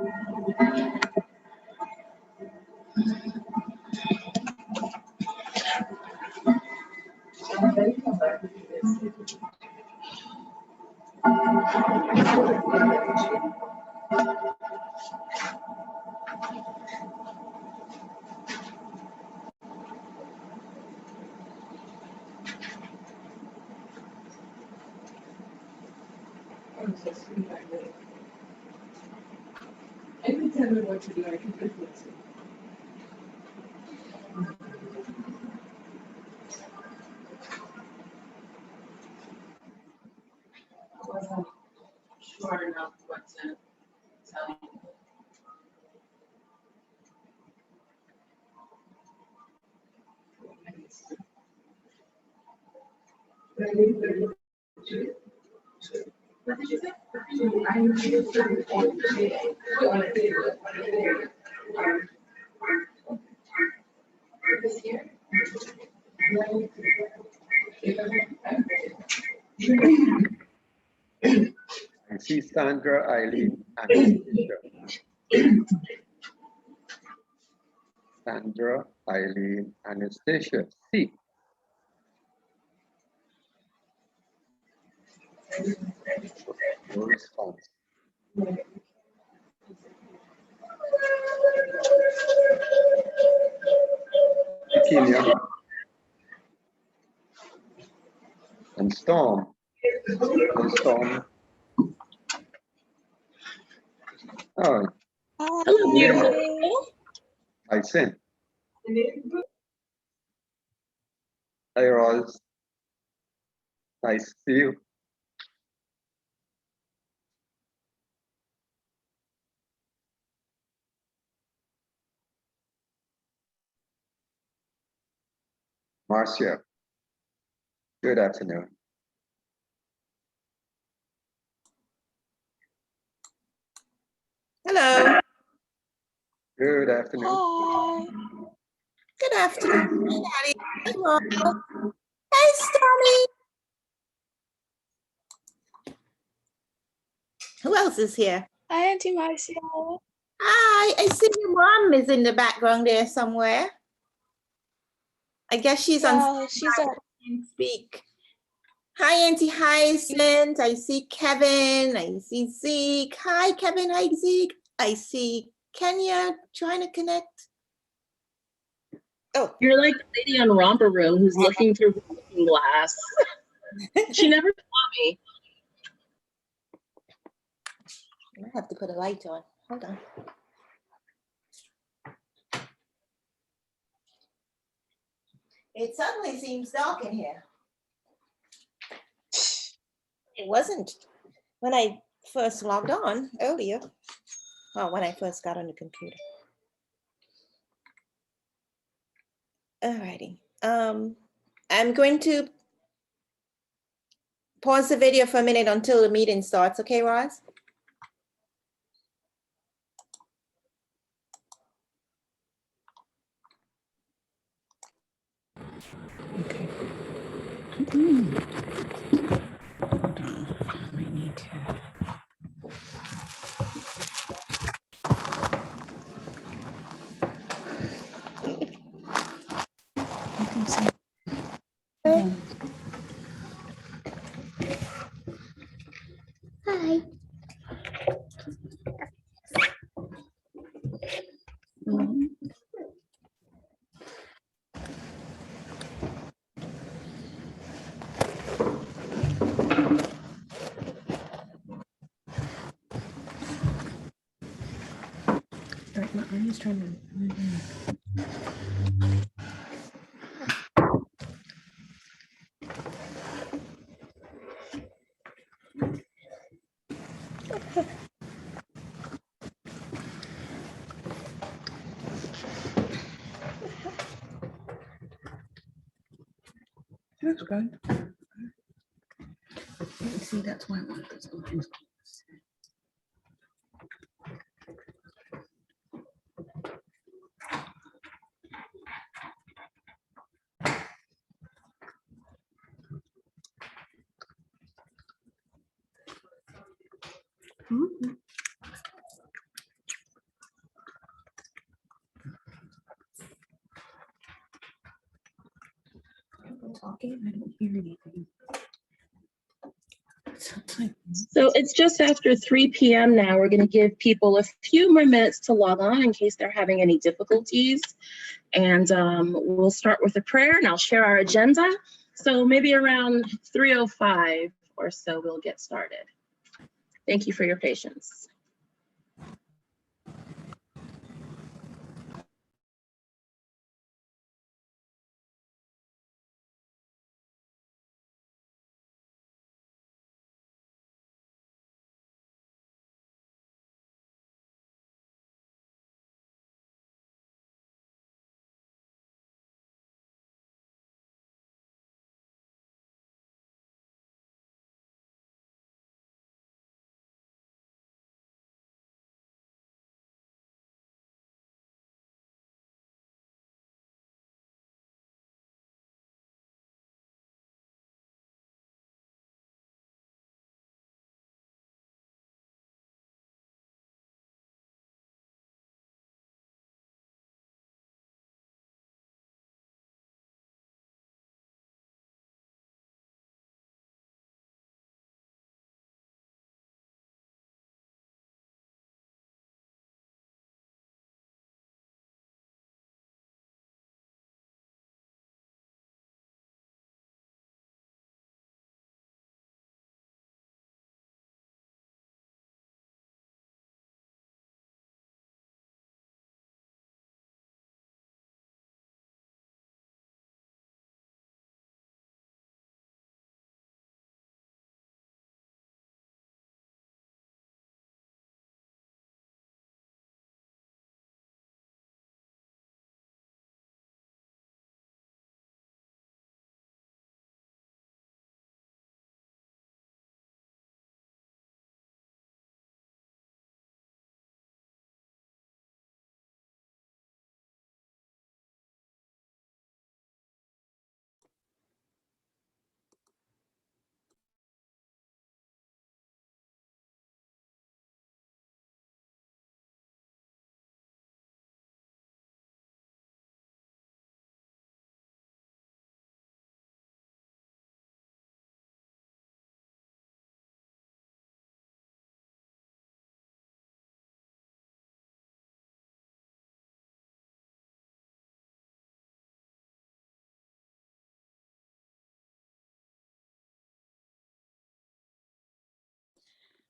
I can tell me what to do. I can just listen. I wasn't sure enough what to tell you. What did you say? I need this here. I see Sandra, Eileen, Anastasia. Sandra, Eileen, Anastasia. See. No response. Kenya. And Storm. And Storm. Oh. Hello, beautiful. I sent. Hi, Roz. Nice to see you. Marcia. Good afternoon. Hello. Good afternoon. Hi. Good afternoon. Hi, Daddy. Hey, Stormy. Who else is here? Hi, Auntie Marcia. Hi, I see your mom is in the background there somewhere. I guess she's on. She's at. Speak. Hi, Auntie Hyacinth. I see Kevin. I see Zeke. Hi, Kevin. Hi, Zeke. I see Kenya trying to connect. Oh, You're like the lady on Romper Room who's looking through the looking glass. She never saw me. I have to put a light on. Hold on. It suddenly seems dark in here. It wasn't when I first logged on earlier. Well, when I first got on the computer. Alrighty. I'm going to pause the video for a minute until the meeting starts. Okay, Roz? Okay. Hold on. I need to. You can see. Hi. Mhm. Right, I'm just trying to. That's good. You see, that's why I want those lines. talking? I don't hear anything. So it's just after 3 p.m. now. We're going to give people a few more minutes to log on in case they're having any difficulties. And we'll start with a prayer and I'll share our agenda. So maybe around 3:05 or so, we'll get started. Thank you for your patience.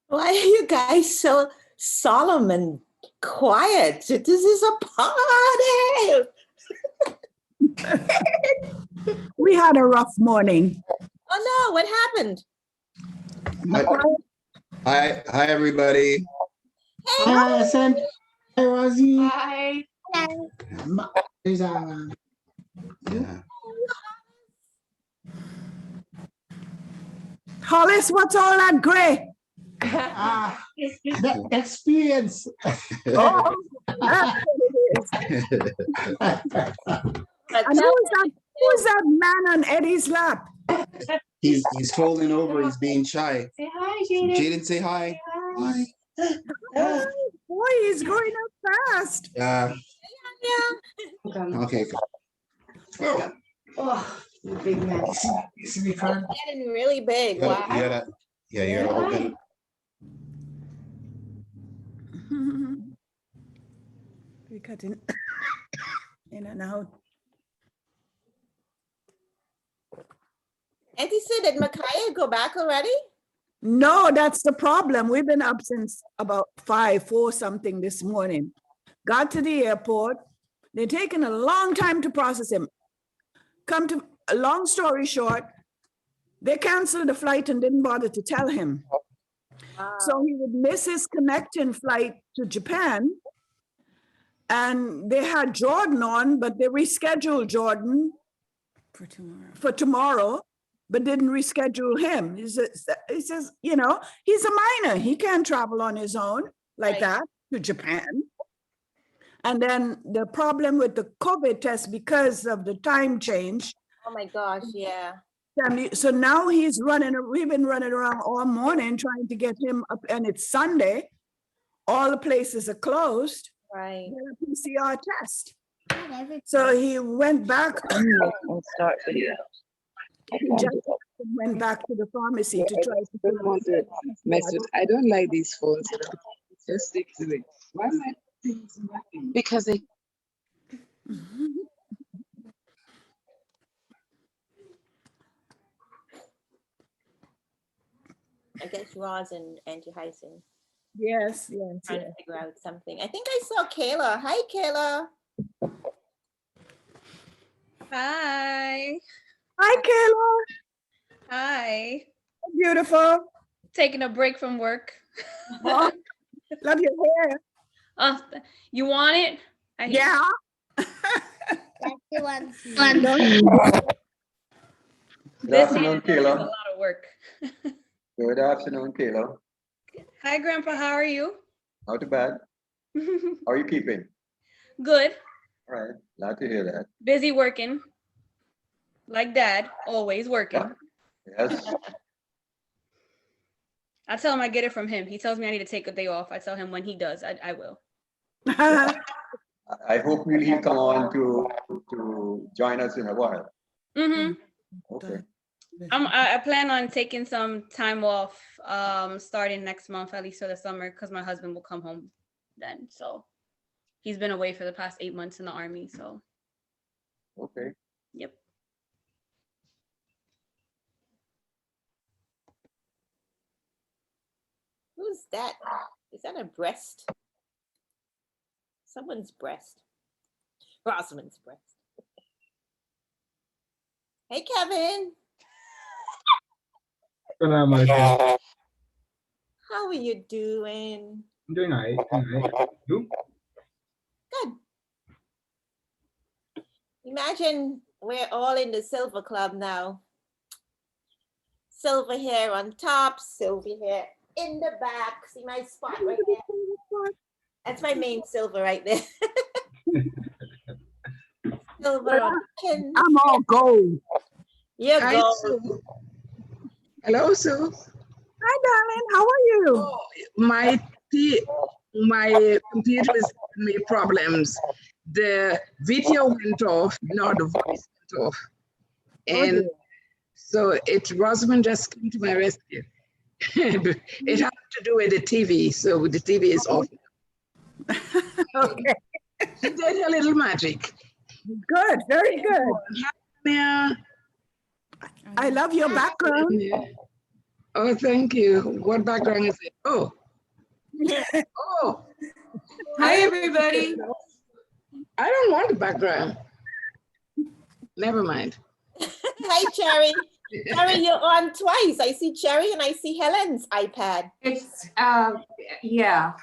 Why are you guys so solemn and quiet? This is a party. We had a rough morning. Oh no, what happened? Hi, everybody. Hi, Ascent. Hi, Rosie. Hi. There's Yeah. Hollis, what's all that gray? the experience. Oh, that's what it is. And who's that man on Eddie's lap? He's folding over. He's being shy. Say hi, Jaden. Jaden, say hi. Hi. Oh, boy, he's going up fast. Yeah. Welcome. Okay. Oh. Oh, you big man. You see me, Karen? Getting really big. You gotta, Wow. you gotta, yeah, you gotta open. We cut in and out. Auntie said, did Micaiah go back already? No, that's the problem. We've been up since about 4 something this morning. Got to the airport. They're taking a long time to process him. Come to a long story short, they canceled the flight and didn't bother to tell him. So he would miss his connecting flight to Japan. And they had Jordan on, but they rescheduled Jordan for tomorrow, but didn't reschedule him. He says, you know, he's a minor. He can't travel on his own like that to Japan. And then the problem with the COVID test because of the time change. Oh my gosh, yeah. So now we've been running around all morning trying to get him up, and it's Sunday. All the places are closed. Right. Get a PCR test. So he went back. We'll start video. He just went back to the pharmacy to try to don't want to mess with. I don't like these phones. You know? Just stick to it. Why am I? Because they. I guess Roz and Auntie Hyson Yes, yes, trying yes. to figure out something. I think I saw Kayla. Hi, Kayla. Hi. Hi, Kayla. Hi. Beautiful. Taking a break from work. Oh, love your hair. Oh, you want it? Yeah. Good This afternoon, hand is a Kayla. lot of work. Good afternoon, Kayla. Hi, Grandpa. How are you? Not too bad. How are you keeping? Good. All right. Glad to hear that. Busy working. Like Dad, always working. Yes. I tell him I get it from him. He tells me I need to take a day off. I tell him when he does, I will. I hope he'll come on to join us in a while. Mm-hmm. Okay. I plan on taking some time off starting next month, at least for the summer, because my husband will come home then. So he's been away for the past 8 months in the Army. So Okay. yep. Who's that? Is that a breast? Someone's breast. Rosamond's breast. Hey, Kevin. Hello, Marcia. How are you doing? I'm doing all right. You? Good. Imagine we're all in the silver club now. Silver hair on top, silver hair in the back. See my spot right there? That's my main silver right there. Silver on the chin. I'm all gold. You're Hi, gold. Sue. Hello, Sue. Hi, darling. How are you? Oh, my computer is giving me problems. The video went off, no, the voice went off. And so Rosamond just came to my rescue. It had to do with the TV, so the TV is off. Okay. She did her little magic. Good. Very good. Yeah. I love your background. Oh, thank you. What background is it? Oh. Oh. Hi, everybody. I don't want the background. Never mind. Hi, Cherry. Cherry, you're on twice. I see Cherry and I see Helen's iPad. It's, yeah.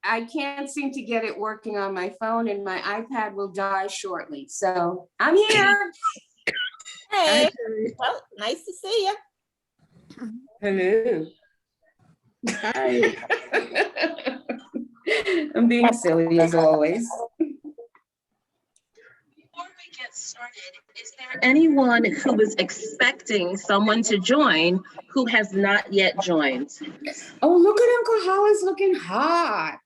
I can't seem to get it working on my phone and my iPad will die shortly. So I'm here. Hey, well, nice to see you. Hello. Hi. I'm being silly as always. Before we get started, is there anyone who is expecting someone to join who has not yet joined? Oh, look at Uncle Howard's looking hot.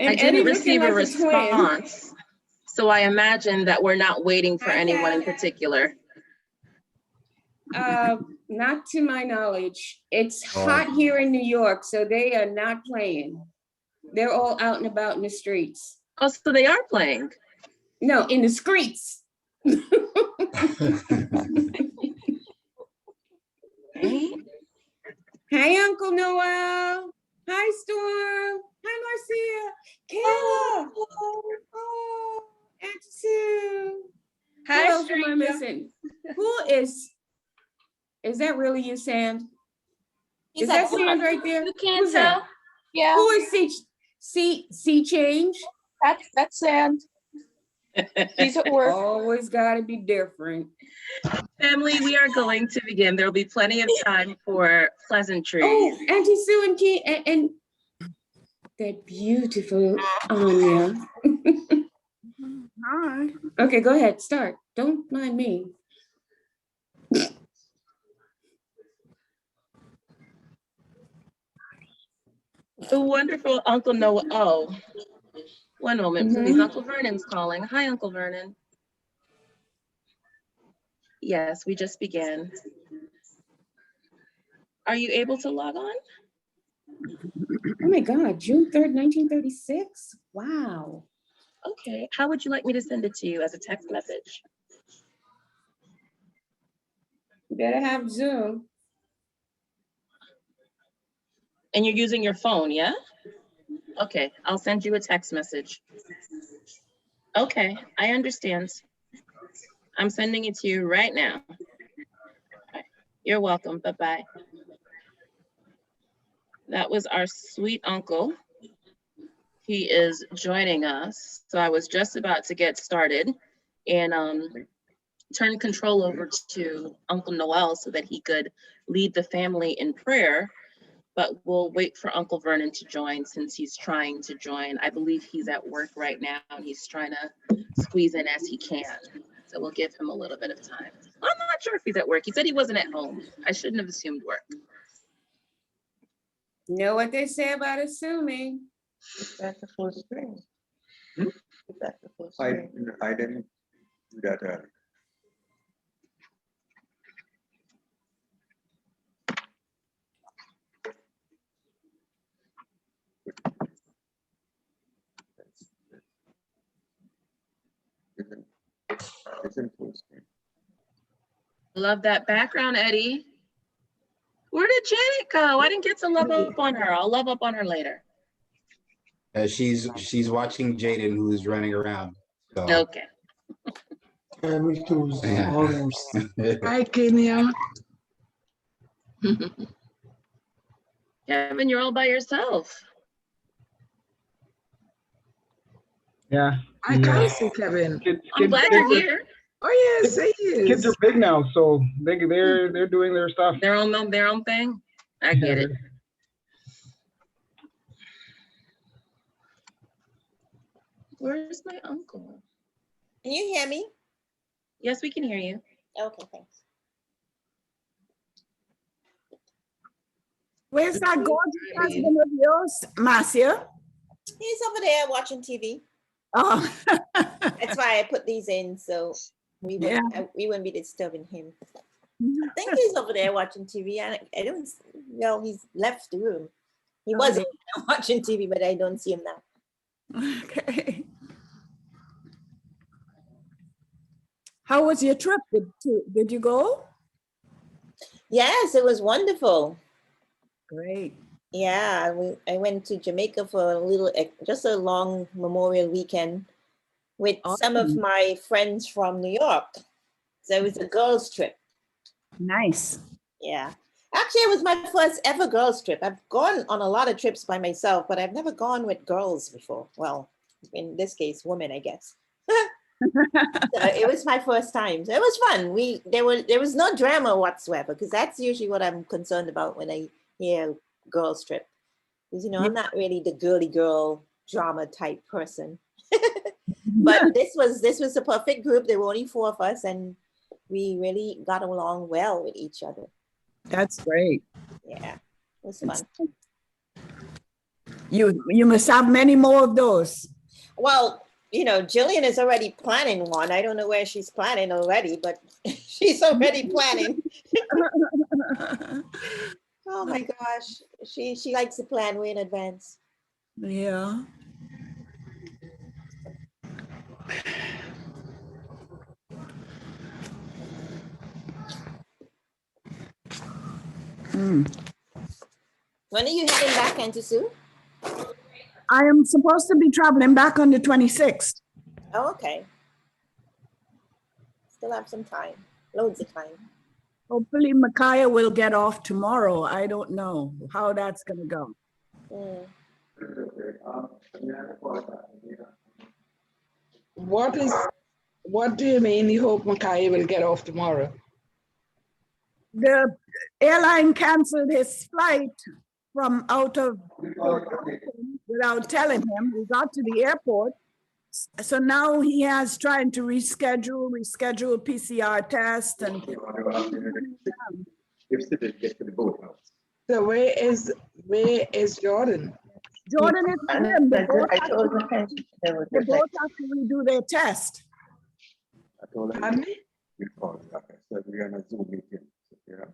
I didn't receive a response, so I imagine that we're not waiting for anyone in particular. Not to my knowledge. It's hot here in New York, so they are not playing. They're all out and about in the streets. Oh, so they are playing? No, in the streets. Hi, Uncle Noel. Hi, Storm. Hi, Marcia. Kayla. Oh, Aunt Sue. Hi, Who else am I stranger. missing? Who is that really you, Sand? He's Is that at Sand work. right there? You can't Who's that? tell. Yeah, Who is C Change? that's Sand. He's at work. Always gotta be different. Family, we are going to begin. There will be plenty of time for pleasantries. Oh, Auntie Sue and Key and that beautiful Anya. Hi. Okay, go ahead, start. Don't mind me. The wonderful Uncle Noah. Oh, one moment, please. Uncle Vernon's calling. Hi, Uncle Vernon. Yes, we just began. Are you able to log on? Oh my God, June 3rd, 1936? Wow. Okay, how would you like me to send it to you, as a text message? You better have Zoom. And you're using your phone, yeah? Okay, I'll send you a text message. Okay, I understand. I'm sending it to you right now. Okay, you're welcome, bye-bye. That was our sweet uncle. He is joining us. So I was just about to get started and turn control over to Uncle Noel so that he could lead the family in prayer. But we'll wait for Uncle Vernon to join since he's trying to join. I believe he's at work right now and he's trying to squeeze in as he can. So we'll give him a little bit of time. I'm not sure if he's at work. He said he wasn't at home. I shouldn't have assumed work. You know what they say about assuming. That's the full screen. Hmm? That's the full I screen. didn't do that earlier. Isn't full screen. Love that background, Eddie. Where did Janet go? I didn't get to love up on her. I'll love up on her later. She's watching Jaden, who's running around. So. Okay. Me too. Yeah. Almost. Hi, Kenya. Kevin, you're all by yourself. Yeah. I can't see Kevin. I'm glad you're here. Oh yes, he is. Kids are big now, so they're doing their stuff. Their own thing. I get it. Where's my uncle? Can you hear me? Yes, we can hear you. Okay, thanks. Where's that gorgeous husband of yours, Marcia? He's over there watching TV. Oh. That's why I put these in, so we wouldn't be disturbing him. I think he's over there watching TV. I don't know, he's left the room. He wasn't watching TV, but I don't see him now. Okay. How was your trip? Did you go? Yes, it was wonderful. Great. Yeah, I went to Jamaica for just a long Memorial weekend with some of my friends from New York. So it was a girls' trip. Nice. Yeah. Actually, it was my first ever girls' trip. I've gone on a lot of trips by myself, but I've never gone with girls before. Well, in this case, women, I guess. So it was my first time. So it was fun. There was no drama whatsoever, because that's usually what I'm concerned about when I hear girls' trip. Because I'm not really the girly girl drama type person. But this was the perfect group. There were only 4 of us, and we really got along well with each other. That's great. Yeah, it was fun. You must have many more of those. Well, Jillian is already planning one. I don't know where she's planning already, but she's already planning. Oh my gosh, she likes to plan way in advance. Yeah. When are you heading back, Auntie Sue? I am supposed to be traveling back on the 26th. Oh, okay. Still have some time, loads of time. Hopefully Micaiah will get off tomorrow. I don't know how that's going to go. What do you mean you hope Micaiah will get off tomorrow? The airline canceled his flight from out of without telling him. We got to the airport. So now he has trying to reschedule PCR test and So where is Jordan? Jordan is with him. They both have to redo their test. Pardon me? we're on a Zoom meeting. Yeah.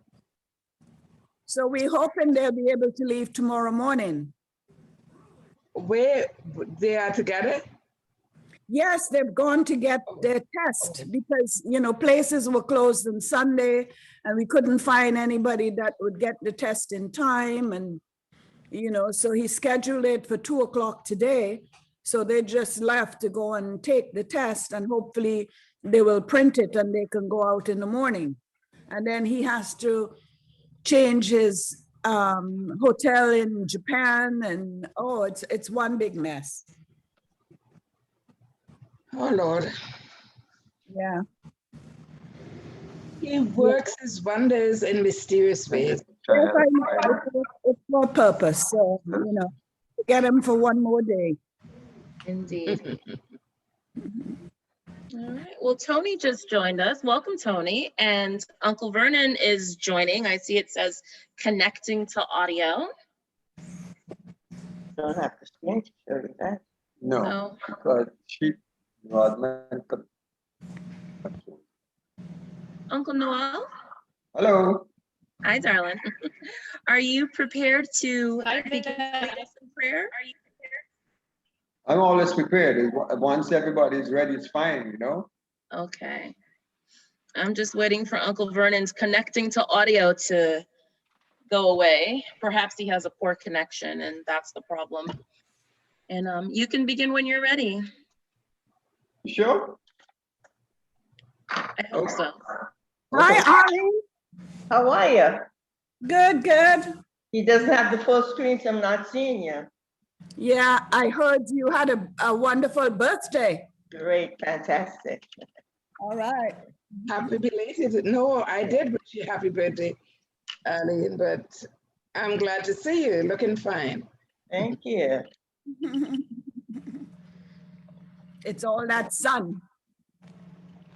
So we're hoping they'll be able to leave tomorrow morning. Where they are together? Yes, they've gone to get their test because, you know, places were closed on Sunday and we couldn't find anybody that would get the test in time. And, you know, so he scheduled it for 2 o'clock today. So they just left to go and take the test and hopefully they will print it and they can go out in the morning. And then he has to change his hotel in Japan and, oh, it's one big mess. Oh, Lord. Yeah. He works his wonders in mysterious ways. Yes, I know. It's for a purpose, so, you know, get him for one more day. Indeed. All right. Well, Tony just joined us. Welcome, Tony. And Uncle Vernon is joining. I see it says connecting to audio. Don't have to screen share that. No, No. because she was meant to. Uncle Noel. Hello. Hi, darling. Are you prepared to begin some prayer? I'm always prepared. Once everybody's ready, it's fine, you know? Okay. I'm just waiting for Uncle Vernon's connecting to audio to go away. Perhaps he has a poor connection and that's the problem. And you can begin when you're ready. Sure? I hope so. Hi, Ollie. How are you? Good, good. He doesn't have the full screen, so I'm not seeing you. Yeah, I heard you had a wonderful birthday. Great, fantastic. All right. Happy belated. No, I did wish you happy birthday, Arlene, but I'm glad to see you. Looking fine. Thank you. It's all that sun.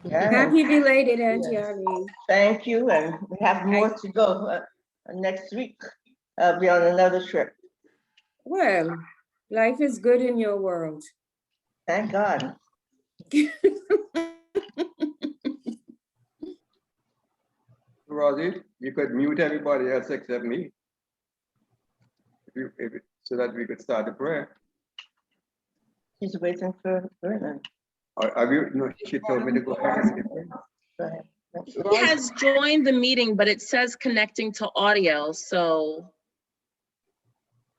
Yes. Happy belated, Auntie Arlene. Thank you, and we have more to go next week. I'll be on another trip. Well, life is good in your world. Thank God. Rosie, you could mute everybody else except me. So that we could start the prayer. She's waiting for Vernon. No, she told me to go ahead. Go ahead. He has joined the meeting, but it says connecting to audio, so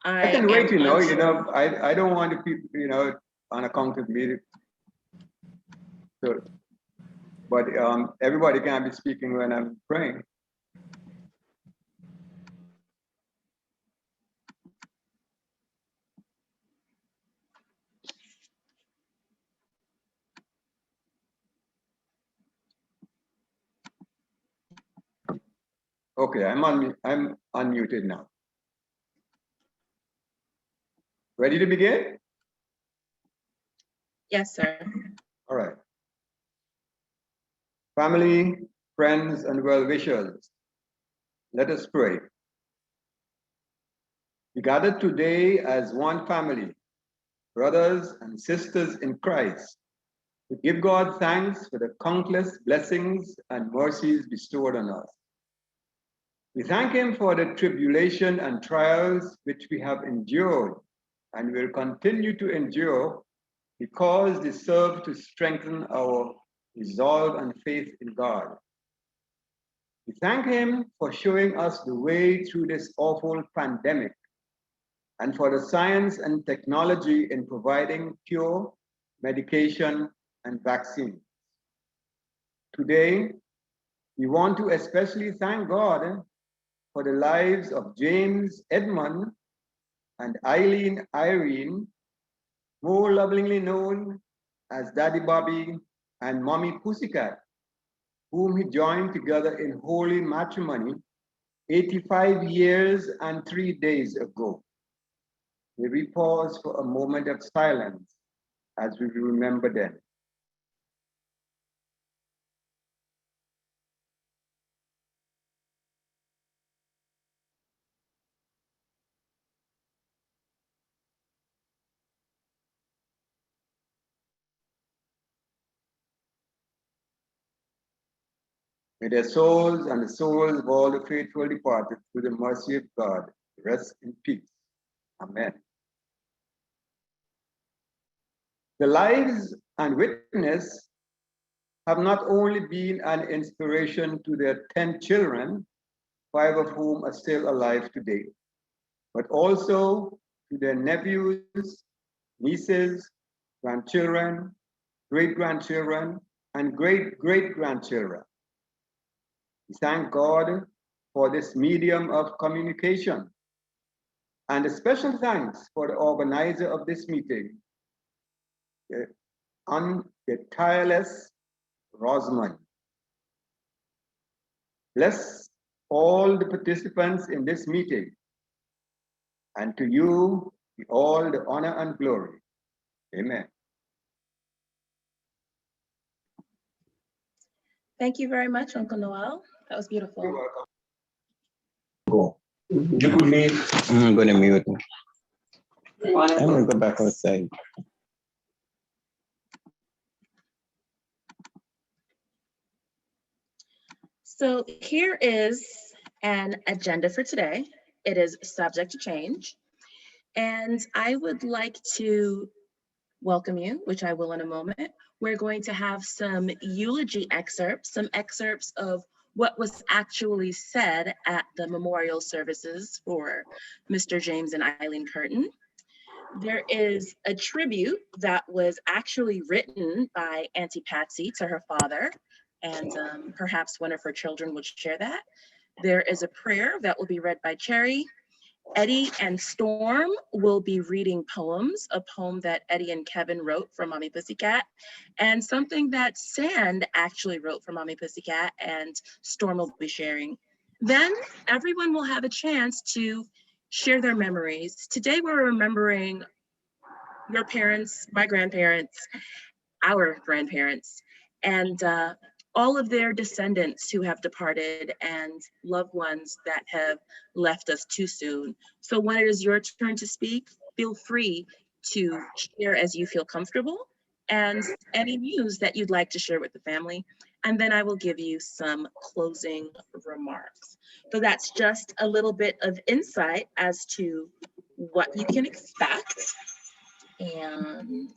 I can wait, you know, I don't want the people, you know, on account of me. So, but everybody can be speaking when I'm praying. Okay, I'm unmuted now. Ready to begin? Yes, sir. All right. Family, friends, and well-wishers, let us pray. We gather today as one family, brothers and sisters in Christ, to give God thanks for the countless blessings and mercies bestowed on us. We thank Him for the tribulation and trials which we have endured and will continue to endure because they serve to strengthen our resolve and faith in God. We thank Him for showing us the way through this awful pandemic and for the science and technology in providing cure, medication, and vaccines. Today, we want to especially thank God for the lives of James Edmund and Eileen Irene, more lovingly known as Daddy Bobby and Mommy Pussycat, whom he joined together in holy matrimony 85 years and 3 days ago. May we pause for a moment of silence as we remember them. May their souls and the souls of all the faithful departed through the mercy of God rest in peace. Amen. The lives and witness have not only been an inspiration to their 10 children, 5 of whom are still alive today, but also to their nephews, nieces, grandchildren, great-grandchildren, and great-great-grandchildren. We thank God for this medium of communication. And a special thanks for the organizer of this meeting, the tireless Rosamond. Bless all the participants in this meeting, and to you be all the honor and glory. Amen. Thank you very much, Uncle Noel. That was beautiful. You're welcome. Go. You could leave. I'm going to mute. I'm going to go back outside. So here is an agenda for today. It is subject to change. And I would like to welcome you, which I will in a moment. We're going to have some eulogy excerpts, some excerpts of what was actually said at the memorial services for Mr. James and Eileen Kirton. There is a tribute that was actually written by Auntie Patsy to her father, and perhaps one of her children would share that. There is a prayer that will be read by Cherry. Eddie and Storm will be reading poems, a poem that Eddie and Kevin wrote for Mommy Pussycat, and something that Sand actually wrote for Mommy Pussycat, and Storm will be sharing. Then everyone will have a chance to share their memories. Today we're remembering your parents, my grandparents, our grandparents, and all of their descendants who have departed and loved ones that have left us too soon. So when it is your turn to speak, feel free to share as you feel comfortable and any news that you'd like to share with the family. And then I will give you some closing remarks. So that's just a little bit of insight as to what you can expect. And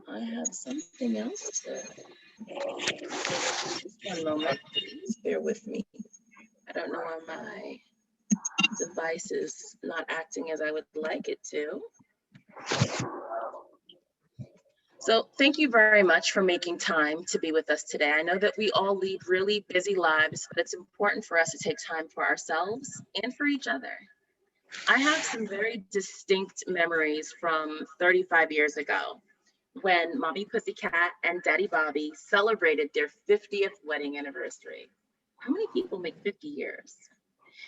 I have something else to just one moment, please bear with me. I don't know why my device is not acting as I would like it to. So thank you very much for making time to be with us today. I know that we all lead really busy lives, but it's important for us to take time for ourselves and for each other. I have some very distinct memories from 35 years ago, when Mommy Pussycat and Daddy Bobby celebrated their 50th wedding anniversary. How many people make 50 years?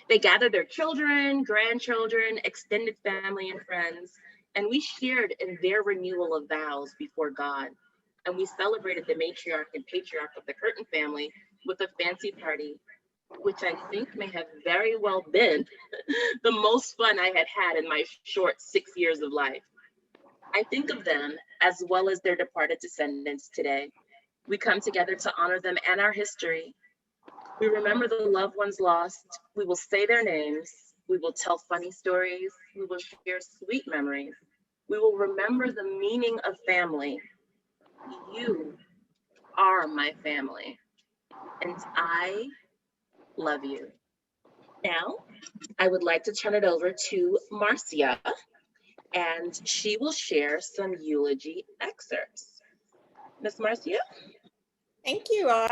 They gathered their children, grandchildren, extended family and friends, and we shared in their renewal of vows before God. And we celebrated the Matriarch and Patriarch of the Kirton family with a fancy party, which I think may have very well been the most fun I had in my short 6 years of life. I think of them as well as their departed descendants today. We come together to honor them and our history. We remember the loved ones lost. We will say their names. We will tell funny stories. We will share sweet memories. We will remember the meaning of family. You are my family, and I love you. Now, I would like to turn it over to Marcia, and she will share some eulogy excerpts. Miss Marcia? Thank you, Rod.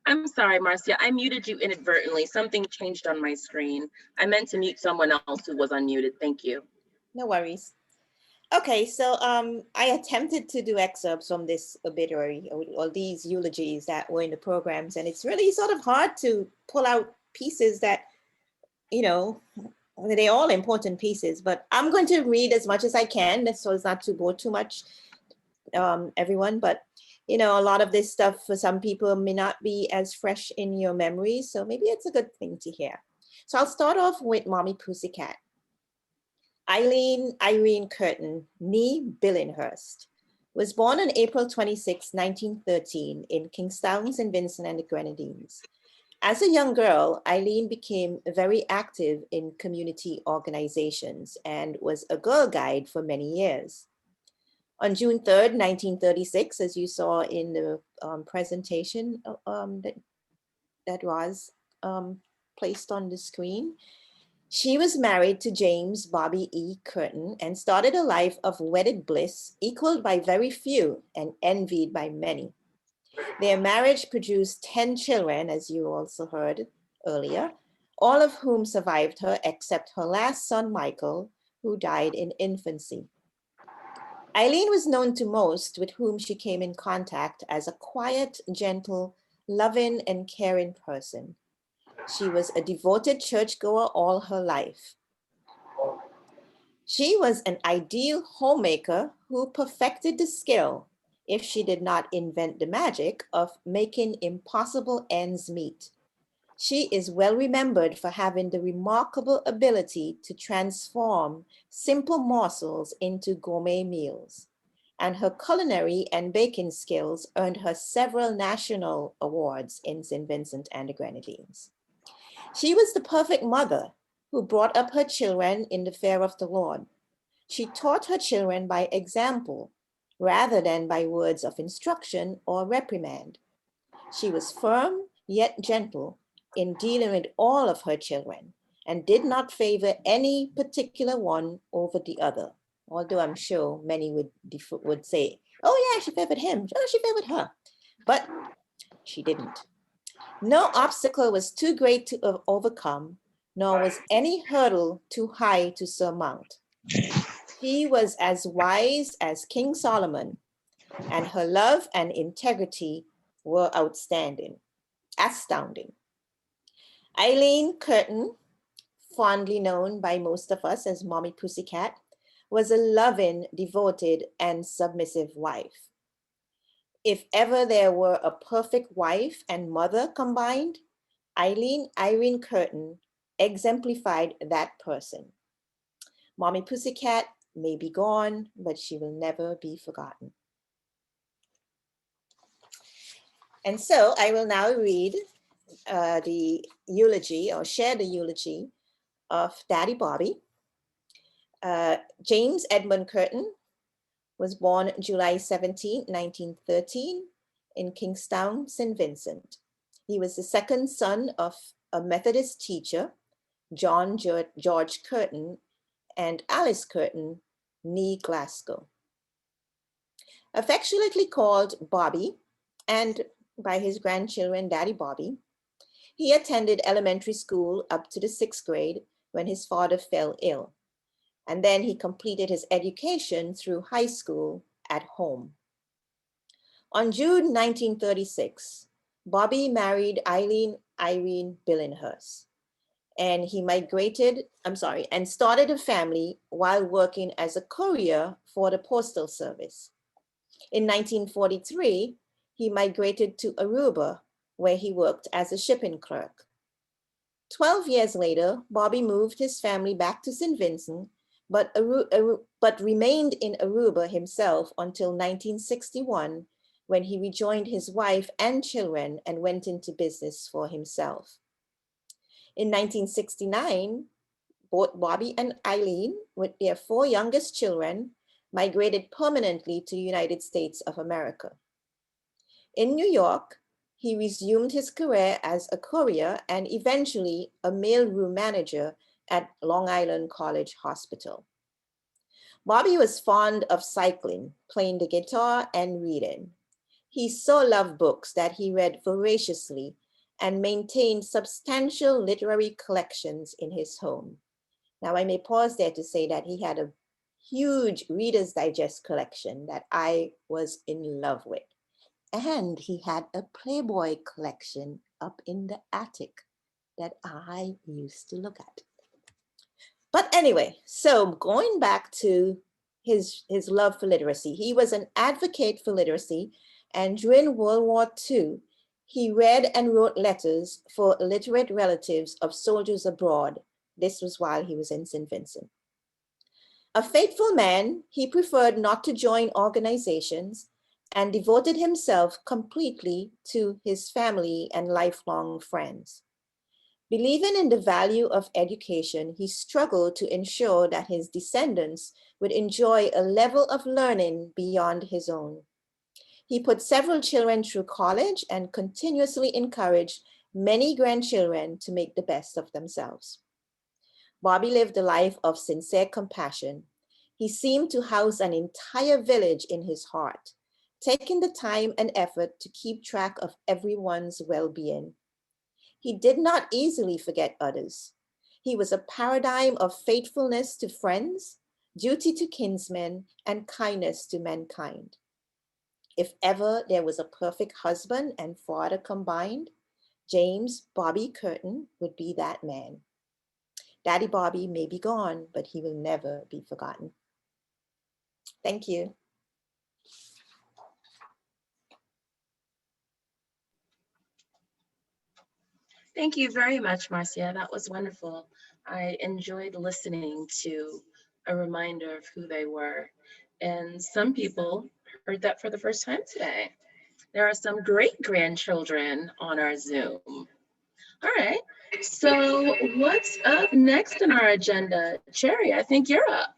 I'm sorry, Marcia, I muted you inadvertently. Something changed on my screen. I meant to mute someone else who was unmuted. Thank you. No worries. Okay, so I attempted to do excerpts from this obituary or these eulogies that were in the programs, and it's really sort of hard to pull out pieces that, you know, they're all important pieces, but I'm going to read as much as I can so as not to bore too much everyone, but you know, a lot of this stuff for some people may not be as fresh in your memory, so maybe it's a good thing to hear. So I'll start off with Mommy Pussycat. Eileen Irene Kirton, nee Billinghurst, was born on April 26, 1913 in Kingstown, St. Vincent and the Grenadines. As a young girl, Eileen became very active in community organizations and was a Girl Guide for many years. On June 3rd, 1936, as you saw in the presentation that was placed on the screen, she was married to James Bobby E. Kirton and started a life of wedded bliss equaled by very few and envied by many. Their marriage produced 10 children, as you also heard earlier, all of whom survived her except her last son, Michael, who died in infancy. Eileen was known to most with whom she came in contact as a quiet, gentle, loving, and caring person. She was a devoted churchgoer all her life. She was an ideal homemaker who perfected the skill, if she did not invent the magic, of making impossible ends meet. She is well remembered for having the remarkable ability to transform simple morsels into gourmet meals, and her culinary and baking skills earned her several national awards in St. Vincent and the Grenadines. She was the perfect mother who brought up her children in the fear of the Lord. She taught her children by example rather than by words of instruction or reprimand. She was firm yet gentle in dealing with all of her children and did not favor any particular one over the other, although I'm sure many would say, oh yeah, she favored him, oh, she favored her, but she didn't. No obstacle was too great to overcome, nor was any hurdle too high to surmount. She was as wise as King Solomon, and her love and integrity were astounding. Eileen Kirton, fondly known by most of us as Mommy Pussycat, was a loving, devoted, and submissive wife. If ever there were a perfect wife and mother combined, Irene Kirton exemplified that person. Mommy Pussycat may be gone, but she will never be forgotten. And so I will now read the eulogy, or share the eulogy of Daddy Bobby. James Edmund Kirton was born July 17, 1913 in Kingstown, St. Vincent. He was the second son of a Methodist teacher, John George Kirton and Alice Kirton, née Glasgow. Affectionately called Bobby, and by his grandchildren Daddy Bobby, he attended elementary school up to the 6th grade when his father fell ill. And then he completed his education through high school at home. On June 1936, Bobby married Eileen Irene Billinghurst, and he and started a family while working as a courier for the Postal Service. In 1943, he migrated to Aruba, where he worked as a shipping clerk. 12 years later, Bobby moved his family back to St. Vincent, but remained in Aruba himself until 1961, when he rejoined his wife and children and went into business for himself. In 1969, both Bobby and Eileen, with their 4 youngest children, migrated permanently to the United States of America. In New York, he resumed his career as a courier and eventually a mailroom manager at Long Island College Hospital. Bobby was fond of cycling, playing the guitar, and reading. He so loved books that he read voraciously and maintained substantial literary collections in his home. Now, I may pause there to say that he had a huge Reader's Digest collection that I was in love with. And he had a Playboy collection up in the attic that I used to look at. But anyway, so going back to his love for literacy, he was an advocate for literacy, and during World War II, he read and wrote letters for illiterate relatives of soldiers abroad. This was while he was in St. Vincent. A faithful man, he preferred not to join organizations and devoted himself completely to his family and lifelong friends. Believing in the value of education, he struggled to ensure that his descendants would enjoy a level of learning beyond his own. He put several children through college and continuously encouraged many grandchildren to make the best of themselves. Bobby lived a life of sincere compassion. He seemed to house an entire village in his heart, taking the time and effort to keep track of everyone's well-being. He did not easily forget others. He was a paradigm of faithfulness to friends, duty to kinsmen, and kindness to mankind. If ever there was a perfect husband and father combined, James Bobby Kirton would be that man. Daddy Bobby may be gone, but he will never be forgotten. Thank you. Thank you very much, Marcia. That was wonderful. I enjoyed listening to a reminder of who they were. And some people heard that for the first time today. There are some great-grandchildren on our Zoom. All right, so what's up next on our agenda? Cherry, I think you're up.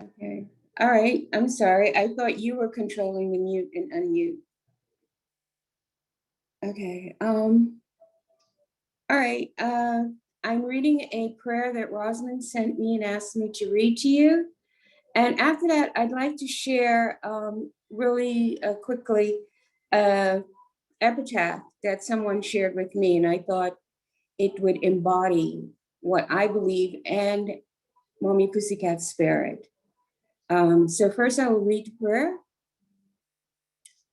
Okay. All right. I'm sorry. I thought you were controlling the mute and unmute. Okay. All right. I'm reading a prayer that Rosalind sent me and asked me to read to you. And after that, I'd like to share really quickly epitaph that someone shared with me, and I thought it would embody what I believe and Mommy Pussycat's spirit. So first I will read the prayer.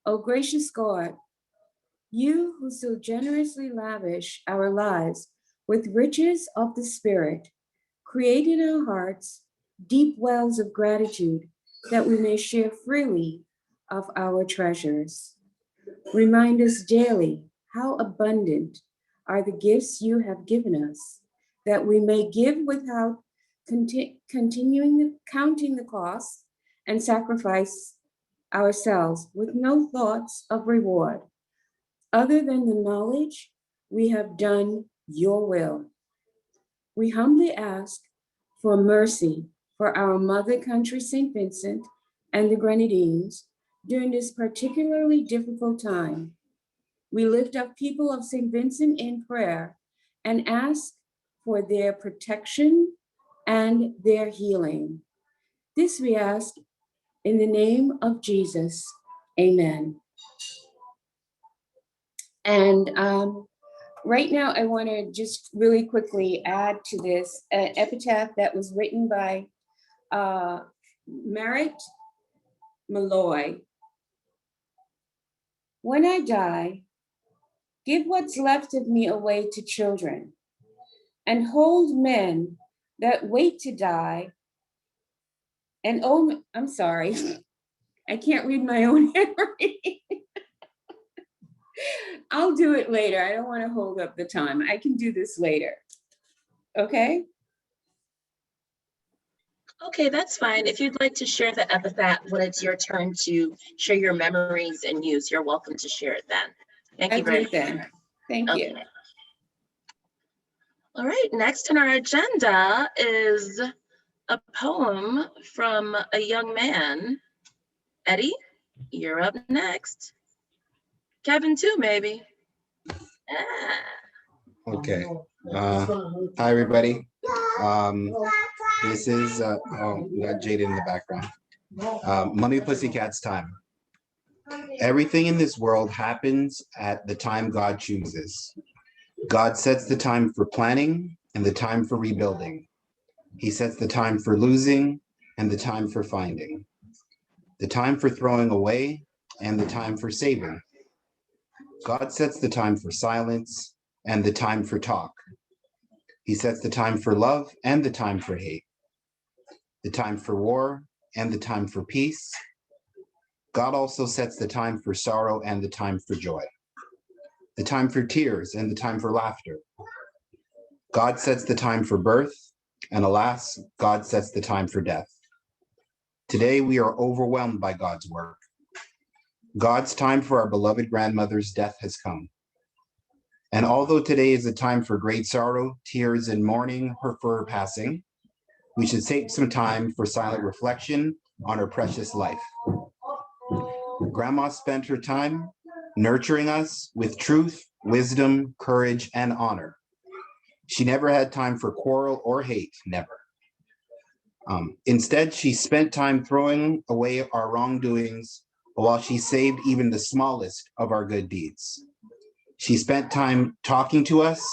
Oh, gracious God, you who so generously lavish our lives with riches of the Spirit, create in our hearts deep wells of gratitude that we may share freely of our treasures. Remind us daily how abundant are the gifts you have given us, that we may give without counting the cost and sacrifice ourselves with no thoughts of reward, other than the knowledge we have done your will. We humbly ask for mercy for our mother country, St. Vincent and the Grenadines, during this particularly difficult time. We lift up people of St. Vincent in prayer and ask for their protection and their healing. This we ask in the name of Jesus, amen. And right now I want to just really quickly add to this an epitaph that was written by Merritt Malloy. When I die, give what's left of me away to children, and hold men that wait to die. And oh, I'm sorry, I can't read my own handwriting. I'll do it later. I don't want to hold up the time. I can do this later. Okay? Okay, that's fine. If you'd like to share the epitaph when it's your turn to share your memories and news, you're welcome to share it then. Thank you very much. Thank you. All right, next on our agenda is a poem from a young man. Eddie, you're up next. Kevin too, maybe. Okay. Hi, everybody. This is, oh, we got Jada in the background. Mommy Pussycat's time. Everything in this world happens at the time God chooses. God sets the time for planning and the time for rebuilding. He sets the time for losing and the time for finding. The time for throwing away and the time for saving. God sets the time for silence and the time for talk. He sets the time for love and the time for hate, the time for war and the time for peace. God also sets the time for sorrow and the time for joy, the time for tears and the time for laughter. God sets the time for birth, and alas, God sets the time for death. Today, we are overwhelmed by God's work. God's time for our beloved grandmother's death has come. And although today is a time for great sorrow, tears, and mourning for her passing, we should take some time for silent reflection on her precious life. Grandma spent her time nurturing us with truth, wisdom, courage, and honor. She never had time for quarrel or hate, never. Instead, she spent time throwing away our wrongdoings while she saved even the smallest of our good deeds. She spent time talking to us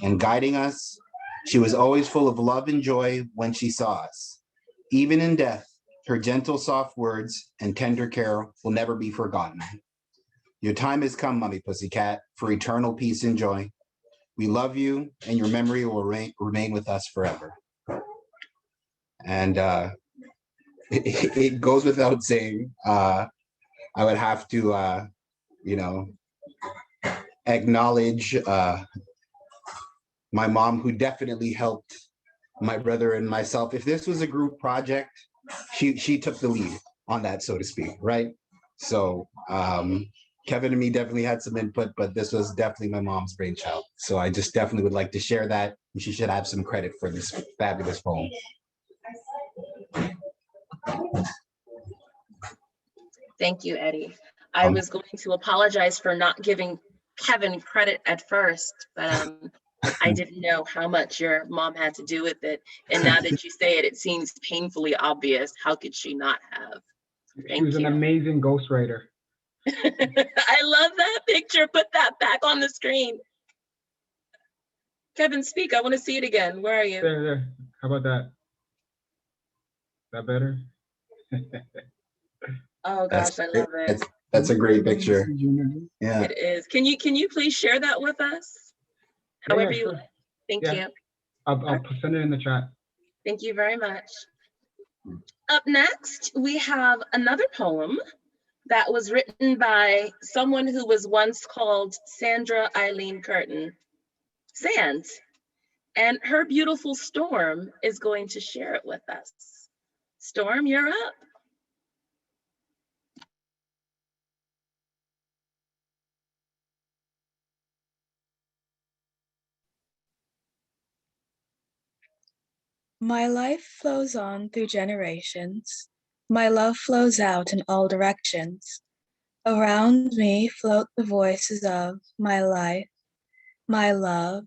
and guiding us. She was always full of love and joy when she saw us. Even in death, her gentle, soft words and tender care will never be forgotten. Your time has come, Mommy Pussycat, for eternal peace and joy. We love you, and your memory will remain with us forever. And it goes without saying, I would have to, acknowledge my mom, who definitely helped my brother and myself. If this was a group project, she took the lead on that, so to speak, right? So Kevin and me definitely had some input, but this was definitely my mom's brainchild. So I just definitely would like to share that, and she should have some credit for this fabulous poem. Thank you, Eddie. I was going to apologize for not giving Kevin credit at first, but I didn't know how much your mom had to do with it. And now that you say it, it seems painfully obvious. How could she not have? She was an amazing ghostwriter. I love that picture. Put that back on the screen. Kevin, speak. I want to see it again. Where are you? There. How about that? Is that better? Oh gosh, I love it. That's a great picture. Yeah. It is. Can you please share that with us? However you sure. like. Thank you. I'll send it in the chat. Thank you very much. Up next, we have another poem that was written by someone who was once called Sandra Eileen Kirton, Sands. And her beautiful Storm is going to share it with us. Storm, you're up. My life flows on through generations. My love flows out in all directions. Around me float the voices of my life, my love,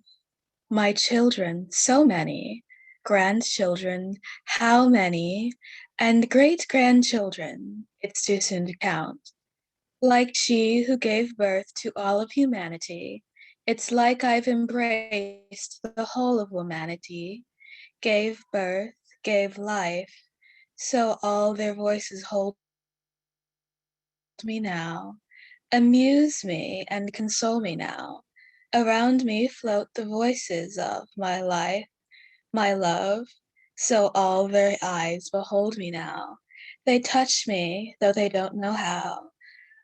my children, so many, grandchildren, how many, and great-grandchildren, it's too soon to count. Like she who gave birth to all of humanity, it's like I've embraced the whole of womanity, gave birth, gave life, so all their voices hold me now, amuse me and console me now. Around me float the voices of my life, my love, so all their eyes behold me now. They touch me, though they don't know how,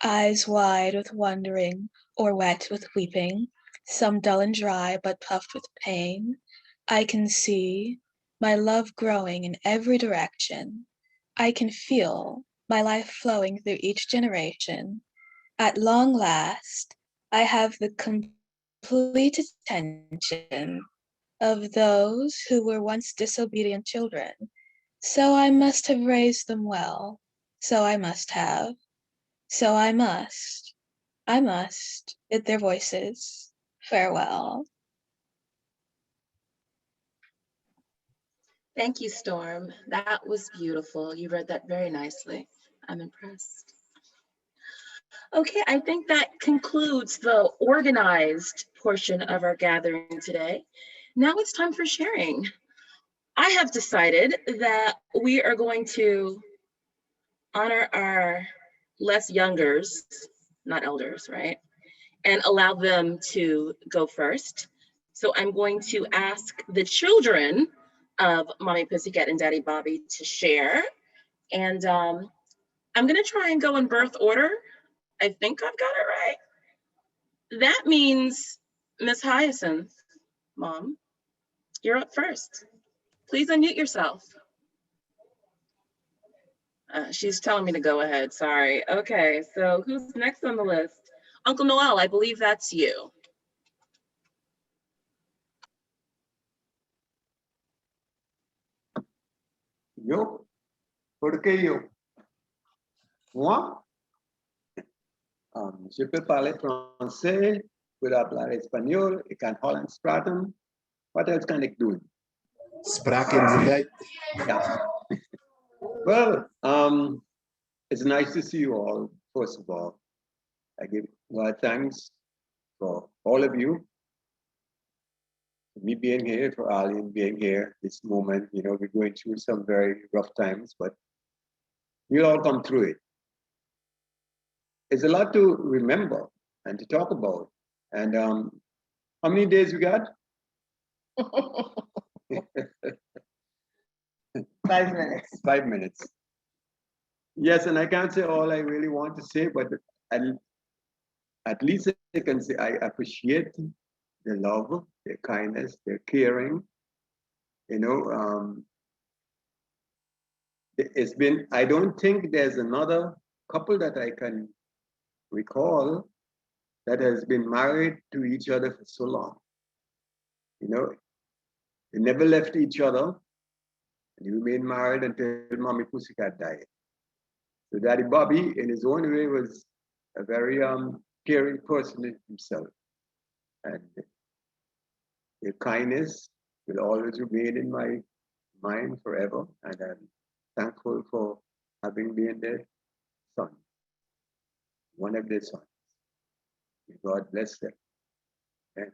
eyes wide with wondering or wet with weeping, some dull and dry but puffed with pain. I can see my love growing in every direction. I can feel my life flowing through each generation. At long last, I have the complete attention of those who were once disobedient children. So I must have raised them well. So I must have. So I must bid their voices farewell. Thank you, Storm. That was beautiful. You read that very nicely. I'm impressed. Okay, I think that concludes the organized portion of our gathering today. Now it's time for sharing. I have decided that we are going to honor our less youngers, not elders, right? And allow them to go first. So I'm going to ask the children of Mommy Pussycat and Daddy Bobby to share. And I'm gonna try and go in birth order. I think I've got it right. That means Miss Hyacinth, Mom, you're up first. Please unmute yourself. She's telling me to go ahead, sorry. Okay, so who's next on the list? Uncle Noel, I believe that's you. Yo, ¿por qué yo? Moi, je peux parler français, je peux parler espagnol, ik kan Hollands praten. What else kan ik doen? Spraken ze bij? Yeah. Well, it's nice to see you all, first of all. I give God thanks for all of you, for me being here, for Ali being here this moment. You know, we're going through some very rough times, but we'll all come through it. It's a lot to remember and to talk about. And how many days we got? 5 minutes. 5 minutes. Yes, and I can't say all I really want to say, but at least I can say I appreciate their love, their kindness, their caring. You know, it's been, I don't think there's another couple that I can recall that has been married to each other for so long. You know, they never left each other. And they remained married until Mommy Pussycat died. So Daddy Bobby, in his own way, was a very caring person himself. And their kindness will always remain in my mind forever. And I'm thankful for having been their son, one of their sons. May God bless them. Amen.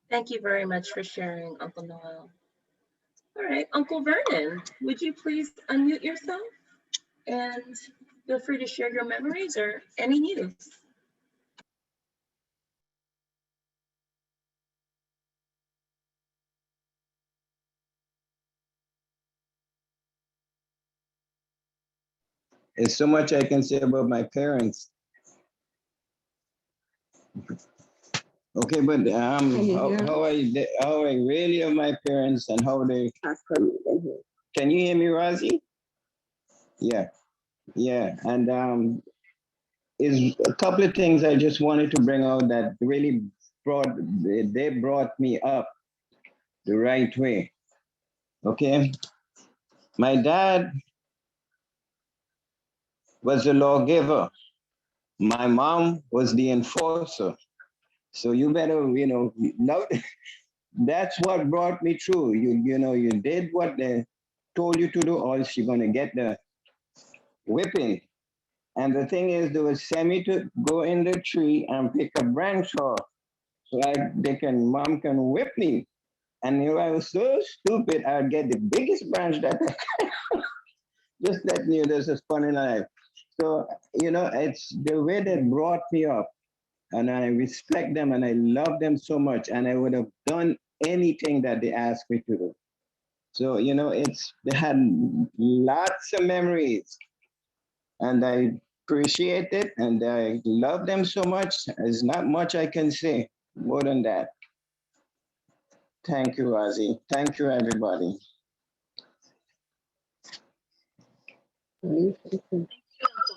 Thank you very much for sharing, Uncle Noel. All right, Uncle Vernon, would you please unmute yourself and feel free to share your memories or any news? There's so much I can say about my parents. Okay, but how I really of my parents and how they. Can you hear me, Razi? Yeah, and is a couple of things I just wanted to bring out that really they brought me up the right way. Okay, my dad was the lawgiver. My mom was the enforcer. So you better, now that's what brought me through. You did what they told you to do, or else you're gonna get the whipping. And the thing is, they would send me to go in the tree and pick a branch off, so mom can whip me. And I was so stupid, I'd get the biggest branch that just let me, there's a fun in life. So, it's the way they brought me up. And I respect them and I love them so much. And I would have done anything that they asked me to do. So, they had lots of memories. And I appreciate it and I love them so much. There's not much I can say more than that. Thank you, Razi. Thank you, everybody.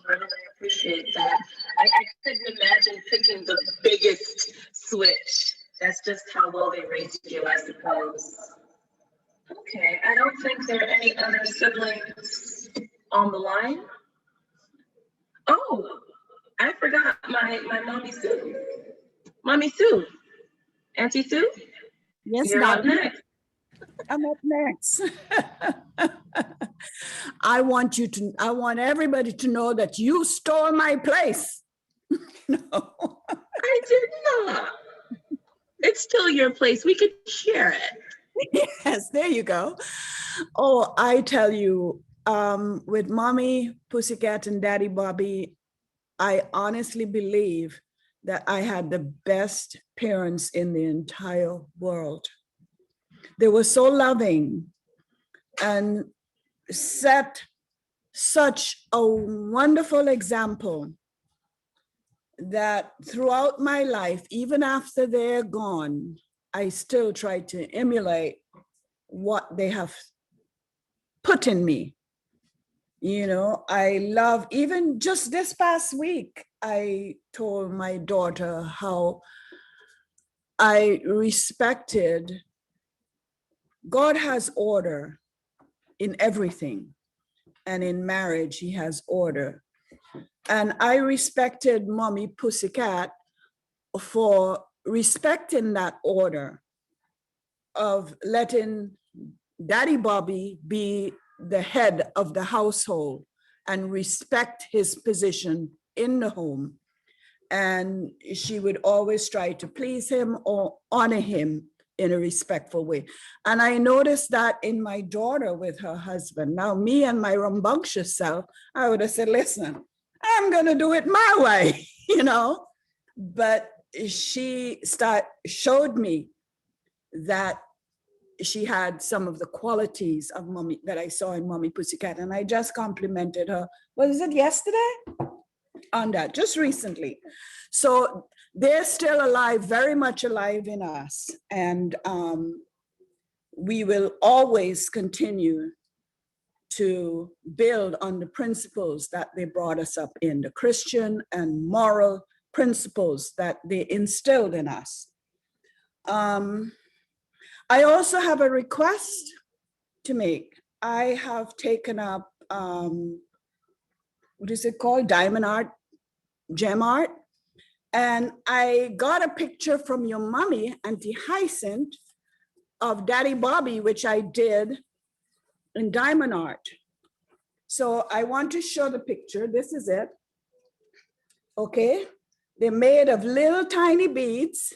I appreciate that. I couldn't imagine picking the biggest switch. That's just how well they raised you, I suppose. Okay, I don't think there are any other siblings on the line. Oh, I forgot my Mommy Sue. Mommy Sue, Auntie Sue? Yes, you're up next. I'm up next. I want everybody to know that you stole my place. No. I did not. It's still your place. We could share it. Yes, there you go. Oh, I tell you, with Mommy Pussycat and Daddy Bobby, I honestly believe that I had the best parents in the entire world. They were so loving and set such a wonderful example that throughout my life, even after they're gone, I still try to emulate what they have put in me. You know, I love, even just this past week, I told my daughter how I respected, God has order in everything. And in marriage, he has order. And I respected Mommy Pussycat for respecting that order of letting Daddy Bobby be the head of the household and respect his position in the home. And she would always try to please him or honor him in a respectful way. And I noticed that in my daughter with her husband. Now, me and my rambunctious self, I would have said, listen, I'm going to do it my way, you know. But she showed me that she had some of the qualities of Mommy that I saw in Mommy Pussycat, and I just complimented her. Was it yesterday? On that, just recently. So they're still alive, very much alive in us, and we will always continue to build on the principles that they brought us up in, the Christian and moral principles that they instilled in us. I also have a request to make. I have taken up, what is it called? Diamond art, gem art. And I got a picture from your mommy, Auntie Hyacinth, of Daddy Bobby, which I did in diamond art. So I want to show the picture. This is it. Okay. They're made of little tiny beads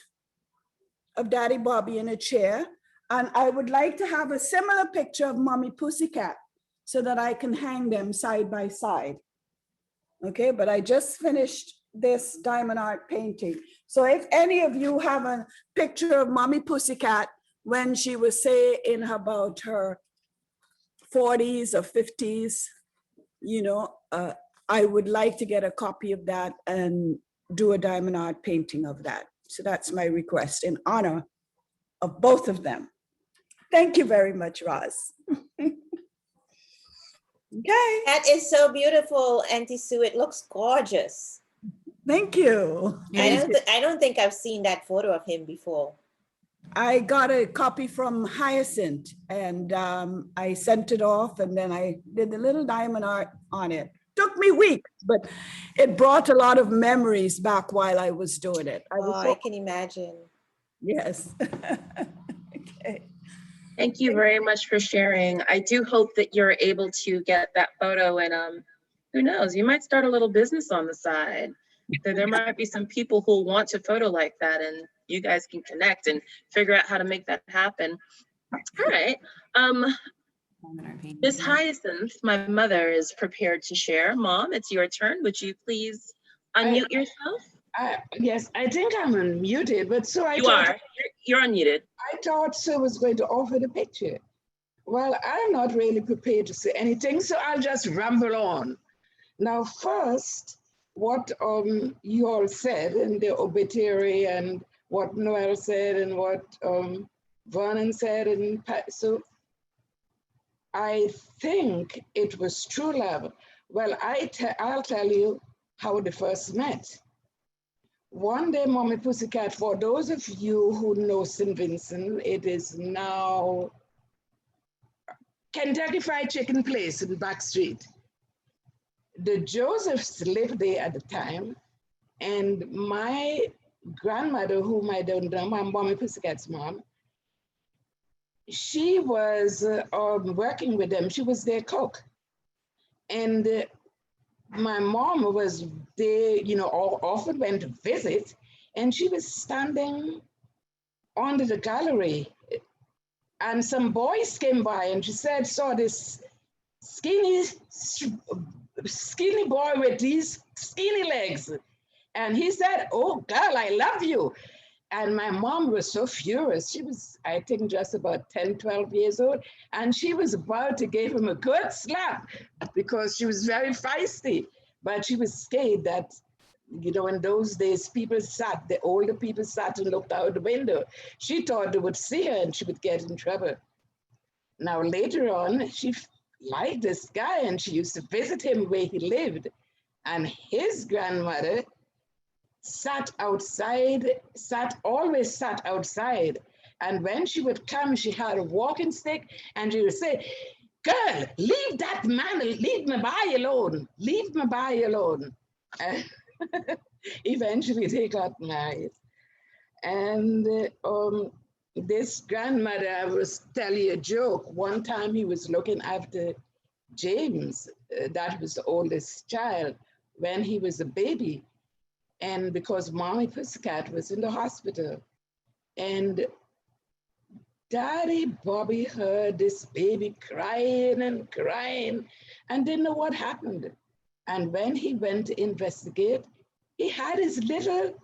of Daddy Bobby in a chair. And I would like to have a similar picture of Mommy Pussycat so that I can hang them side by side. Okay, but I just finished this diamond art painting. So if any of you have a picture of Mommy Pussycat when she was, say, in about her 40s or 50s, you know, I would like to get a copy of that and do a diamond art painting of that. So that's my request in honor of both of them. Thank you very much, Roz. Okay. That is so beautiful, Auntie Sue. It looks gorgeous. Thank you. I don't think I've seen that photo of him before. I got a copy from Hyacinth, and I sent it off, and then I did the little diamond art on it. Took me weeks, but it brought a lot of memories back while I was doing it. I can imagine. Yes. Okay. Thank you very much for sharing. I do hope that you're able to get that photo, and who knows, you might start a little business on the side. There might be some people who want a photo like that, and you guys can connect and figure out how to make that happen. All right. Miss Hyacinth, my mother, is prepared to share. Mom, it's your turn. Would you please unmute yourself? Yes, I think I'm unmuted, but so You're unmuted. I thought Sue was going to offer the picture. Well, I'm not really prepared to say anything, so I'll just ramble on. Now, first, what you all said in the obituary and what Noel said and what Vernon said, and so I think it was true love. Well, I'll tell you how they first met. One day, Mommy Pussycat, for those of you who know St. Vincent, it is now Kentucky Fried Chicken Place in Back Street. The Josephs lived there at the time, and my grandmother, whom I don't know, my Mommy Pussycat's mom, she was working with them. She was their cook. And my mom was there, you know, often went to visit, and she was standing under the gallery, and some boys came by, and she saw this skinny, skinny boy with these skinny legs. And he said, "Oh, girl, I love you." And my mom was so furious. She was, I think, just about 10, 12 years old. And she was about to give him a good slap because she was very feisty. But she was scared that, you know, in those days, people sat, the older people sat and looked out the window. She thought they would see her and she would get in trouble. Now, later on, she liked this guy and she used to visit him where he lived. And his grandmother always sat outside. And when she would come, she had a walking stick and she would say, "Girl, leave that man, leave me by alone, leave me by alone." Eventually they got married. And this grandmother, I was telling you a joke. One time he was looking after James, that was the oldest child, when he was a baby. And because Mommy Pussycat was in the hospital, and Daddy Bobby heard this baby crying and crying and didn't know what happened. And when he went to investigate, he had his little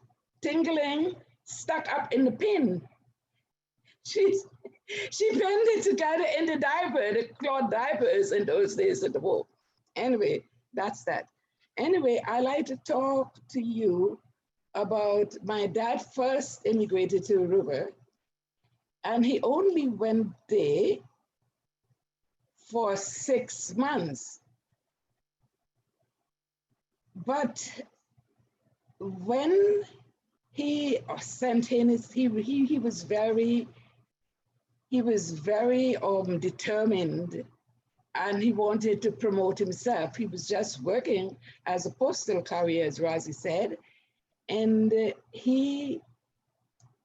tingling stuck up in the pin. She pinned it together in the diaper, the cloth diapers in those days at the war. Anyway, that's that. Anyway, I like to talk to you about my dad first immigrated to Aruba, and he only went there for 6 months. But when he sent in his, he was very determined, and he wanted to promote himself. He was just working as a postal carrier, as Razi said. And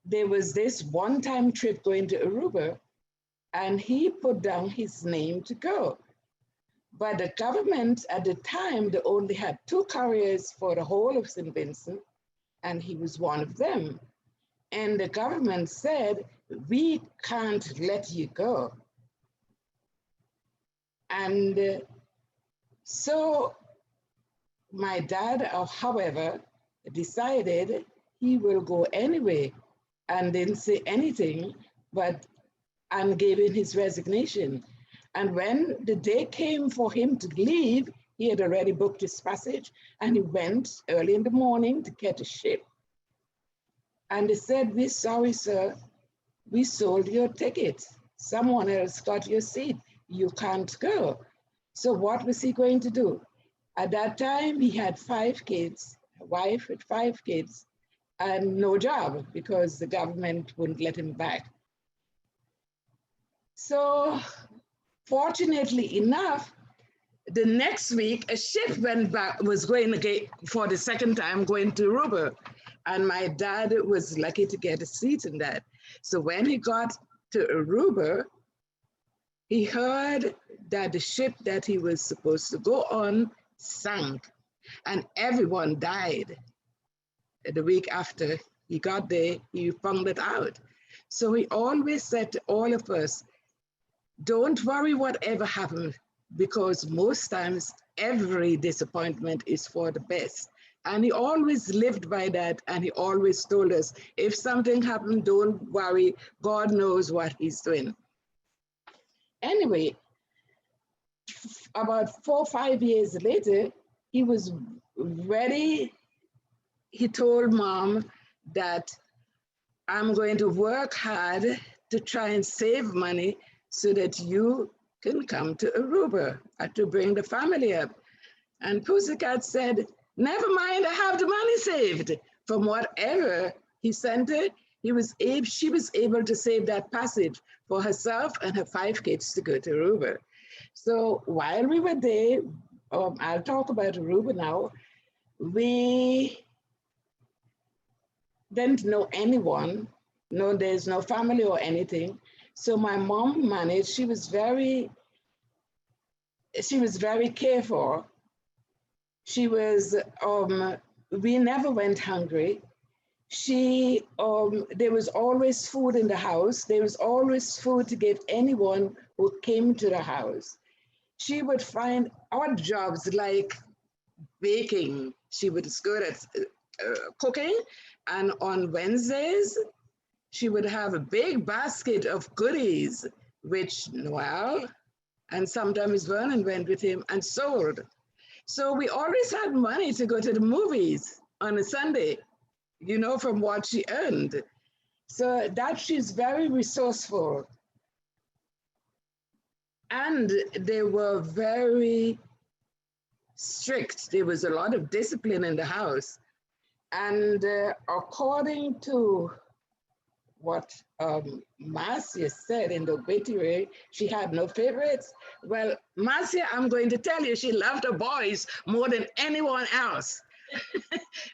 there was this one-time trip going to Aruba, and he put down his name to go. But the government at the time, they only had 2 carriers for the whole of St. Vincent, and he was one of them. And the government said, "We can't let you go." And so my dad, however, decided he will go anyway, and didn't say anything, and gave in his resignation. And when the day came for him to leave, he had already booked his passage, and he went early in the morning to catch a ship. And they said, "We're sorry, sir, we sold your ticket. Someone else got your seat. You can't go." So what was he going to do? At that time, he had 5 kids, a wife with 5 kids, and no job because the government wouldn't let him back. So fortunately enough, the next week, a ship went back, was going for the second time going to Aruba. And my dad was lucky to get a seat in that. So when he got to Aruba, he heard that the ship that he was supposed to go on sank, and everyone died. The week after he got there, he found it out. So he always said to all of us, "Don't worry whatever happens, because most times every disappointment is for the best." And he always lived by that, and he always told us, if something happened, don't worry, God knows what he's doing. Anyway, about 4 or 5 years later, he was ready. He told Mom that, "I'm going to work hard to try and save money so that you can come to Aruba to bring the family up." And Pussycat said, "Never mind, I have the money saved." From whatever he sent her, she was able to save that passage for herself and her 5 kids to go to Aruba. So while we were there, I'll talk about Aruba now, we didn't know anyone. No, there's no family or anything. So my mom managed. She was very careful. She was, we never went hungry. There was always food in the house. There was always food to give anyone who came to the house. she would find odd jobs like baking. She was good at cooking. And on Wednesdays, she would have a big basket of goodies, which Noel and sometimes Vernon went with him and sold. So we always had money to go to the movies on a Sunday, you know, from what she earned. So that she's very resourceful. And they were very strict. There was a lot of discipline in the house. And according to what Marcia said in the obituary, she had no favorites. Well, Marcia, I'm going to tell you, she loved the boys more than anyone else.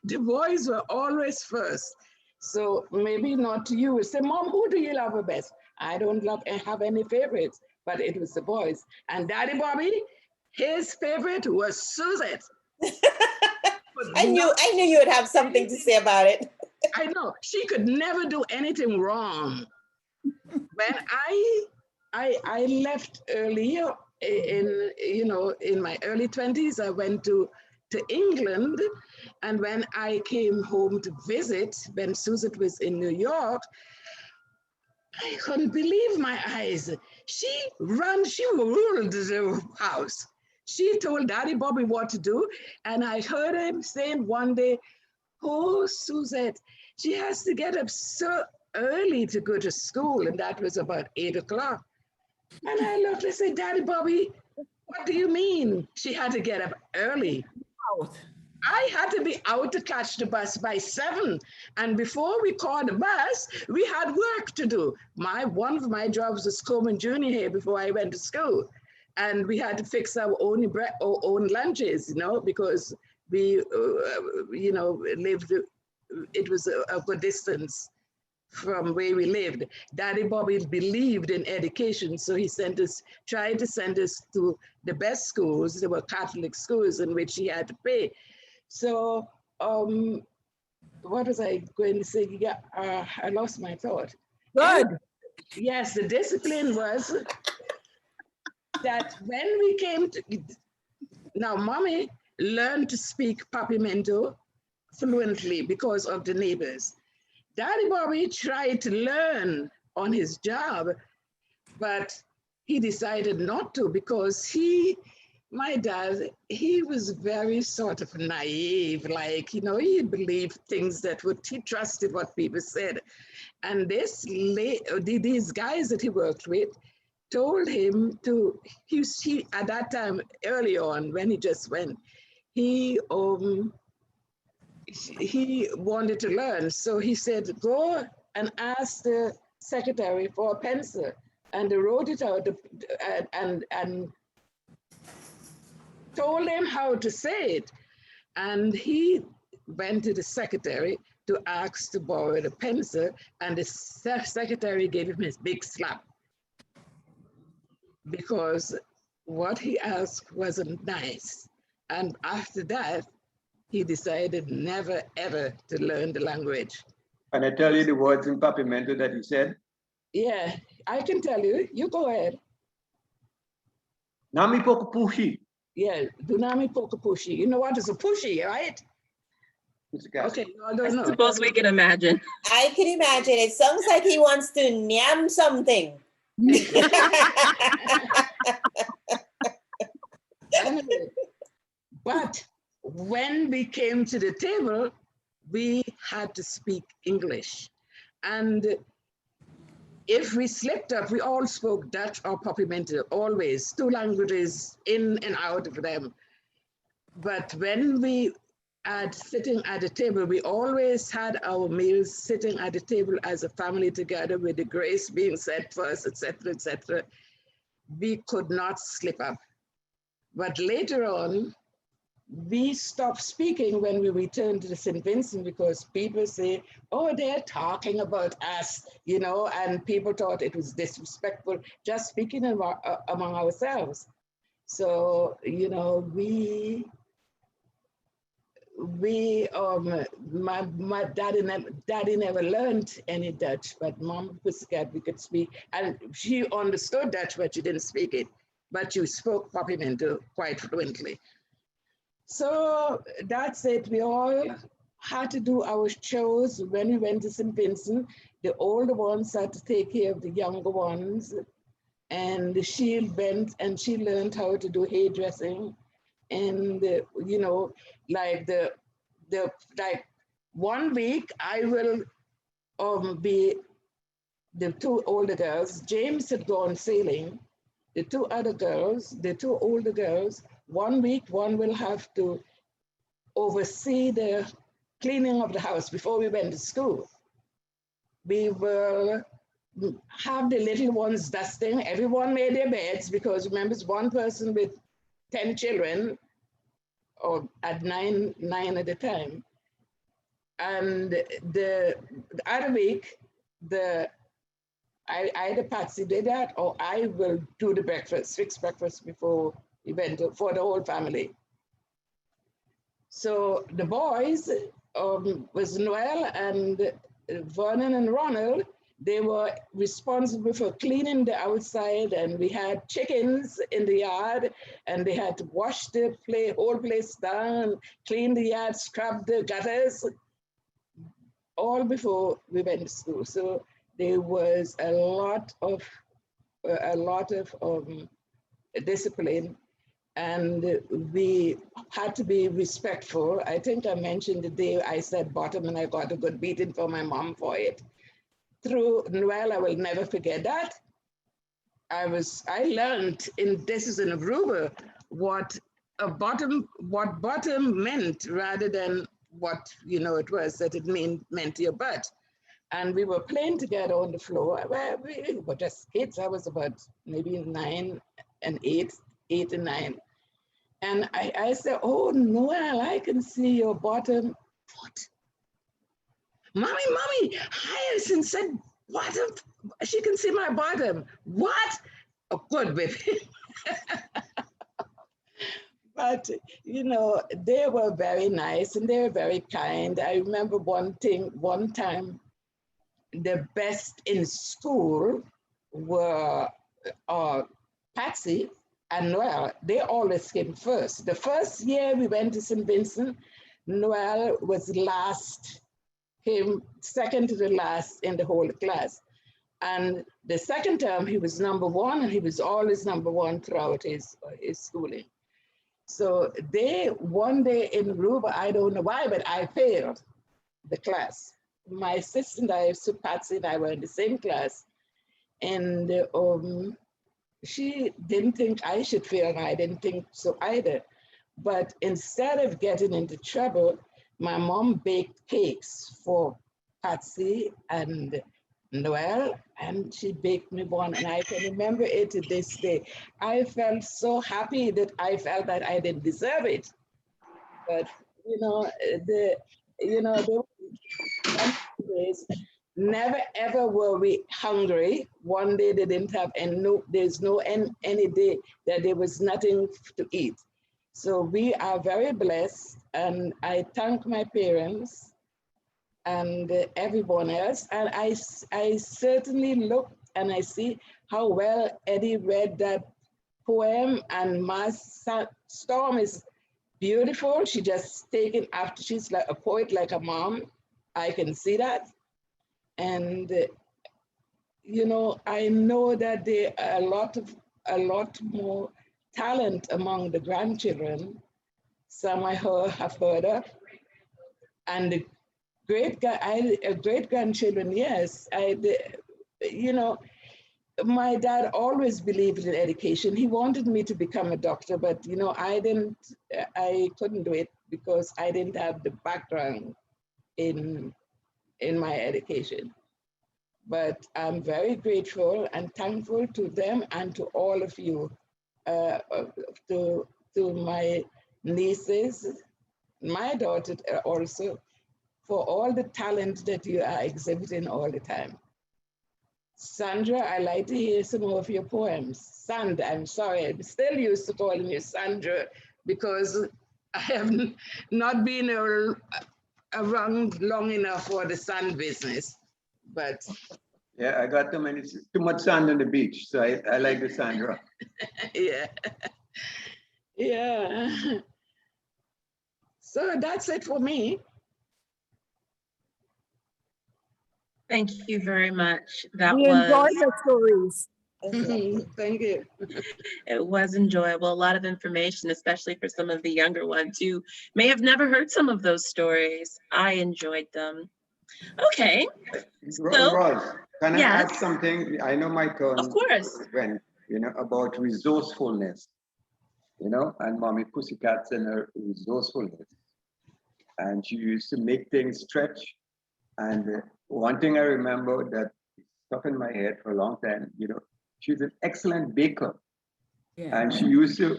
The boys were always first. So maybe not you would say, Mom, who do you love the best? I don't have any favorites, but it was the boys. And Daddy Bobby, his favorite was Suzette. I knew you would have something to say about it. I know, she could never do anything wrong. When I left earlier in my early 20s, I went to England. And when I came home to visit, when Suzette was in New York, I couldn't believe my eyes. She ruled the house. She told Daddy Bobby what to do. And I heard him saying one day, oh, Suzette, she has to get up so early to go to school. And that was about 8 o'clock. And I looked and said, Daddy Bobby, what do you mean she had to get up early? I had to be out to catch the bus by 7. And before we caught the bus, we had work to do. One of my jobs was Coleman Junior here before I went to school. And we had to fix our own lunches, because we, lived, it was a good distance from where we lived. Daddy Bobby believed in education, so he tried to send us to the best schools. There were Catholic schools in which he had to pay. So, what was I going to say? Yeah, I lost my thought. Good. Yes, the discipline was that when we came to, now Mommy learned to speak Papiamento fluently because of the neighbors. Daddy Bobby tried to learn on his job, but he decided not to because my dad, he was very sort of naive, like, he believed things he trusted what people said. And these guys that he worked with told him he at that time, early on, when he just went, he wanted to learn. So he said, go and ask the secretary for a pencil. And they wrote it out and told him how to say it. And he went to the secretary to ask to borrow the pencil, and the secretary gave him his big slap because what he asked wasn't nice. And after that, he decided never, ever to learn the language. Can I tell you the words in Papiamento that he said? Yeah, I can tell you. You go ahead. Nami poco pushi. Yeah, Dunami poco pushi. You know what is a pushi, right? Okay, no, I don't know. I suppose we can imagine. I can imagine. It sounds like he wants to nyam something. Anyway, but when we came to the table, we had to speak English. And if we slipped up, we all spoke Dutch or Papiamento, always, 2 languages in and out of them. But when we sitting at the table, we always had our meals sitting at the table as a family together with the grace being said first, etc., etc. We could not slip up. But later on, we stopped speaking when we returned to the St. Vincent because people say, oh, they're talking about us, and people thought it was disrespectful just speaking among ourselves. So, my daddy never learned any Dutch, but Mom Pussycat, we could speak. And she understood Dutch, but she didn't speak it. but you spoke Papiamento quite fluently. So that's it. We all had to do our shows when we went to St. Vincent. The older ones had to take care of the younger ones. And she went and she learned how to do hairdressing. And, you know, like like 1 week, I will be the two older girls. James had gone sailing. The two other girls, the two older girls, 1 week, one will have to oversee the cleaning of the house before we went to school. We will have the little ones dusting. Everyone made their beds because remember, it's one person with 10 children, or at nine at a time. And the other week, either Patsy did that or I will do the breakfast, fix breakfast before we went for the whole family. So the boys was Noel and Vernon and Ronald. They were responsible for cleaning the outside, and we had chickens in the yard, and they had to wash the whole place down, clean the yard, scrub the gutters, all before we went to school. So there was a lot of discipline, and we had to be respectful. I think I mentioned the day I said bottom, and I got a good beating from my mom for it. Through Noel, I will never forget that. I learned this is in Aruba, what bottom meant rather than what it was that it meant your butt. And we were playing together on the floor. We were just kids. I was about maybe 9 and 8 and 9. And I said, "Oh, Noel, I can see your bottom foot." Mommy, Hyacinth said, "Bottom, she can see my bottom." What? Oh, good, baby. But, they were very nice and they were very kind. I remember one time, the best in school were Patsy and Noel. They always came first. The first year we went to St. Vincent, Noel was last, came second to the last in the whole class. And the second term, he was number one, and he was always number one throughout his schooling. So one day in Aruba, I don't know why, but I failed the class. My sister and I, Patsy and I were in the same class, and she didn't think I should fail, and I didn't think so either. But instead of getting into trouble, my mom baked cakes for Patsy and Noel, and she baked me one, and I can remember it to this day. I felt so happy that I felt that I didn't deserve it. But, never ever were we hungry. One day they didn't have, and there's no any day that there was nothing to eat. So we are very blessed, and I thank my parents and everyone else. And I certainly look and I see how well Eddie read that poem, and my Storm is beautiful. She just taken after, she's like a poet, like a mom. I can see that. And, I know that there are a lot more talent among the grandchildren. Some I have heard of. And the great-grandchildren, yes. My dad always believed in education. He wanted me to become a doctor, but, I couldn't do it because I didn't have the background in my education. But I'm very grateful and thankful to them and to all of you, to my nieces, my daughter also, for all the talent that you are exhibiting all the time. Sandra, I like to hear some of your poems. Sandra, I'm sorry, I'm still used to calling you Sandra because I have not been around long enough for the sun business. But Yeah, I got too much sand on the beach, so I like the sand rock. Yeah. Yeah. So that's it for me. Thank you very much. That We enjoyed was, the stories. Thank you. it was enjoyable. A lot of information, especially for some of the younger ones who may have never heard some of those stories. I enjoyed them. Okay, so Ross, can I yes, add something? I know my turn of course. when, about resourcefulness, and Mommy Pussycat's and her resourcefulness. And she used to make things stretch. And one thing I remember that stuck in my head for a long time, she's an excellent baker. Yeah. And she used to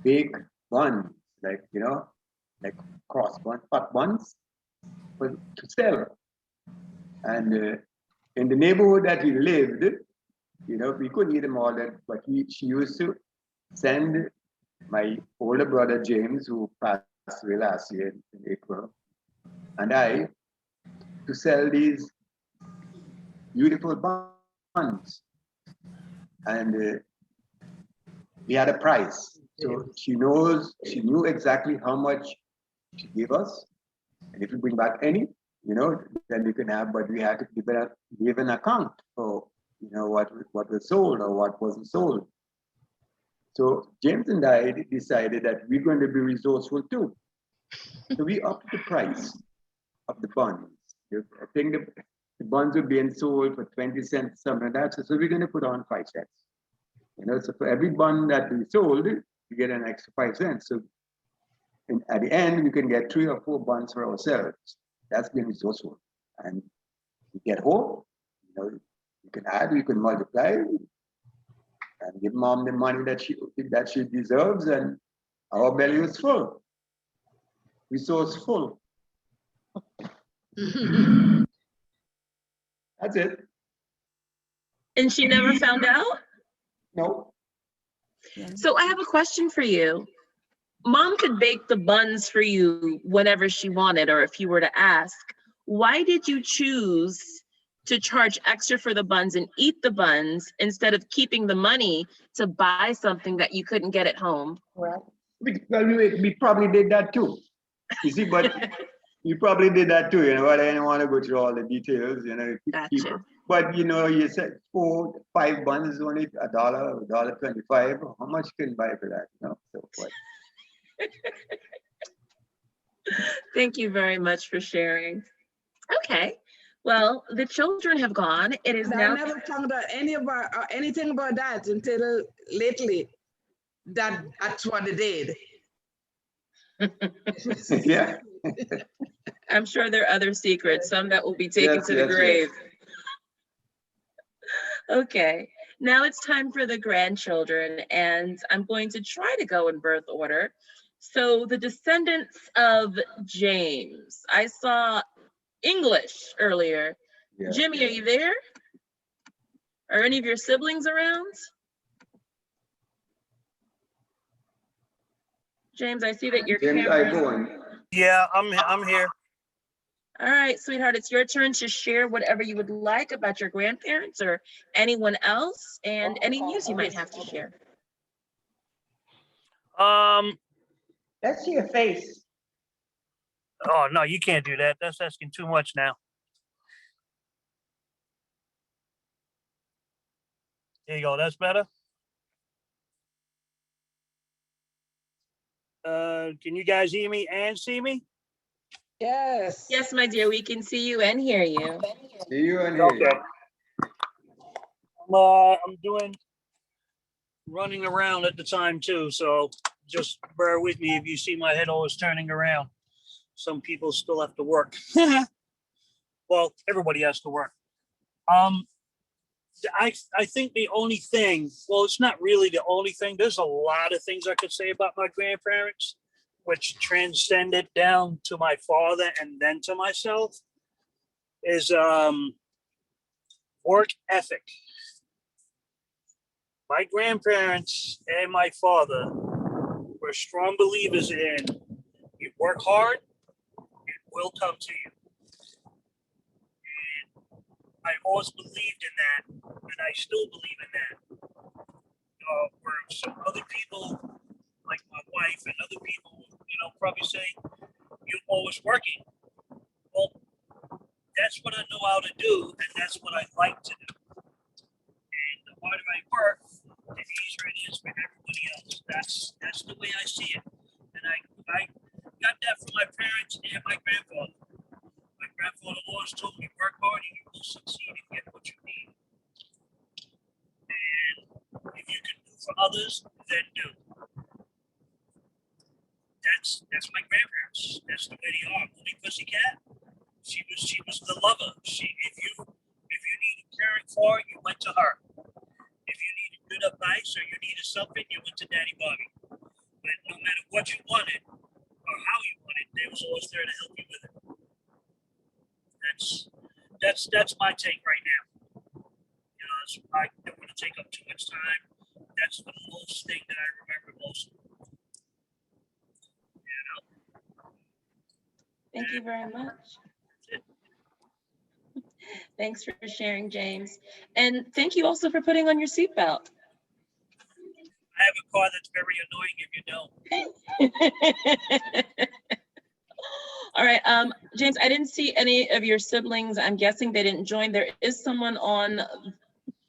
bake buns, like cross buns, hot buns, to sell. And in the neighborhood that we lived, we couldn't eat them all, but she used to send my older brother James, who passed away last year in April, and I to sell these beautiful buns. And we had a price. So she knew exactly how much she gave us. And if we bring back any, then we can have, but we had to give an account for, what was sold or what wasn't sold. So James and I decided that we're going to be resourceful too. So we upped the price of the buns. I think the buns were being sold for 20 cents, something like that. So we're going to put on 5 cents. So for every bun that we sold, we get an extra 5 cents. So at the end, we can get 3 or 4 buns for ourselves. That's being resourceful. And we get home, you can add, you can multiply, and give mom the money that she deserves, and our belly is full. Resourceful. That's it. And she never found out? No. So I have a question for you. Mom could bake the buns for you whenever she wanted, or if you were to ask. Why did you choose to charge extra for the buns and eat the buns instead of keeping the money to buy something that you couldn't get at home? Well, we probably did that too. You see, but you probably did that too, but I didn't want to go through all the details, Gotcha. But you said 4, 5 buns is only $1, $1.25. How much can you buy for that? So what? Thank you very much for sharing. Okay, well, the children have gone. It is now. I never found out anything about that until lately. That's what they did. Yeah. I'm sure there are other secrets, some that will be taken to the grave. Okay, now it's time for the grandchildren, and I'm going to try to go in birth order. So the descendants of James. I saw English earlier. Yeah. Jimmy, are you there? Are any of your siblings around? James, I see that your camera. Yeah, I'm here. All right, sweetheart, it's your turn to share whatever you would like about your grandparents or anyone else, and any news you might have to share. Let's see your face. Oh, no, you can't do that. That's asking too much now. There you go. That's better. Can you guys hear me and see me? Yes. Yes, my dear, we can see you and hear you. See you and hear you. I'm running around at the time too, so just bear with me if you see my head always turning around. Some people still have to work. Well, everybody has to work. I think the only thing, well, it's not really the only thing. There's a lot of things I could say about my grandparents, which transcended down to my father and then to myself, is work ethic. My grandparents and my father were strong believers in you work hard, it will come to you. And I always believed in that, and I still believe in that. Where some other people, like my wife and other people, probably say, you're always working. Well, that's what I know how to do, and that's what I like to do. And the harder I work, the easier it is for everybody else. That's the way I see it. And I got that from my parents and my grandfather. My grandfather always told me, work hard and you will succeed and get what you need. And if you can do for others, then do. That's my grandparents. That's the way they are. Only Pussycat, she was the lover. If you needed caring for, you went to her. If you needed good advice or you needed something, you went to Daddy Bobby. But no matter what you wanted or how you wanted, they was always there to help you with it. That's my take right now. I don't want to take up too much time. That's the most thing that I remember most. Thank you very much. Thanks for sharing, James. And thank you also for putting on your seatbelt. I have a car that's very annoying if you don't. All right, James, I didn't see any of your siblings. I'm guessing they didn't join. There is someone on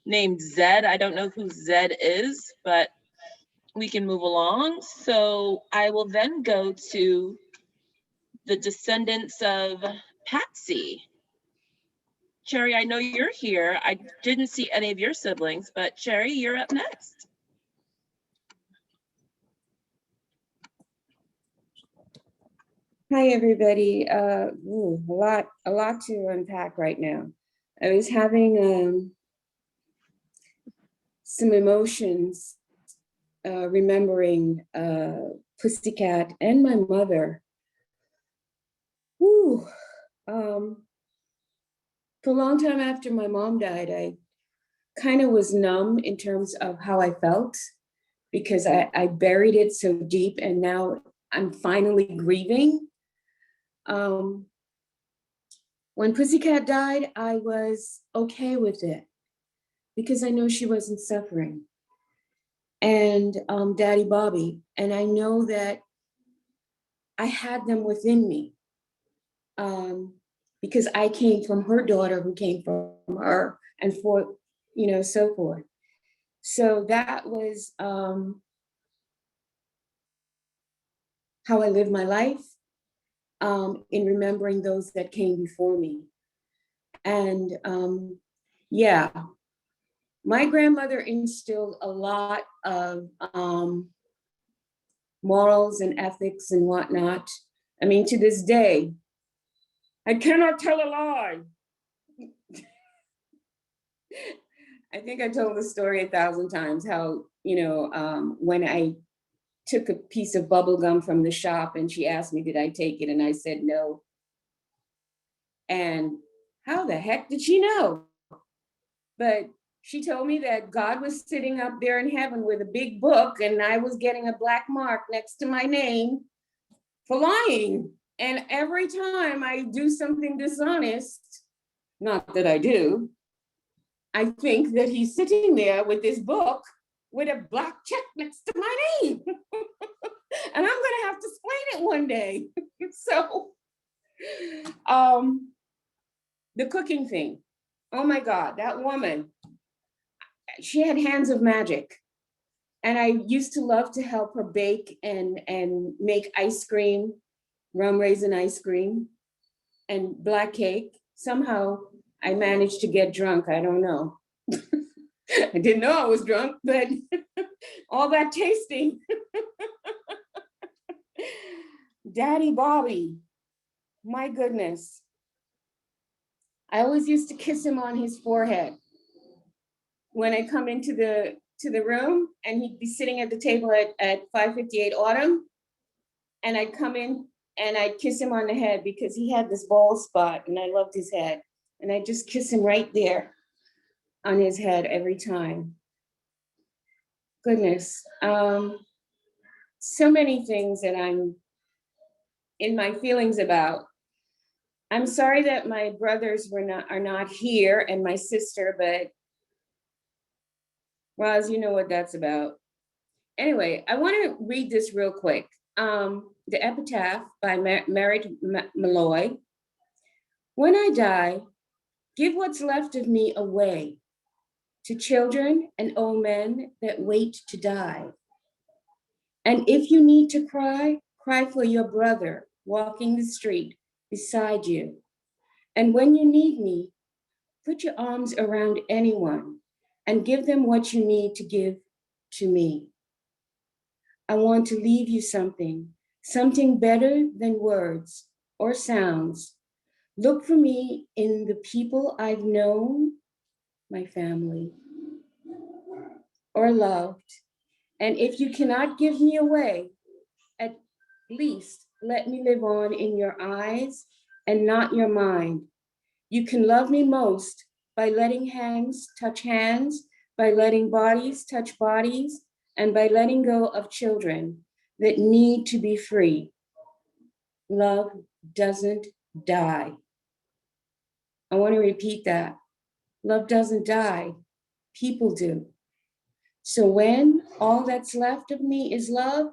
named Zed. I don't know who Zed is, but we can move along. So I will then go to the descendants of Patsy. Cherry, I know you're here. I didn't see any of your siblings, but Cherry, you're up next. Hi, everybody. A lot to unpack right now. I was having some emotions remembering Pussycat and my mother. Whew. For a long time after my mom died, I kind of was numb in terms of how I felt because I buried it so deep, and now I'm finally grieving. When Pussycat died, I was okay with it because I know she wasn't suffering. And Daddy Bobby, and I know that I had them within me because I came from her daughter who came from her, and for, so forth. So that was how I lived my life in remembering those that came before me. And yeah, my grandmother instilled a lot of morals and ethics and whatnot. I mean, to this day, I cannot tell a lie. I think I told the story 1,000 times how, when I took a piece of bubble gum from the shop and she asked me, did I take it? And I said no. And how the heck did she know? But she told me that God was sitting up there in heaven with a big book and I was getting a black mark next to my name for lying. And every time I do something dishonest, not that I do, I think that he's sitting there with this book with a black check next to my name. And I'm gonna have to explain it one day. So, the cooking thing. Oh my God, that woman, she had hands of magic. And I used to love to help her bake and make ice cream, rum raisin ice cream, and black cake. Somehow I managed to get drunk, I don't know. I didn't know I was drunk, but all that tasting. Daddy Bobby, my goodness. I always used to kiss him on his forehead when I come into the room, and he'd be sitting at the table at 558 Autumn, and I'd come in and I'd kiss him on the head because he had this bald spot and I loved his head. And I'd just kiss him right there on his head every time. Goodness. So many things that I'm in my feelings about. I'm sorry that my brothers are not here and my sister, but Roz, you know what that's about. Anyway, I want to read this real quick. The epitaph by Mary Malloy. When I die, give what's left of me away to children and old men that wait to die. And if you need to cry, cry for your brother walking the street beside you. And when you need me, put your arms around anyone and give them what you need to give to me. I want to leave you something better than words or sounds. Look for me in the people I've known, my family, or loved. And if you cannot give me away, at least let me live on in your eyes and not your mind. You can love me most by letting hands touch hands, by letting bodies touch bodies, and by letting go of children that need to be free. Love doesn't die. I want to repeat that. Love doesn't die. People do. So when all that's left of me is love,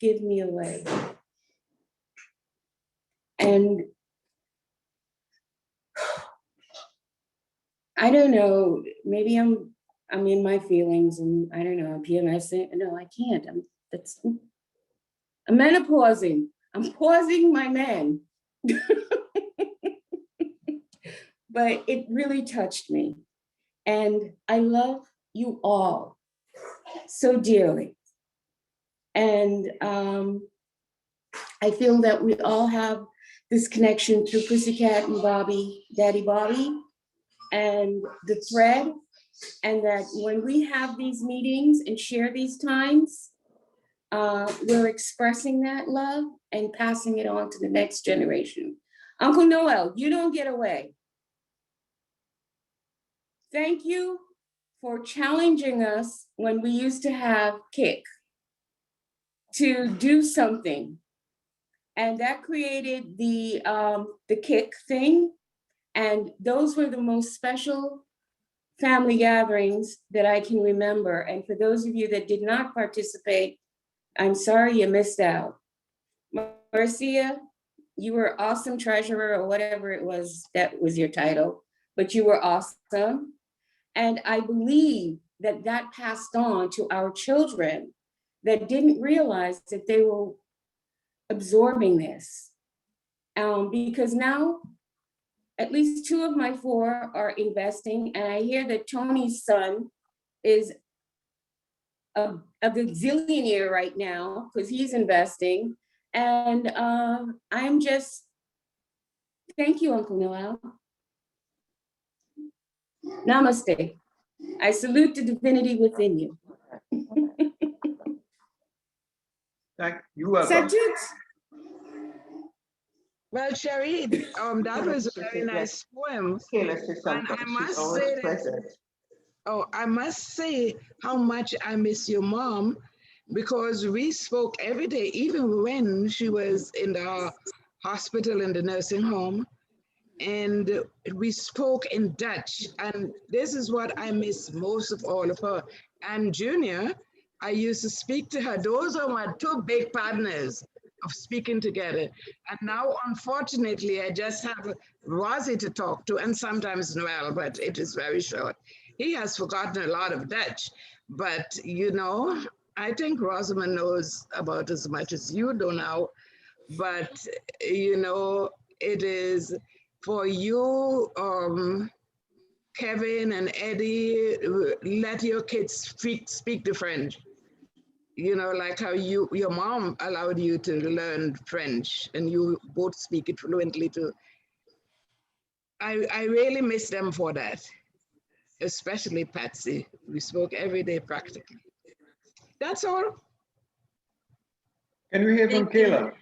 give me away. And I don't know, maybe I'm in my feelings and I don't know, I'm PMSing. No, I can't. I'm menopausing. I'm pausing my man. But it really touched me. And I love you all so dearly. And I feel that we all have this connection through Pussycat and Bobby, Daddy Bobby, and the thread. And that when we have these meetings and share these times, we're expressing that love and passing it on to the next generation. Uncle Noel, you don't get away. Thank you for challenging us when we used to have kick to do something. And that created the kick thing. And those were the most special family gatherings that I can remember. And for those of you that did not participate, I'm sorry you missed out. Marcia, you were awesome treasurer or whatever it was, that was your title, but you were awesome. And I believe that that passed on to our children that didn't realize that they were absorbing this. Because now, at least 2 of my 4 are investing, and I hear that Tony's son is a gazillionaire right now because he's investing. And I'm just, thank you, Uncle Noel. Namaste. I salute the divinity within you. Thank you. Welcome. Sajid. Well, Sherry, that was a very nice poem. Okay, let's say And something. I must She's always say that, present. I must say how much I miss your mom, because we spoke every day, even when she was in the hospital in the nursing home. And we spoke in Dutch. And this is what I miss most of all of her. And Junior, I used to speak to her. Those are my 2 big partners of speaking together. And now, unfortunately, I just have Rosie to talk to, and sometimes Noel, but it is very short. He has forgotten a lot of Dutch, but you know, I think Rosamond knows about as much as you do now. But you know, it is for you, Kevin and Eddie, let your kids speak the French. You know, like how your mom allowed you to learn French and you both speak it fluently too. I really miss them for that, especially Patsy. We spoke every day practically. That's all. Can we hear from Kayla?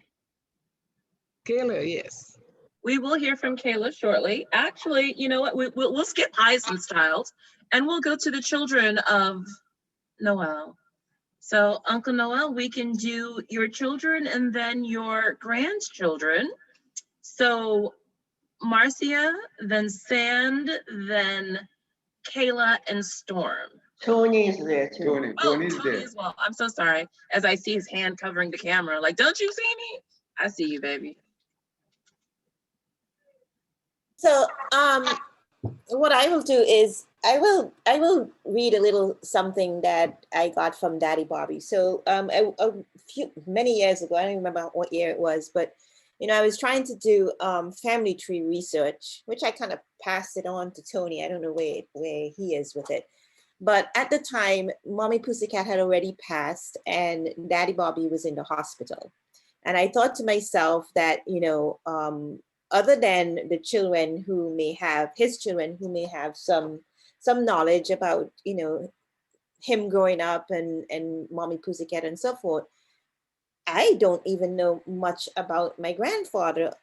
Kayla, yes. We will hear from Kayla shortly. Actually, you know what? We'll skip highs and styles, and we'll go to the children of Noel. So, Uncle Noel, we can do your children and then your grandchildren. So, Marcia, then Sand, then Kayla and Storm. Tony is there too. Tony, Tony's Tony there. as well. I'm so sorry. As I see his hand covering the camera, like, don't you see me? I see you, baby. So what I will do is I will read a little something that I got from Daddy Bobby. So many years ago, I don't remember what year it was, but I was trying to do family tree research, which I kind of passed it on to Tony. I don't know where he is with it. But at the time, Mommy Pussycat had already passed and Daddy Bobby was in the hospital. And I thought to myself that, other than the children who may have, his children who may have some knowledge about, him growing up and Mommy Pussycat and so forth, I don't even know much about my grandfather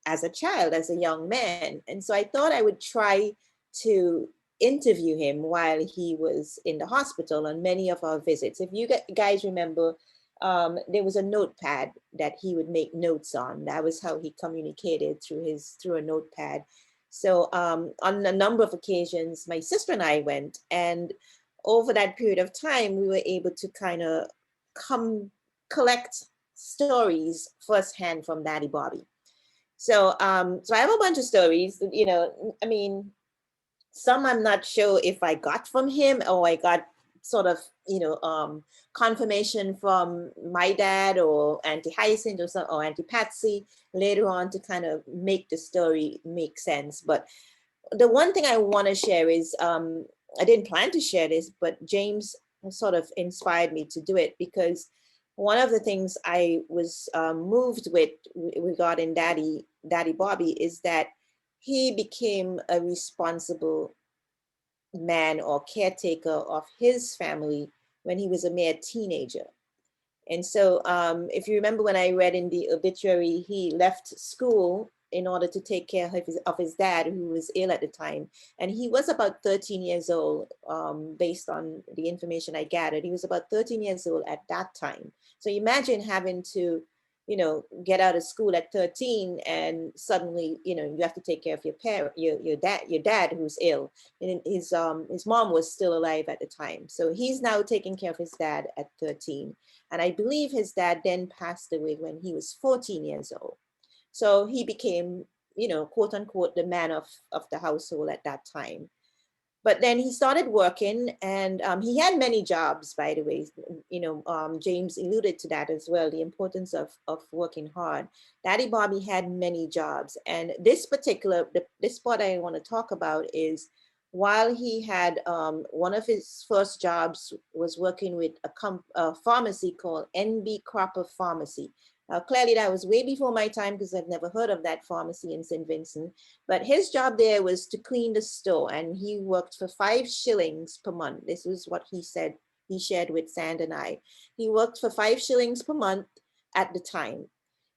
as a child, as a young man. And so I thought I would try to interview him while he was in the hospital on many of our visits. If you guys remember, there was a notepad that he would make notes on. That was how he communicated through a notepad. So on a number of occasions, my sister and I went, and over that period of time, we were able to kind of collect stories firsthand from Daddy Bobby. So so I have a bunch of stories, some I'm not sure if I got from him or I got sort of, confirmation from my dad or Auntie Hyacinth or Auntie Patsy later on to kind of make the story make sense. But the one thing I want to share is, I didn't plan to share this, but James sort of inspired me to do it, because one of the things I was moved with regarding Daddy Bobby is that he became a responsible man or caretaker of his family when he was a mere teenager. And so if you remember when I read in the obituary, he left school in order to take care of his dad, who was ill at the time. And he was about 13 years old, based on the information I gathered. He was about 13 years old at that time. So imagine having to, get out of school at 13 and suddenly, you have to take care of your parent, your dad who's ill. And his mom was still alive at the time. So he's now taking care of his dad at 13. And I believe his dad then passed away when he was 14 years old. So he became, quote unquote, the man of the household at that time. But then he started working, and he had many jobs, by the way. James alluded to that as well, the importance of working hard. Daddy Bobby had many jobs. And this part I want to talk about is, while he had one of his first jobs was working with a pharmacy called NB Cropper Pharmacy. Clearly that was way before my time, because I've never heard of that pharmacy in St. Vincent. But his job there was to clean the store, and he worked for 5 shillings per month. This was what he said, he shared with Sand and I. He worked for 5 shillings per month at the time.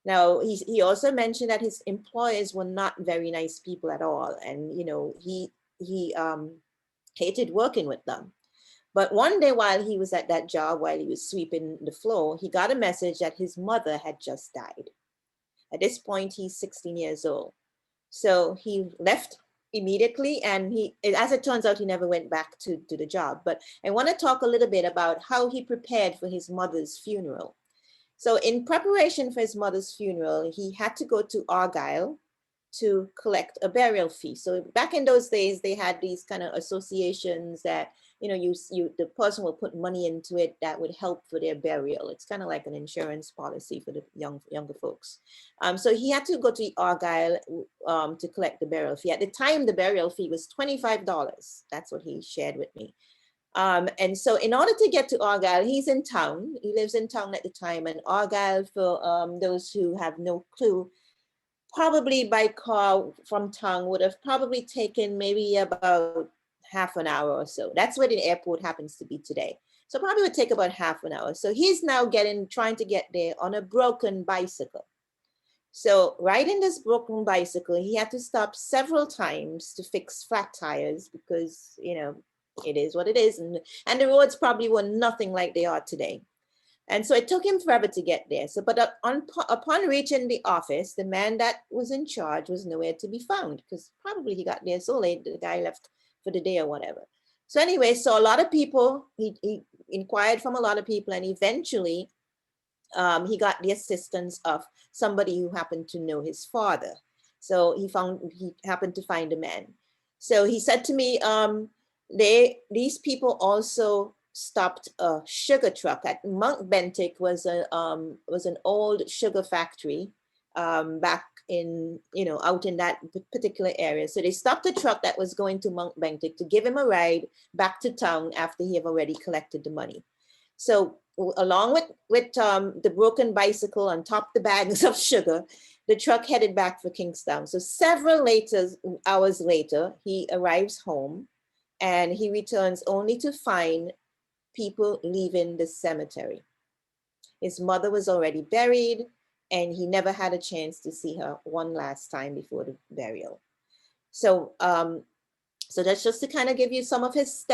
Now, he also mentioned that his employers were not very nice people at all. And, he hated working with them. But one day while he was at that job, while he was sweeping the floor, he got a message that his mother had just died. At this point, he's 16 years old. So he left immediately, and as it turns out, he never went back to the job. But I want to talk a little bit about how he prepared for his mother's funeral. So in preparation for his mother's funeral, he had to go to Argyle to collect a burial fee. So back in those days, they had these kind of associations that, the person will put money into it that would help for their burial. It's kind of like an insurance policy for the younger folks. So he had to go to Argyle to collect the burial fee. At the time, the burial fee was $25. That's what he shared with me. And so in order to get to Argyle, he's in town. He lives in town at the time. And Argyle, for those who have no clue, probably by car from town would have probably taken maybe about half an hour or so. That's where the airport happens to be today. So probably would take about half an hour. So he's now trying to get there on a broken bicycle. So riding this broken bicycle, he had to stop several times to fix flat tires, because, it is what it is. And the roads probably were nothing like they are today. And so it took him forever to get there. So, but upon reaching the office, the man that was in charge was nowhere to be found, because probably he got there so late, the guy left for the day or whatever. So anyway, so a lot of people, he inquired from a lot of people, and eventually he got the assistance of somebody who happened to know his father. So he happened to find a man. So he said to me, these people also stopped a sugar truck at Mount Bentic. Was an old sugar factory back in, out in that particular area. So they stopped a truck that was going to Mount Bentic to give him a ride back to town after he had already collected the money. So along with the broken bicycle on top the bags of sugar, the truck headed back for Kingstown. So several hours later, he arrives home, and he returns only to find people leaving the cemetery. His mother was already buried, and he never had a chance to see her one last time before the burial. So, so that's just to kind of give you some of his,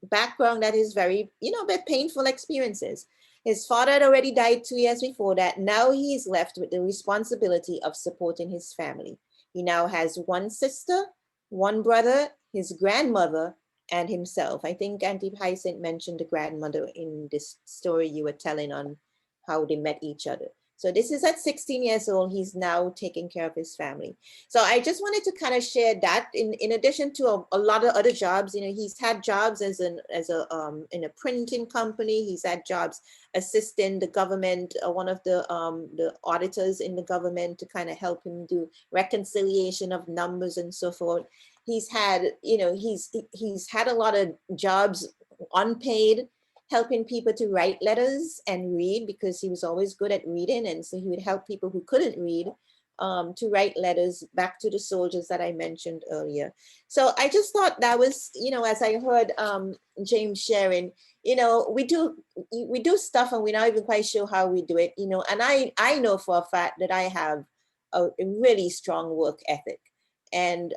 background that is very, a bit painful experiences. His father had already died 2 years before that. Now he's left with the responsibility of supporting his family. He now has one sister, one brother, his grandmother, and himself. I think Auntie Hyacinth mentioned the grandmother in this story you were telling on how they met each other. So this is at 16 years old. He's now taking care of his family. So I just wanted to kind of share that in addition to a lot of other jobs. He's had jobs in a printing company. He's had jobs assisting the government, one of the auditors in the government, to kind of help him do reconciliation of numbers and so forth. He's had, he's had a lot of jobs unpaid, helping people to write letters and read, because he was always good at reading. And so he would help people who couldn't read to write letters back to the soldiers that I mentioned earlier. So I just thought that was, as I heard James sharing, we do stuff and we're not even quite sure how we do it, and I know for a fact that I have a really strong work ethic. And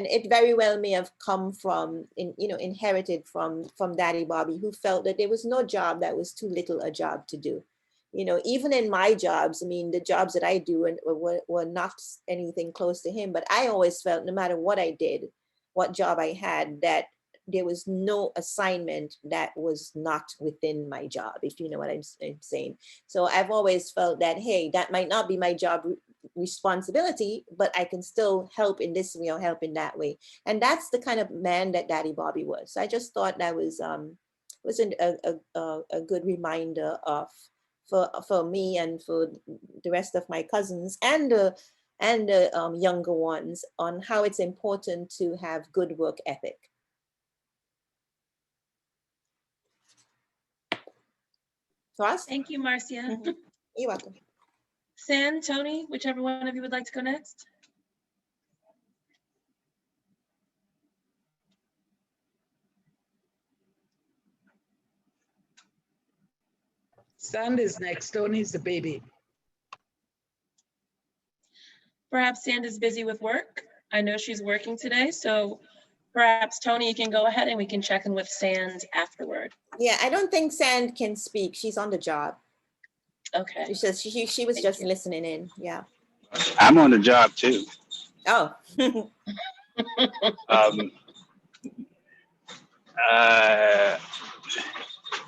it very well may have come from, inherited from Daddy Bobby, who felt that there was no job that was too little a job to do. Even in my jobs, the jobs that I do were not anything close to him, but I always felt no matter what I did, what job I had, that there was no assignment that was not within my job, if you know what I'm saying. So I've always felt that, hey, that might not be my job responsibility, but I can still help in this way or help in that way. And that's the kind of man that Daddy Bobby was. So I just thought that was a good reminder for me and for the rest of my cousins and the younger ones on how it's important to have good work ethic. Ross? Thank you, Marcia. You're welcome. San, Tony, whichever one of you would like to go next. Sand is next. Tony's the baby. Perhaps Sand is busy with work. I know she's working today, so perhaps Tony, you can go ahead and we can check in with Sand afterward. Yeah, I don't think Sand can speak. She's on the job. Okay. She says she was just listening in. Yeah. I'm on the job too. Oh.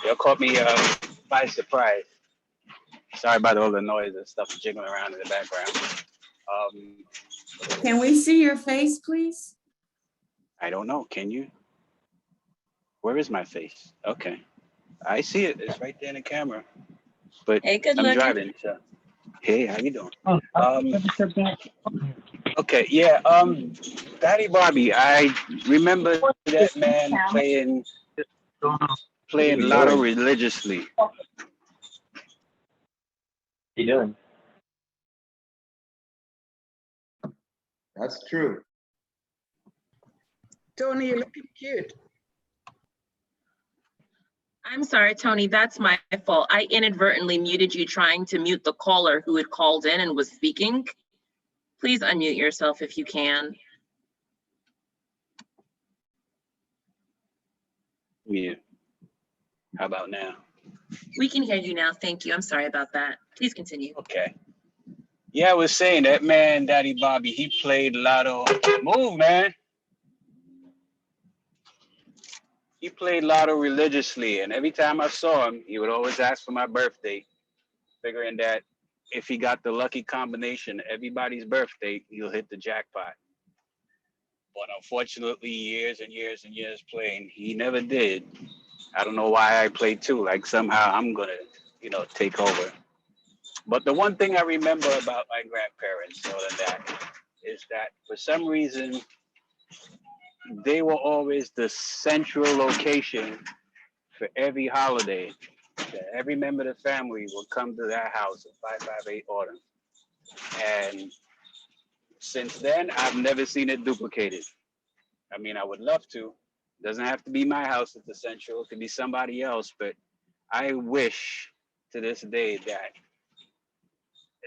You caught me by surprise. Sorry about all the noise and stuff jiggling around in the background. Can we see your face, please? I don't know. Can you? Where is my face? Okay. I see it. It's right there in the camera. But hey, good I'm looking. driving. So. Hey, how you doing? Okay, yeah. Daddy Bobby, I remember that man playing lotto religiously. How you doing? That's true. Tony, you're looking cute. I'm sorry, Tony, that's my fault. I inadvertently muted you trying to mute the caller who had called in and was speaking. Please unmute yourself if you can. Yeah. How about now? We can hear you now. Thank you. I'm sorry about that. Please continue. Okay. Yeah, I was saying that man, Daddy Bobby, he played lotto. Move, man. He played lotto religiously, and every time I saw him, he would always ask for my birthday, figuring that if he got the lucky combination, everybody's birthday, he'll hit the jackpot. But unfortunately, years and years and years playing, he never did. I don't know why I played too. Like somehow I'm gonna, take over. But the one thing I remember about my grandparents, more than that, is that for some reason they were always the central location for every holiday. That every member of the family would come to their house at 558 Autumn. And since then, I've never seen it duplicated. I mean, I would love to. It doesn't have to be my house at the central. It could be somebody else. But I wish to this day that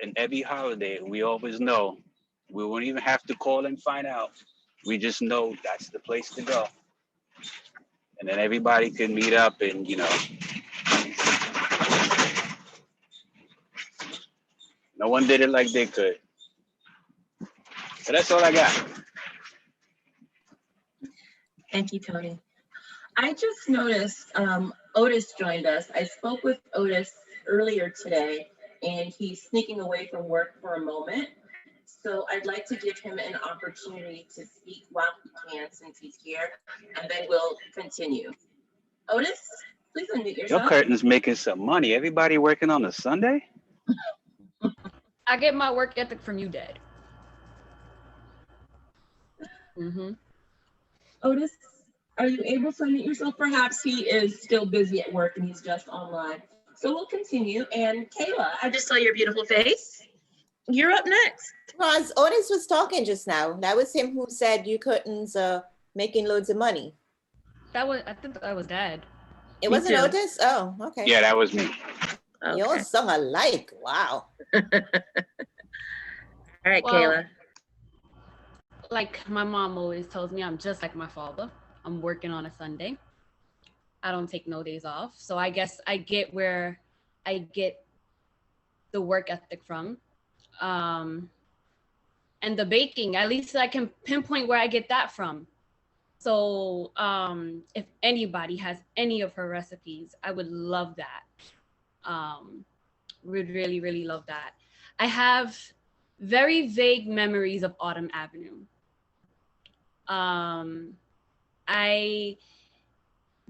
in every holiday, we always know. We won't even have to call and find out. We just know that's the place to go. And then everybody can meet up and, no one did it like they could. So that's all I got. Thank you, Tony. I just noticed Otis joined us. I spoke with Otis earlier today, and he's sneaking away from work for a moment. So I'd like to give him an opportunity to speak while he can, since he's here, and then we'll continue. Otis, please unmute yourself. Your Curtin's making some money. Everybody working on a Sunday? I get my work ethic from you, Dad. Mm-hmm. Otis, are you able to unmute yourself? Perhaps he is still busy at work and he's just online. So we'll continue. And Kayla, I just saw your beautiful face. You're up next. Well, as Otis was talking just now, that was him who said you couldn't making loads of money. I think that was Dad. It wasn't Otis? Oh, okay. Yeah, that was me. Okay. You all sung alike. Wow. All right, Well, Kayla. Like my mom always tells me, I'm just like my father. I'm working on a Sunday. I don't take no days off. So I guess I get where I get the work ethic from. And the baking, at least I can pinpoint where I get that from. So if anybody has any of her recipes, I would love that. Would really, really love that. I have very vague memories of Autumn Avenue. I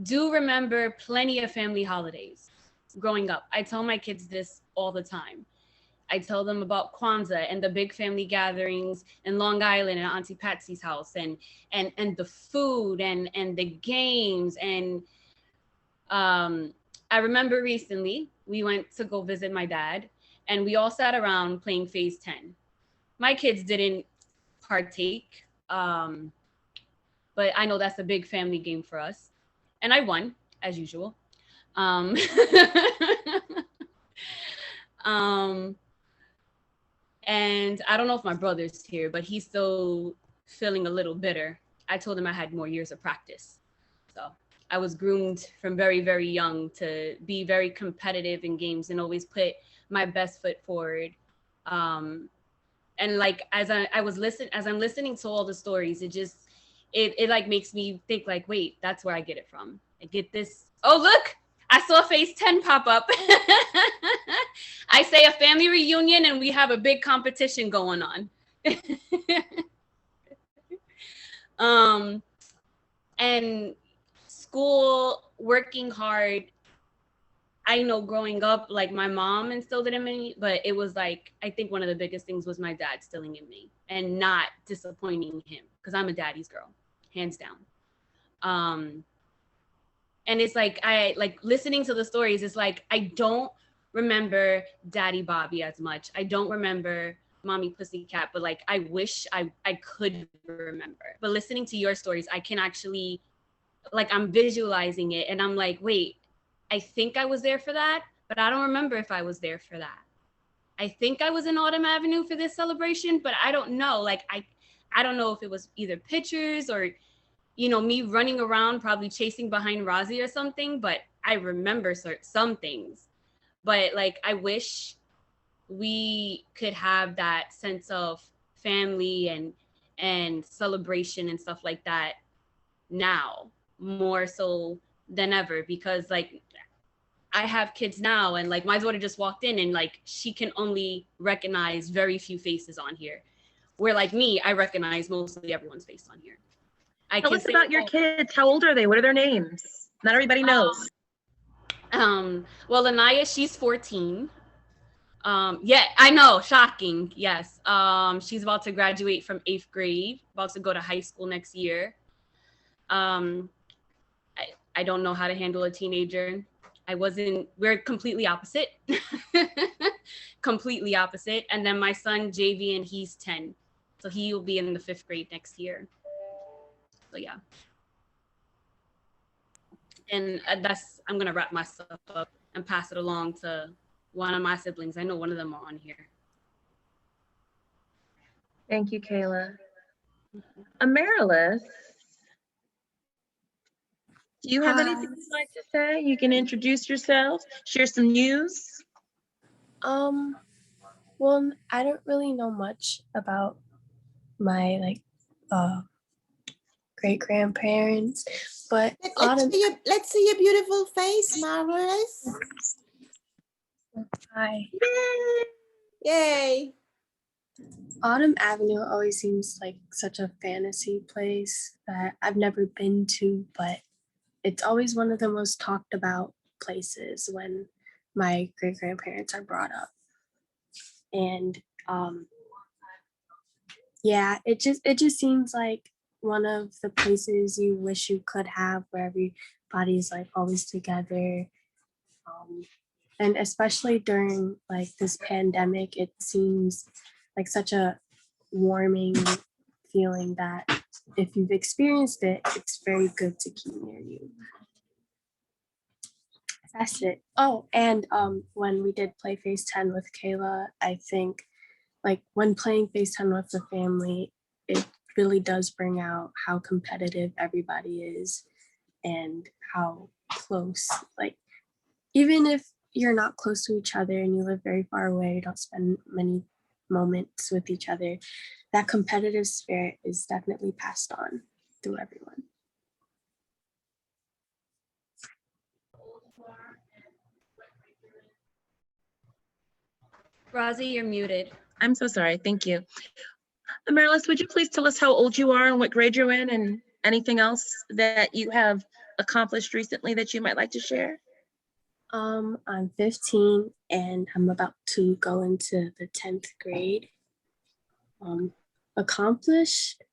do remember plenty of family holidays growing up. I tell my kids this all the time. I tell them about Kwanzaa and the big family gatherings in Long Island and Auntie Patsy's house and the food and the games. And I remember recently we went to go visit my dad and we all sat around playing Phase 10. My kids didn't partake, but I know that's a big family game for us. And I won, as usual. And I don't know if my brother's here, but he's still feeling a little bitter. I told him I had more years of practice. So I was groomed from very, very young to be very competitive in games and always put my best foot forward. And like, as I'm listening to all the stories, it like makes me think like, wait, that's where I get it from. I get this. Oh, look, I saw Phase 10 pop up. I say a family reunion and we have a big competition going on. And school, working hard. I know growing up, like my mom instilled it in me, but it was like, I think one of the biggest things was my dad instilling in me and not disappointing him, because I'm a daddy's girl, hands down. And it's like, I like listening to the stories, it's like, I don't remember Daddy Bobby as much. I don't remember Mommy Pussycat, but like, I wish I could remember. But listening to your stories, I can actually, like, I'm visualizing it and I'm like, wait, I think I was there for that, but I don't remember if I was there for that. I think I was in Autumn Avenue for this celebration, but I don't know. Like, I don't know if it was either pictures or, you know, me running around, probably chasing behind Rozzy or something, but I remember some things, but like I wish we could have that sense of family and celebration and stuff like that now more so than ever, because like I have kids now, and like my daughter just walked in and like she can only recognize very few faces on here, where like me, I recognize mostly everyone's face on here. Tell us about your kids. How old are they? What are their names? Not everybody knows. Well, Anaya, she's 14. Yeah, I know, shocking. Yes. She's about to graduate from 8th grade, about to go to high school next year. I don't know how to handle a teenager. We're completely opposite. Completely opposite. And then my son, JV, and he's 10. So he will be in the 5th grade next year. So yeah. And I'm gonna wrap my stuff up and pass it along to one of my siblings. I know one of them are on here. Thank you, Kayla. Amaryllis, do you have anything you'd like to say? You can introduce yourself, share some news. Well, I don't really know much about my great-grandparents, but let's see your beautiful face, Marvelous. Hi. Yay. Autumn Avenue always seems like such a fantasy place that I've never been to, but it's always one of the most talked about places when my great-grandparents are brought up. And yeah, it just seems like one of the places you wish you could have, where everybody's like always together. And especially during like this pandemic, it seems like such a warming feeling that if you've experienced it, it's very good to keep near you. That's it. Oh, and when we did play Phase 10 with Kayla, I think like when playing Phase 10 with the family, it really does bring out how competitive everybody is and how close, like even if you're not close to each other and you live very far away, you don't spend many moments with each other, that competitive spirit is definitely passed on through everyone. Rosie, you're muted. I'm so sorry. Thank you. Amaryllis, would you please tell us how old you are and what grade you're in and anything else that you have accomplished recently that you might like to share? I'm 15 and I'm about to go into the 10th grade. Accomplished?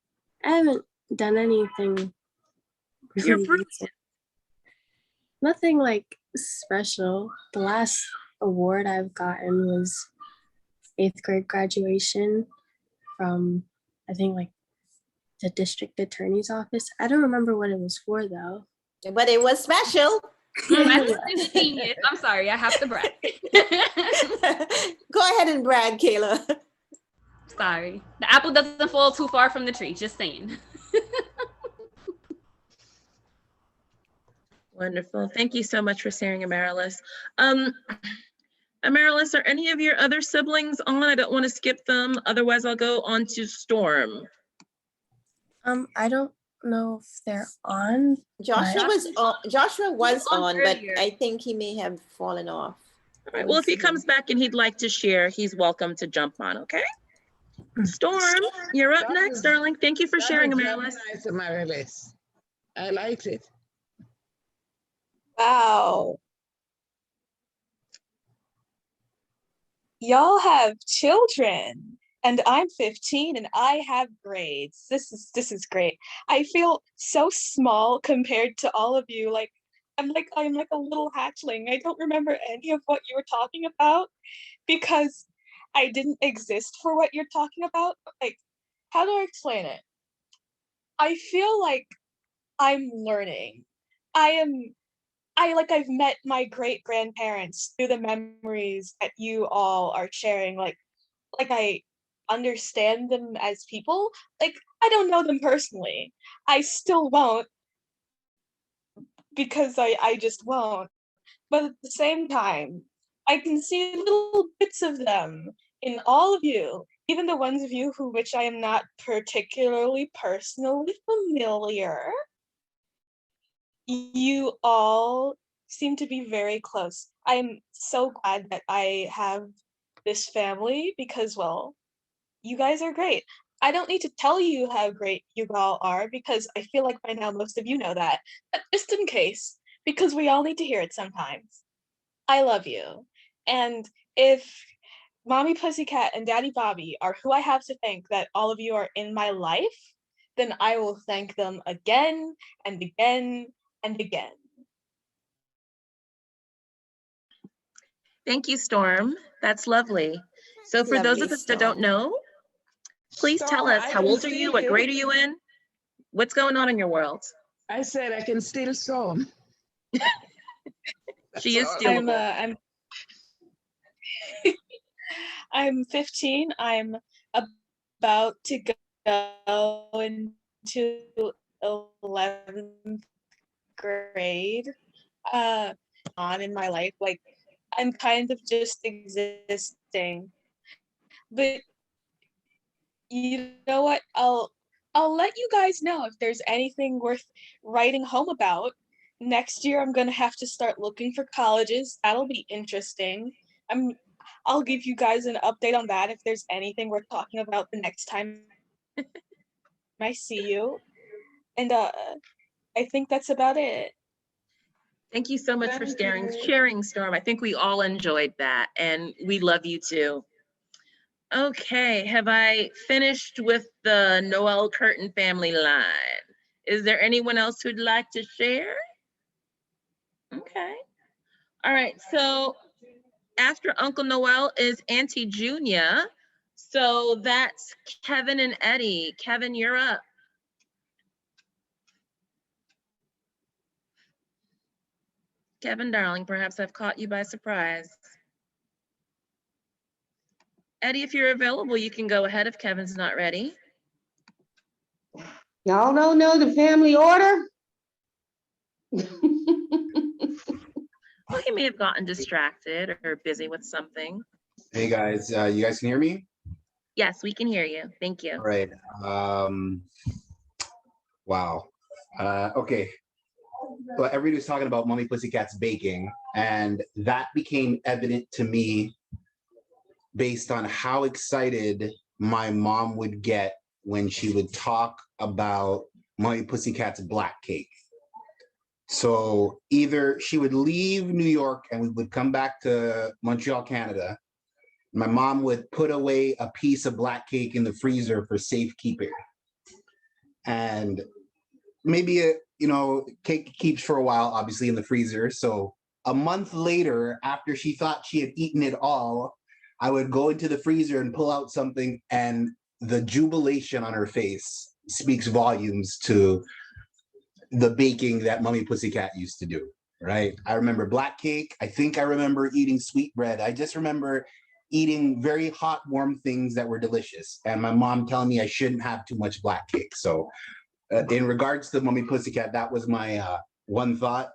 I haven't done anything really recent. Nothing like special. The last award I've gotten was 8th grade graduation from, I think, like the district attorney's office. I don't remember what it was for though. But it was special. I'm sorry, I have to brag. Go ahead and brag, Kayla. Sorry. The apple doesn't fall too far from the tree, just saying. Wonderful. Thank you so much for sharing, Amaryllis. Amaryllis, are any of your other siblings on? I don't want to skip them. Otherwise, I'll go on to Storm. I don't know if they're on. Joshua was on, but I think he may have fallen off. All right. Well, if he comes back and he'd like to share, he's welcome to jump on, okay? Storm, you're up next, darling. Thank you for sharing, Amaryllis. Nice, Amaryllis. I liked it. Wow. Y'all have children. And I'm 15 and I have grades. This is great. I feel so small compared to all of you. I'm like a little hatchling. I don't remember any of what you were talking about because I didn't exist for what you're talking about. Like, how do I explain it? I feel like I'm learning. I've met my great-grandparents through the memories that you all are sharing. Like I understand them as people. Like, I don't know them personally. I still won't because I just won't. but at the same time, I can see little bits of them in all of you, even the ones of you who which I am not particularly personally familiar. You all seem to be very close. I'm so glad that I have this family because, well, you guys are great. I don't need to tell you how great you all are because I feel like by now most of you know that. But just in case, because we all need to hear it sometimes. I love you. And if Mommy Pussycat and Daddy Bobby are who I have to thank that all of you are in my life, then I will thank them again and again and again. Thank you, Storm. That's lovely. So for those of Lovely, us that don't Storm. know, please tell Storm, us, I how can old are you? still What you. grade are you in? What's going on in your world? I said I can still Storm. She is all. stealable. I'm 15. I'm about to go into 11th grade. On in my life, like I'm kind of just existing. But you know what? I'll let you guys know if there's anything worth writing home about. Next year I'm gonna have to start looking for colleges. That'll be interesting. I'll give you guys an update on that if there's anything worth talking about the next time I see you. And I think that's about it. Thank you so much for sharing, Storm. I think we all enjoyed that, and we love you too. Okay, have I finished with the Noel Kirton family line? Is there anyone else who'd like to share? Okay. All right, so after Uncle Noel is Auntie Junior. So that's Kevin and Eddie. Kevin, you're up. Kevin, darling, perhaps I've caught you by surprise. Eddie, if you're available, you can go ahead if Kevin's not ready. Y'all don't know the family order? Well, he may have gotten distracted or busy with something. Hey guys, you guys can hear me? Yes, we can hear you. Thank you. All right. Wow. Okay. Well, everybody was talking about Mommy Pussycat's baking, and that became evident to me based on how excited my mom would get when she would talk about Mommy Pussycat's black cake. So either she would leave New York and we would come back to Montreal, Canada. My mom would put away a piece of black cake in the freezer for safekeeping. And maybe cake keeps for a while, obviously, in the freezer. So a month later, after she thought she had eaten it all, I would go into the freezer and pull out something, and the jubilation on her face speaks volumes to the baking that Mommy Pussycat used to do, right? I remember black cake. I think I remember eating sweet bread. I just remember eating very hot, warm things that were delicious. And my mom telling me I shouldn't have too much black cake. So in regards to Mommy Pussycat, that was my one thought.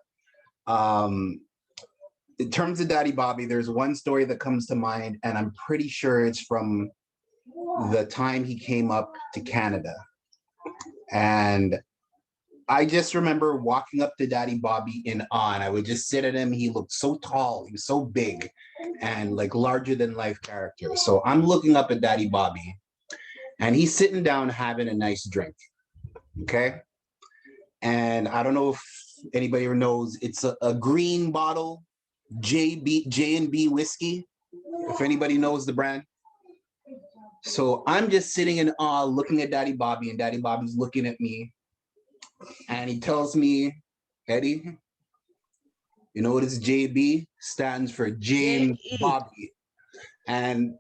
In terms of Daddy Bobby, there's one story that comes to mind, and I'm pretty sure it's from the time he came up to Canada. And I just remember walking up to Daddy Bobby in awe, and I would just sit at him. He looked so tall, he was so big and like larger than life character. So I'm looking up at Daddy Bobby, and he's sitting down having a nice drink, okay? And I don't know if anybody ever knows, it's a green bottle, J&B whiskey, if anybody knows the brand. So I'm just sitting in awe looking at Daddy Bobby, and Daddy Bobby's looking at me. And he tells me, Eddie, you know what this JB stands for? James Bobby. And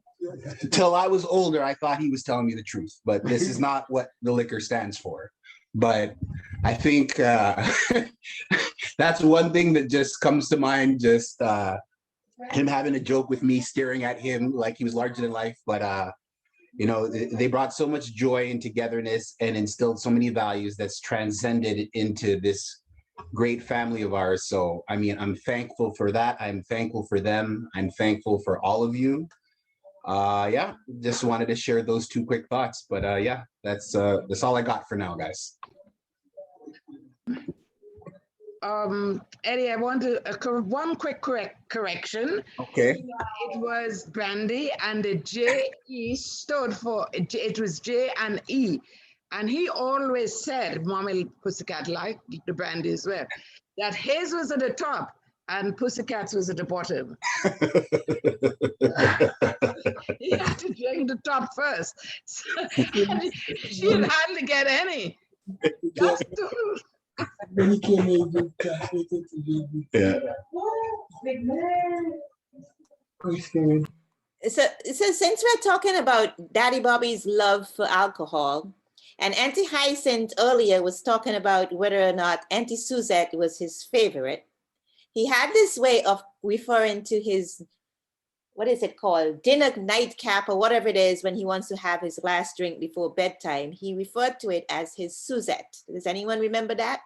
until I was older, I thought he was telling me the truth, but this is not what the liquor stands for. But I think that's one thing that just comes to mind, just him having a joke with me, staring at him like he was larger than life. But they brought so much joy and togetherness and instilled so many values that's transcended into this great family of ours. So, I mean, I'm thankful for that. I'm thankful for them. I'm thankful for all of you. Yeah, just wanted to share those two quick thoughts. But yeah, that's all I got for now, guys. Eddie, I want to one quick correction. Okay. It was Brandy, and the J-E stood for, it was J and E. And he always said, Mommy Pussycat liked the Brandy as well, that his was at the top and Pussycat's was at the bottom. He had to drink the top first. So, she didn't hardly get any. That's true. Yeah. So since we're talking about Daddy Bobby's love for alcohol, and Auntie Hyacinth earlier was talking about whether or not Auntie Suzette was his favorite, he had this way of referring to his, what is it called, dinner nightcap or whatever it is, when he wants to have his last drink before bedtime. He referred to it as his Suzette. Does anyone remember that?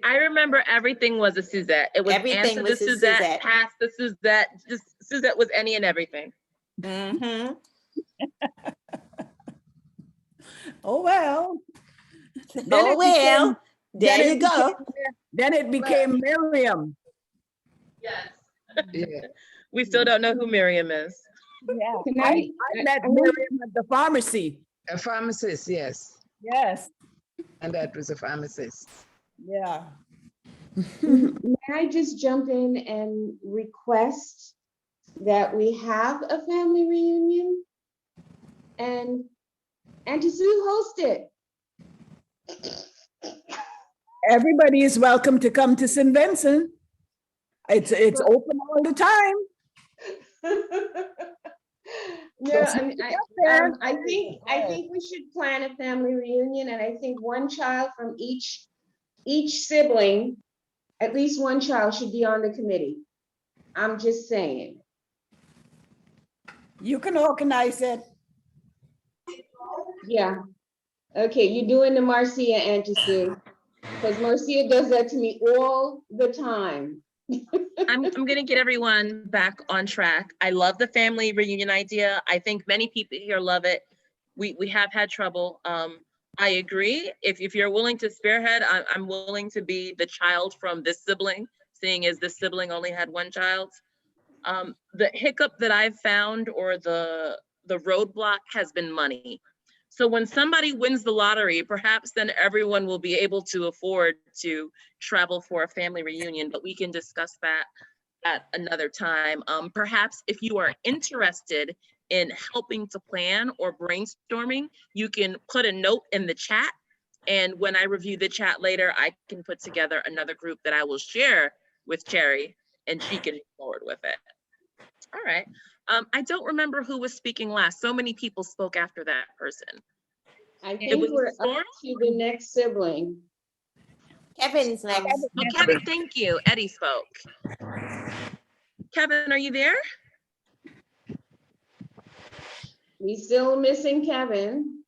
I remember everything was a Suzette. It was Everything answer was the a Suzette, Suzette. pass the Suzette. Just Suzette was any and everything. Mm-hmm. Oh, well. Oh, well, there you go. Then it became Miriam. Yes. Yeah. We still don't know who Miriam is. Yeah. Can I met Miriam at the pharmacy. A pharmacist, yes. Yes. And that was a pharmacist. Yeah. May I just jump in and request that we have a family reunion and Auntie Sue host it? Everybody is welcome to come to St. Vincent. It's open all the time. No, I think we should plan a family reunion, and I think one child from each sibling, at least one child should be on the committee. I'm just saying. You can organize it. Yeah. Okay, you're doing the Marcia, Auntie Sue, because Marcia does that to me all the time. I'm going to get everyone back on track. I love the family reunion idea. I think many people here love it. We have had trouble. I agree. If you're willing to spearhead, I'm willing to be the child from this sibling, seeing as this sibling only had one child. The hiccup that I've found, or the roadblock, has been money. So when somebody wins the lottery, perhaps then everyone will be able to afford to travel for a family reunion, but we can discuss that at another time. Perhaps if you are interested in helping to plan or brainstorming, you can put a note in the chat. And when I review the chat later, I can put together another group that I will share with Cherry, and she can move forward with it. All right. I don't remember who was speaking last. So many people spoke after that person. I think we're up to the next sibling. Kevin's next. Oh, Kevin, thank you. Eddie spoke. Kevin, are you there? We still missing Kevin.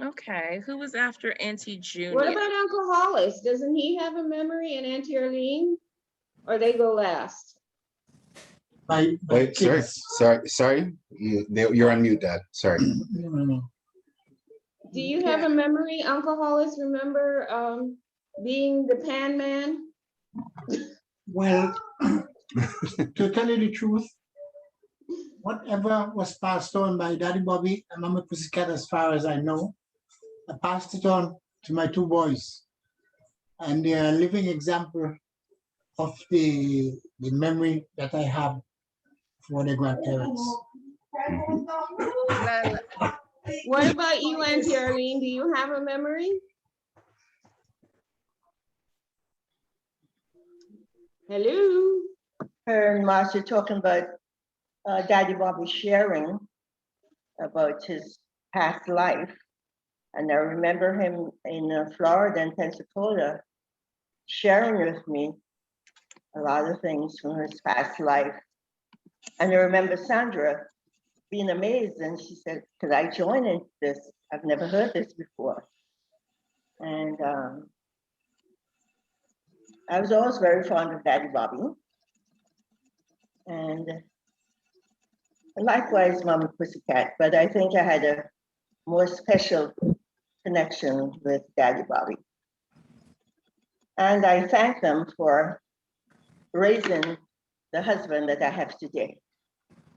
Okay, who was after Auntie Junior? What about Uncle Hollis? Doesn't he have a memory, and Auntie Arlene? Or they go last? Wait, sorry. You're on mute, Dad. Sorry. Do you have a memory, Uncle Hollis? Remember being the pan man? Well, to tell you the truth, whatever was passed on by Daddy Bobby and Mama Pussycat, as far as I know, I passed it on to my two boys. And they are a living example of the memory that I have for the grandparents. Well, what about you, Auntie Arlene? Do you have a memory? Hello? Her and Marcia talking about Daddy Bobby sharing about his past life. And I remember him in Florida and Pensacola sharing with me a lot of things from his past life. And I remember Sandra being amazed, and she said, could I join in this? I've never heard this before. And I was always very fond of Daddy Bobby. And likewise, Mommy Pussycat, but I think I had a more special connection with Daddy Bobby. And I thank them for raising the husband that I have today.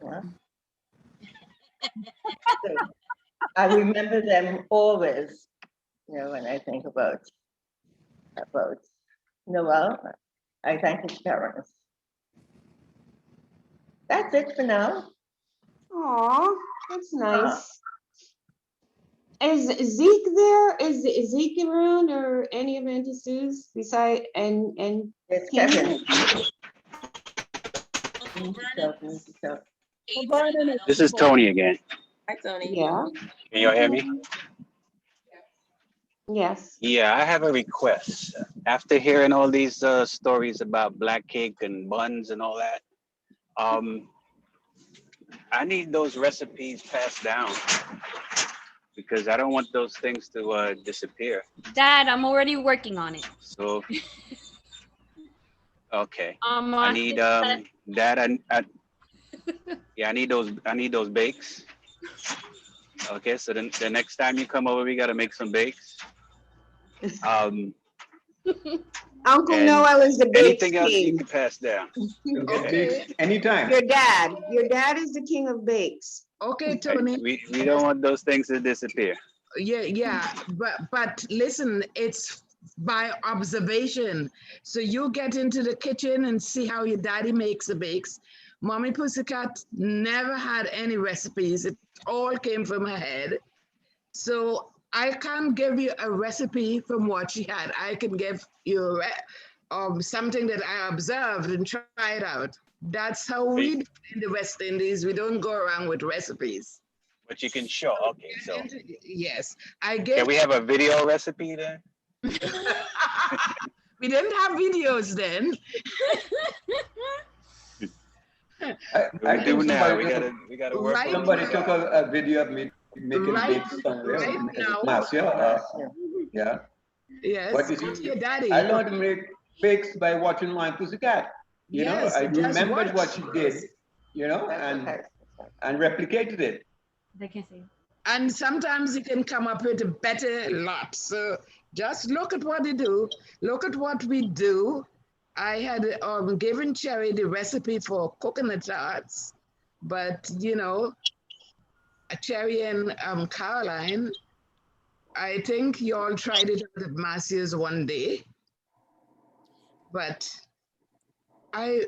Yeah. So I remember them always, when I think about Noel. I thank his parents. That's it for now. Aw, that's nice. Is Zeke there? Is Zeke around or any of Auntie Sue's beside and It's Kevin? This is Tony again. Hi, Tony. Yeah. Can y'all hear me? Yes. Yeah, I have a request. After hearing all these stories about black cake and buns and all that, I need those recipes passed down because I don't want those things to disappear. Dad, I'm already working on it. So, okay. I need Dad. Yeah, I need those bakes. Okay, so then the next time you come over, we gotta make some bakes. Uncle Noel is the bakes anything else you king. can pass down. Okay. Anytime. Your dad is the king of bakes. Okay, Tony. We don't want those things to disappear. Yeah, but listen, it's by observation. So you get into the kitchen and see how your daddy makes the bakes. Mommy Pussycat never had any recipes. It all came from her head. So I can't give you a recipe from what she had. I can give you something that I observed and try it out. That's how we do in the West Indies. We don't go around with recipes. But you can show. Okay, so yes, I get. Can we have a video recipe then? We didn't have videos then. I do think now. somebody We gotta work. Right somebody now. took a video of me making bakes Right now. last year. Yeah. Yes. But you Ask see, your daddy. I learned to make bakes by watching my Pussycat. Yes, I just remembered what watch. she did, and replicated it. They can see. And sometimes you can come up with a better lot. So just look at what they do. Look at what we do. I had given Cherry the recipe for coconut tarts, but Cherry and Caroline, I think you all tried it at Marcia's one day, but I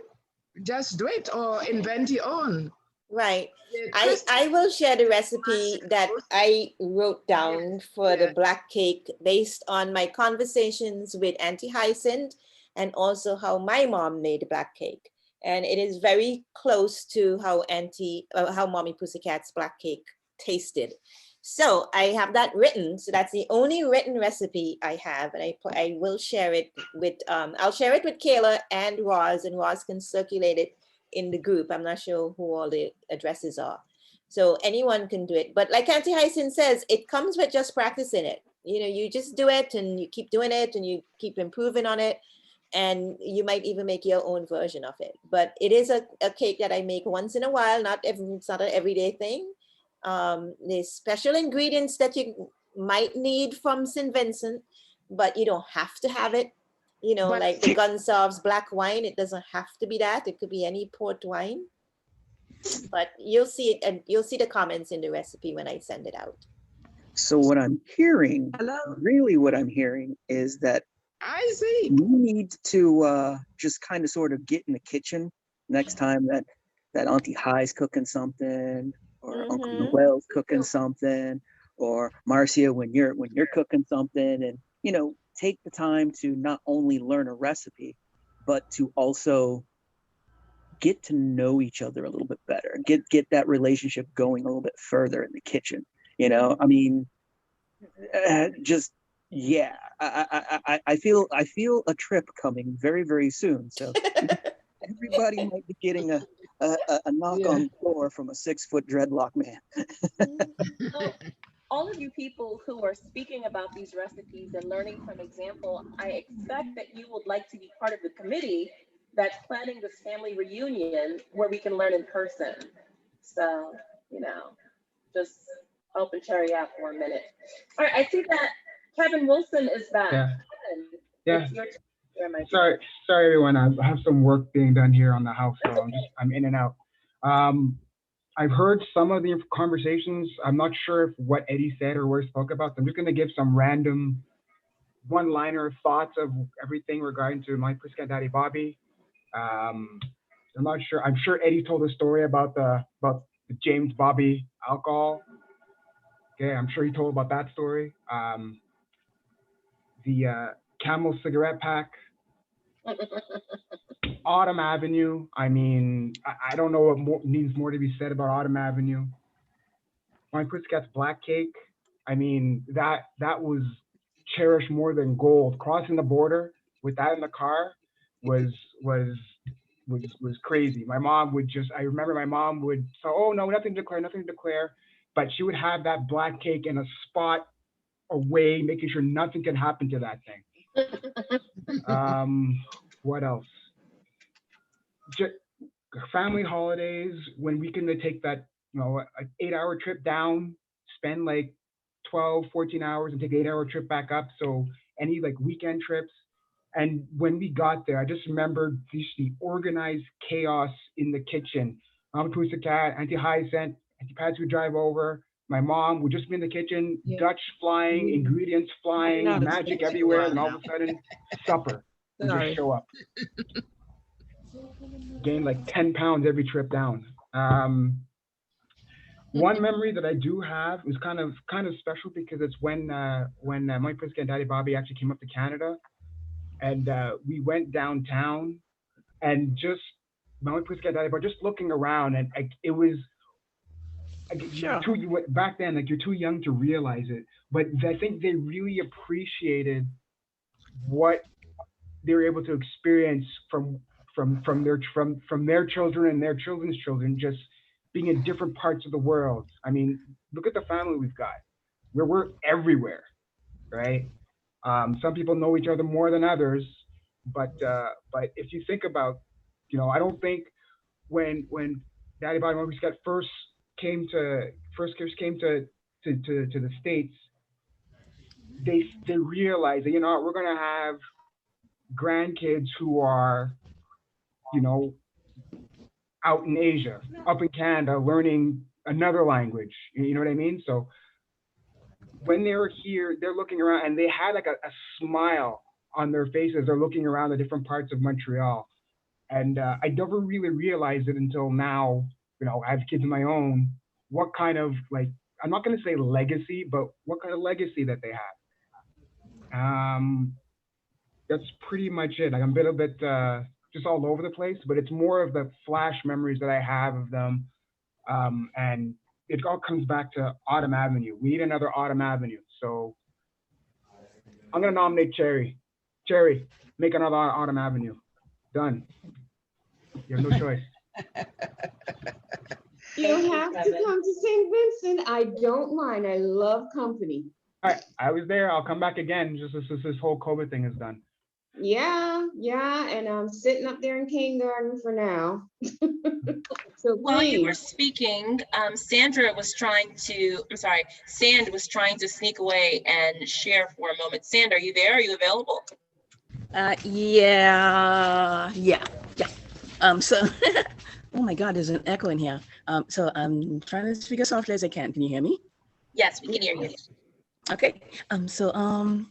just do it or invent your own. Right. I will share the recipe that I wrote down for the black cake based on my conversations with Auntie Hyacinth and also how my mom made the black cake. And it is very close to how Mommy Pussycat's black cake tasted. So I have that written. So that's the only written recipe I have. And I will share it with, I'll share it with Kayla and Roz can circulate it in the group. I'm not sure who all the addresses are. So anyone can do it. But like Auntie Hyacinth says, it comes with just practicing it. You just do it and you keep doing it and you keep improving on it. And you might even make your own version of it. But it is a cake that I make once in a while. It's not an everyday thing. There's special ingredients that you might need from St. Vincent, but you don't have to have it. Like the Gunsalv's black wine, it doesn't have to be that. It could be any port wine. But you'll see it, and you'll see the comments in the recipe when I send it out. So what I'm hearing, really what I'm hearing is that I see you need to just kind of sort of get in the kitchen next time that Auntie High's cooking something, or Uncle Noel's cooking something, or Marcia when you're cooking something, and take the time to not only learn a recipe, but to also get to know each other a little bit better, get that relationship going a little bit further in the kitchen. I mean, I feel a trip coming very, very soon. So everybody might be getting a knock on the door from a 6-foot dreadlock man. all of you people who are speaking about these recipes and learning from example, I expect that you would like to be part of the committee that's planning this family reunion where we can learn in person. So, you know, just open Cherry out for a minute. All right, I see that Kevin Wilson is back. Yeah. Kevin, Yeah. it's your turn, my Sorry, everyone. I have some work being done here on the house, so I'm in and out. I've heard some of the conversations. I'm not sure if what Eddie said or where he spoke about. So I'm just going to give some random one-liner thoughts of everything regarding to my Pussycat Daddy Bobby. I'm not sure. I'm sure Eddie told a story about the James Bobby alcohol. Okay, I'm sure he told about that story. The Camel cigarette pack. Autumn Avenue. I mean, I don't know what needs more to be said about Autumn Avenue. My Pussycat's black cake. I mean, that was cherished more than gold. Crossing the border with that in the car was crazy. My mom would just, I remember my mom would say, oh no, nothing to declare, nothing to declare. But she would have that black cake in a spot away, making sure nothing can happen to that thing. What else? Just family holidays, when we can take that, you know, an 8-hour trip down, spend like 12, 14 hours and take an 8-hour trip back up. So any like weekend trips. And when we got there, I just remembered the organized chaos in the kitchen. Pussycat, Auntie Hyacinth, Auntie Patsy would drive over. My mom would just be in the kitchen, Dutch flying, ingredients flying, magic everywhere, and all of a sudden, supper would just show up. Gained like 10 pounds every trip down. One memory that I do have is kind of special because it's when my Pussycat and Daddy Bobby actually came up to Canada, and we went downtown, and just my Pussycat Daddy Bobby just looking around, and it was back then, like, you're too young to realize it, but I think they really appreciated what they were able to experience from their children and their children's children, just being in different parts of the world. I mean, look at the family we've got. We're everywhere, right? Some people know each other more than others, but if you think about, you know, I don't think when Daddy Bobby and Pussycat first came to the States, they realized that, you know, we're gonna have grandkids who are, you know, out in Asia, up in Canada, learning another language. You know what I mean? So when they were here, they're looking around and they had like a smile on their faces. They're looking around the different parts of Montreal. And I never really realized it until now, you know, I have kids of my own, what kind of, like, I'm not going to say legacy, but what kind of legacy that they have. That's pretty much it. Like, I'm a bit just all over the place, but it's more of the flash memories that I have of them. And it all comes back to Autumn Avenue. We need another Autumn Avenue. So I'm going to nominate Cherry. Cherry, make another Autumn Avenue. Done. You have no choice. You don't have to come to St. Vincent. I don't mind. I love company. All right, I was there. I'll come back again just as this whole COVID thing is done. Yeah, and I'm sitting up there in kindergarten for now. So while you were speaking, Sand was trying to sneak away and share for a moment. Sand, are you there? Are you available? Yeah. So, oh my God, there's an echo in here. So I'm trying to speak as softly as I can. Can you hear me? Yes, we can hear you. Okay. So I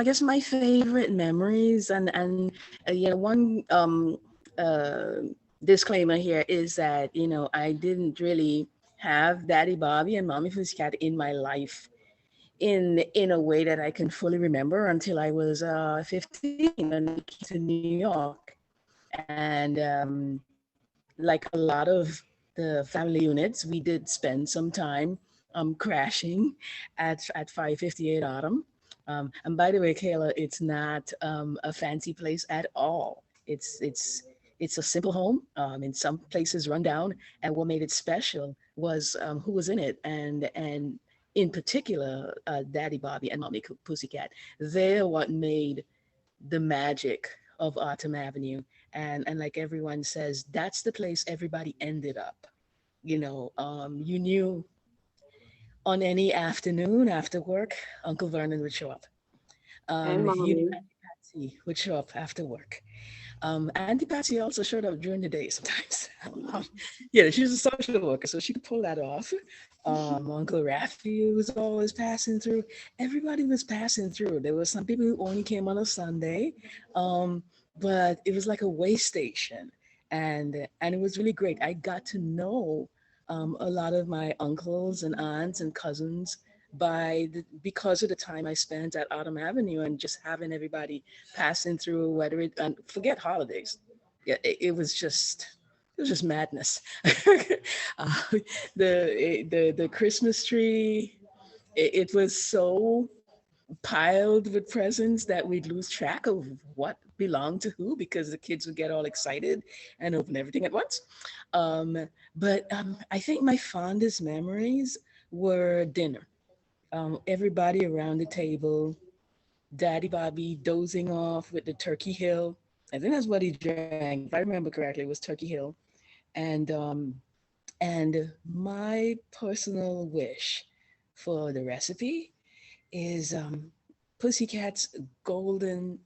guess my favorite memories and you know, one disclaimer here is that, you know, I didn't really have Daddy Bobby and Mommy Pussycat in my life in a way that I can fully remember until I was 15 and I came to New York. And like a lot of the family units, we did spend some time crashing at 558 Autumn. And by the way, Kayla, it's not a fancy place at all. It's a simple home. In some places run down, and what made it special was who was in it, and in particular, Daddy Bobby and Mommy Pussycat, they're what made the magic of Autumn Avenue. And like everyone says, that's the place everybody ended up. You knew on any afternoon after work, Uncle Vernon would show up. And You knew mommy. Auntie Patsy would show up after work. Auntie Patsy also showed up during the day sometimes. Yeah, she was a social worker, so she could pull that off. Uncle Rafi was always passing through. Everybody was passing through. There were some people who only came on a Sunday, but it was like a way station, and it was really great. I got to know a lot of my uncles and aunts and cousins because of the time I spent at Autumn Avenue and just having everybody passing through, whether it and forget holidays. Yeah, it was just madness. uh, the Christmas tree, it was so piled with presents that we'd lose track of what belonged to who because the kids would get all excited and open everything at once. But I think my fondest memories were dinner. Everybody around the table, Daddy Bobby dozing off with the Turkey Hill. I think that's what he drank. If I remember correctly, it was Turkey Hill. And my personal wish for the recipe is Pussycat's golden,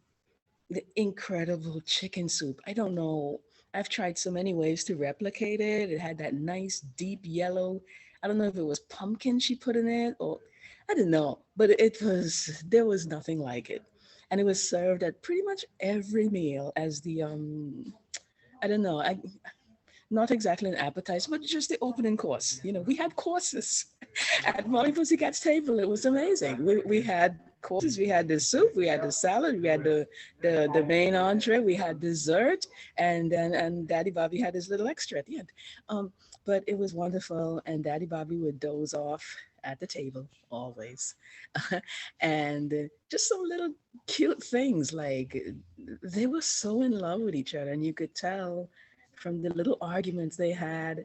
the incredible chicken soup. I don't know. I've tried so many ways to replicate it. It had that nice deep yellow. I don't know if it was pumpkin she put in it or I don't know, but there was nothing like it. And it was served at pretty much every meal as the I don't know, not exactly an appetizer, but just the opening course. We had courses at Molly Pussycat's table. It was amazing. We had courses. We had the soup. We had the salad. We had the main entree. We had dessert, and Daddy Bobby had his little extra at the end. But it was wonderful, and Daddy Bobby would doze off at the table always, and just some little cute things like they were so in love with each other, and you could tell from the little arguments they had.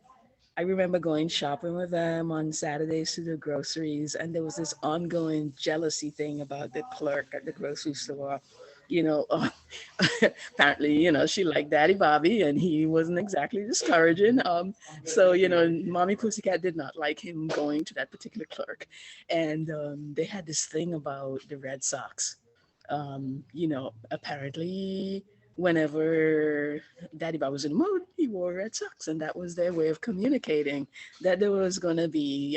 I remember going shopping with them on Saturdays to the groceries, and there was this ongoing jealousy thing about the clerk at the grocery store. Apparently, she liked Daddy Bobby, and he wasn't exactly discouraging. So, Mommy Pussycat did not like him going to that particular clerk. And they had this thing about the Red Sox. Apparently, whenever Daddy Bob was in the mood, he wore Red Sox, and that was their way of communicating that there was going to be,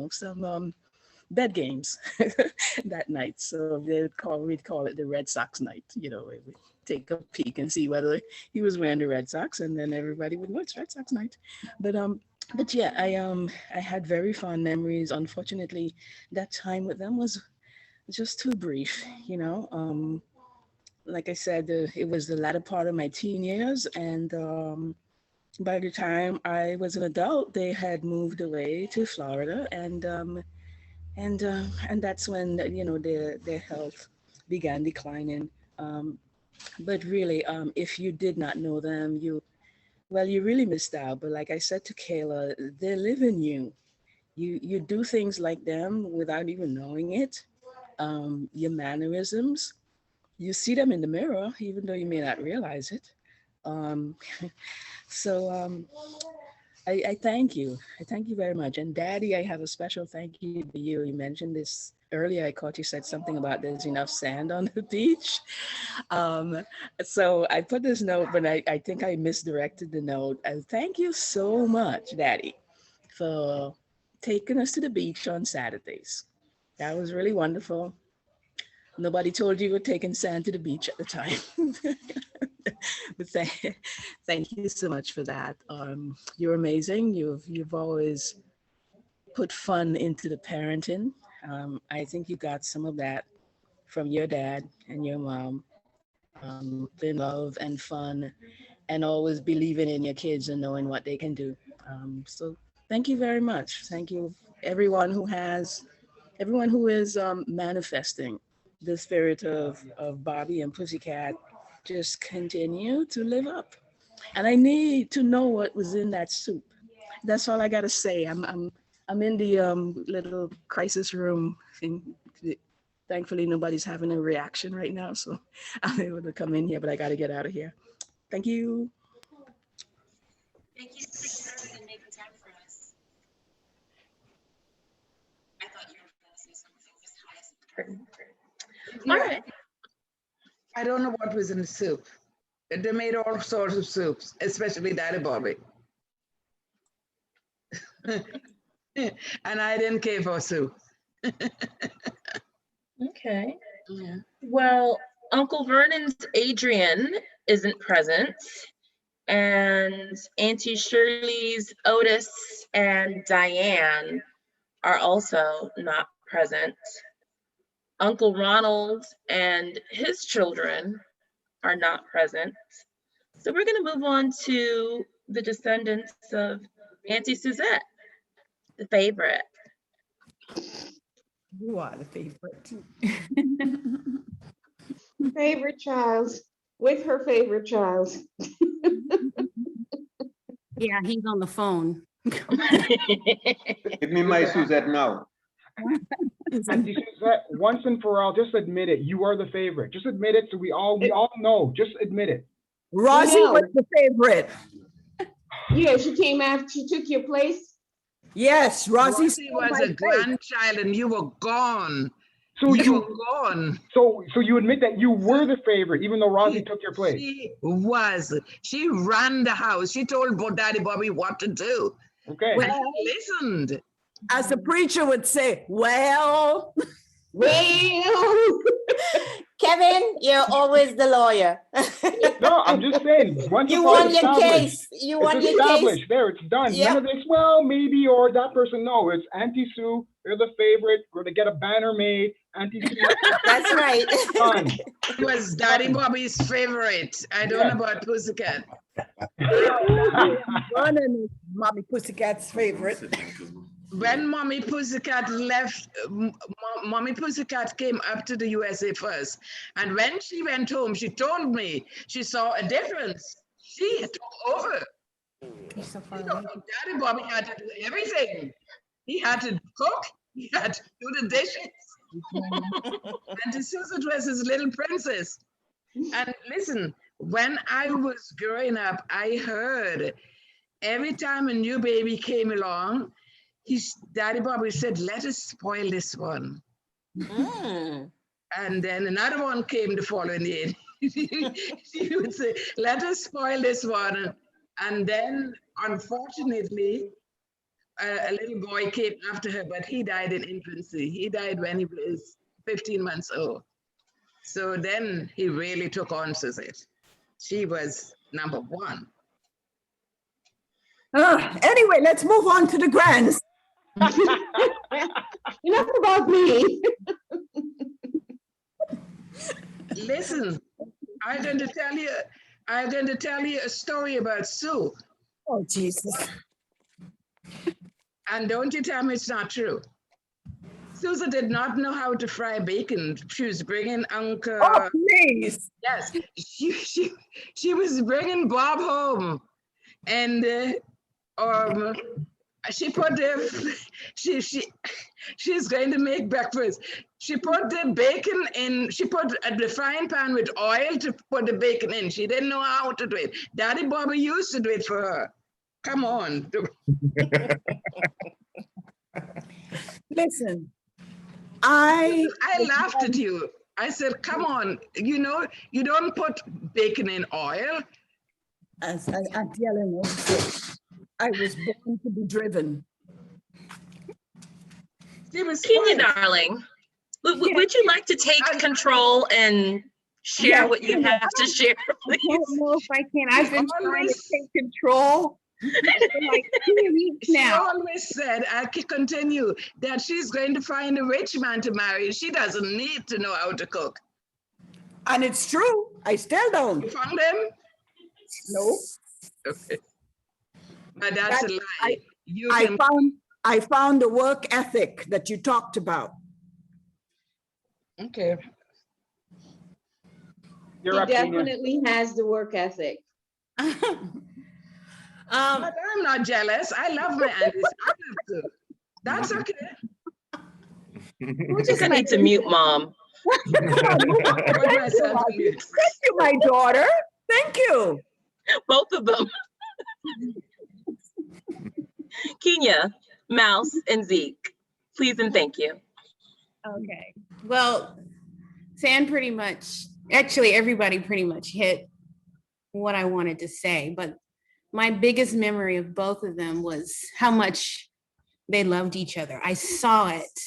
some bed games that night. So we'd call it the Red Sox night. We'd take a peek and see whether he was wearing the Red Sox, and then everybody would know it's Red Sox night. But yeah, I had very fond memories. Unfortunately, that time with them was just too brief. Like I said, it was the latter part of my teen years, and by the time I was an adult, they had moved away to Florida, and that's when their health began declining. But really, if you did not know them, you really missed out. But like I said to Kayla, they live in you. You do things like them without even knowing it. Your mannerisms. You see them in the mirror, even though you may not realize it. So I thank you. I thank you very much. And Daddy, I have a special thank you to you. You mentioned this earlier. I caught you said something about there's enough sand on the beach. So I put this note, but I think I misdirected the note. Thank you so much, Daddy, for taking us to the beach on Saturdays. That was really wonderful. Nobody told you were taking sand to the beach at the time. But thank you so much for that. You're amazing. You've always put fun into the parenting. I think you got some of that from your dad and your mom. In love and fun, and always believing in your kids and knowing what they can do. So thank you very much. Thank you, everyone who is manifesting the spirit of Bobby and Pussycat. Just continue to live up. And I need to know what was in that soup. That's all I gotta say. I'm I'm in the little crisis room thing. Thankfully, nobody's having a reaction right now, so I'm able to come in here, but I got to get out of here. Thank you. Thank you for serving and making time for us. I thought you were going to say something just highest. All right. I don't know what was in the soup. They made all sorts of soups, especially Daddy Bobby. And I didn't care for soup. Okay. Yeah. Well, Uncle Vernon's Adrian isn't present, and Auntie Shirley's Otis and Diane are also not present. Uncle Ronald and his children are not present. So we're going to move on to the descendants of Auntie Suzette, the favorite. You are the favorite. Favorite child with her favorite child. Yeah, he's on the phone. Give me my Suzette now. Auntie Suzette, once and for all, just admit it. You are the favorite. Just admit it, so we all know. Just admit it. Rosie was the favorite. Yeah, she came after. She took your place. Yes, Rosie was a grandchild, and you were gone. So you were gone. So you admit that you were the favorite, even though Rosie took your place. She was. She ran the house. She told Daddy Bobby what to do. Okay. And he listened. As the preacher would say, well. Kevin, you're always the lawyer. No, I'm just saying. Once You it's won your established, case. You won it's your established. case. There, it's done. Yep. None of this, well, maybe, or that person. No, it's Auntie Sue. They're the favorite. We're going to get a banner made. Auntie Sue. That's right. Done. It was Daddy Bobby's favorite. I don't know about Pussycat. Vernon is Mommy Pussycat's favorite. When Mommy Pussycat left, Mommy Pussycat came up to the USA first. And when she went home, she told me she saw a difference. She took over. Daddy Bobby had to do everything. He had to cook. He had to do the dishes. And Susan was his little princess. And listen, when I was growing up, I heard every time a new baby came along, Daddy Bobby said, let us spoil this one. And then another one came the following year. She would say, let us spoil this one. And then, unfortunately, a little boy came after her, but he died in infancy. He died when he was 15 months old. So then he really took on Suzette. She was number one. Anyway, let's move on to the grands. Enough about me. Listen, I'm going to tell you a story about Sue. Oh, Jesus. And don't you tell me it's not true. Susan did not know how to fry bacon. She was bringing Uncle. Oh, please. Yes, she was bringing Bob home, and she put she's going to make breakfast. She put the bacon in. She put the frying pan with oil to put the bacon in. She didn't know how to do it. Daddy Bobby used to do it for her. Come on. Listen, I laughed at you. I said, come on, you know, you don't put bacon in oil. As Auntie Ellen said, I was born to be driven. Kenya, darling, would you like to take control and share what you have to share, please? I don't know if I can. I've been trying to take control. Like 2 weeks now. She always said, I can continue, that she's going to find a rich man to marry. She doesn't need to know how to cook. And it's true. I still don't. You found him? No. Okay. But that's a lie. I found the work ethic that you talked about. Okay. He definitely has the work ethic. But I'm not jealous. I love my aunties. I love to. That's okay. I think I need to mute mom. Put myself on mute. Thank you, my daughter. Thank you. Both of them. Kenya, Mouse, and Zeke, please and thank you. Okay. Well, San pretty much, actually everybody pretty much hit what I wanted to say, but my biggest memory of both of them was how much they loved each other. I saw it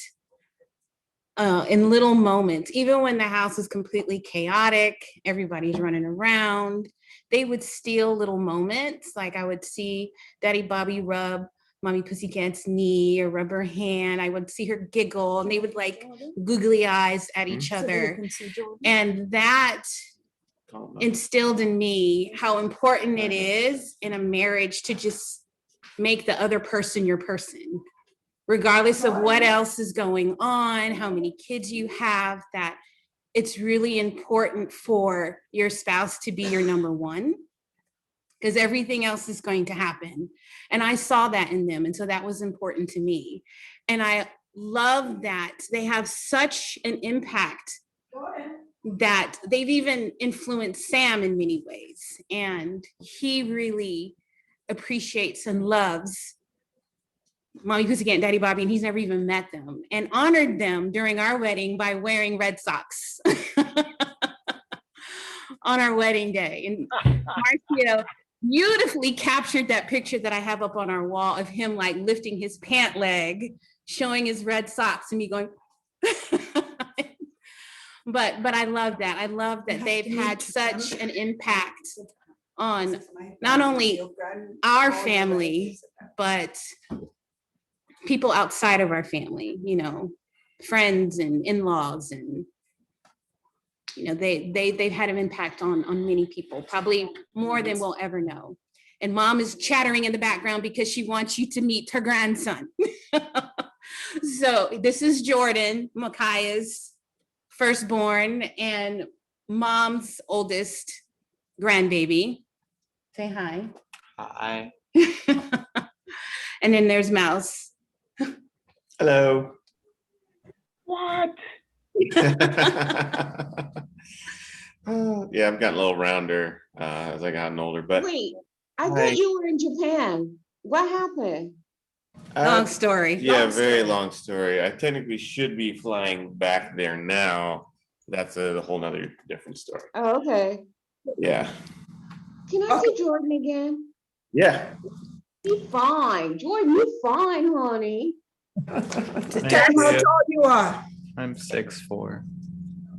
in little moments, even when the house was completely chaotic, everybody's running around, they would steal little moments. Like I would see Daddy Bobby rub Mommy Pussycat's knee or rub her hand. I would see her giggle and they would like googly eyes at each other. And that instilled in me how important it is in a marriage to just make the other person your person, regardless of what else is going on, how many kids you have, that it's really important for your spouse to be your number one, because everything else is going to happen. And I saw that in them. And so that was important to me. And I love that they have such an impact that they've even influenced Sam in many ways. And he really appreciates and loves Mommy Pussycat and Daddy Bobby, and he's never even met them, and honored them during our wedding by wearing red socks on our wedding day. And Marcio beautifully captured that picture that I have up on our wall of him like lifting his pant leg, showing his red socks, and me going, but I love that. I love that they've had such an impact on not only our family, but people outside of our family, you know, friends and in-laws, and you know, they've had an impact on many people, probably more than we'll ever know. And mom is chattering in the background because she wants you to meet her grandson. So this is Jordan, Micaiah's firstborn and mom's oldest grandbaby. Say hi. Hi. And then there's Mouse. Hello. What? Yeah, I've gotten a little rounder as I gotten older, but Wait, I thought you were in Japan. What happened? Long story. Yeah, very long story. I technically should be flying back there now. That's a whole nother different story. Oh, okay. Yeah. Can I see Jordan again? Yeah. You fine. Jordan, you fine, honey. Tell him how tall you are. I'm 6'4".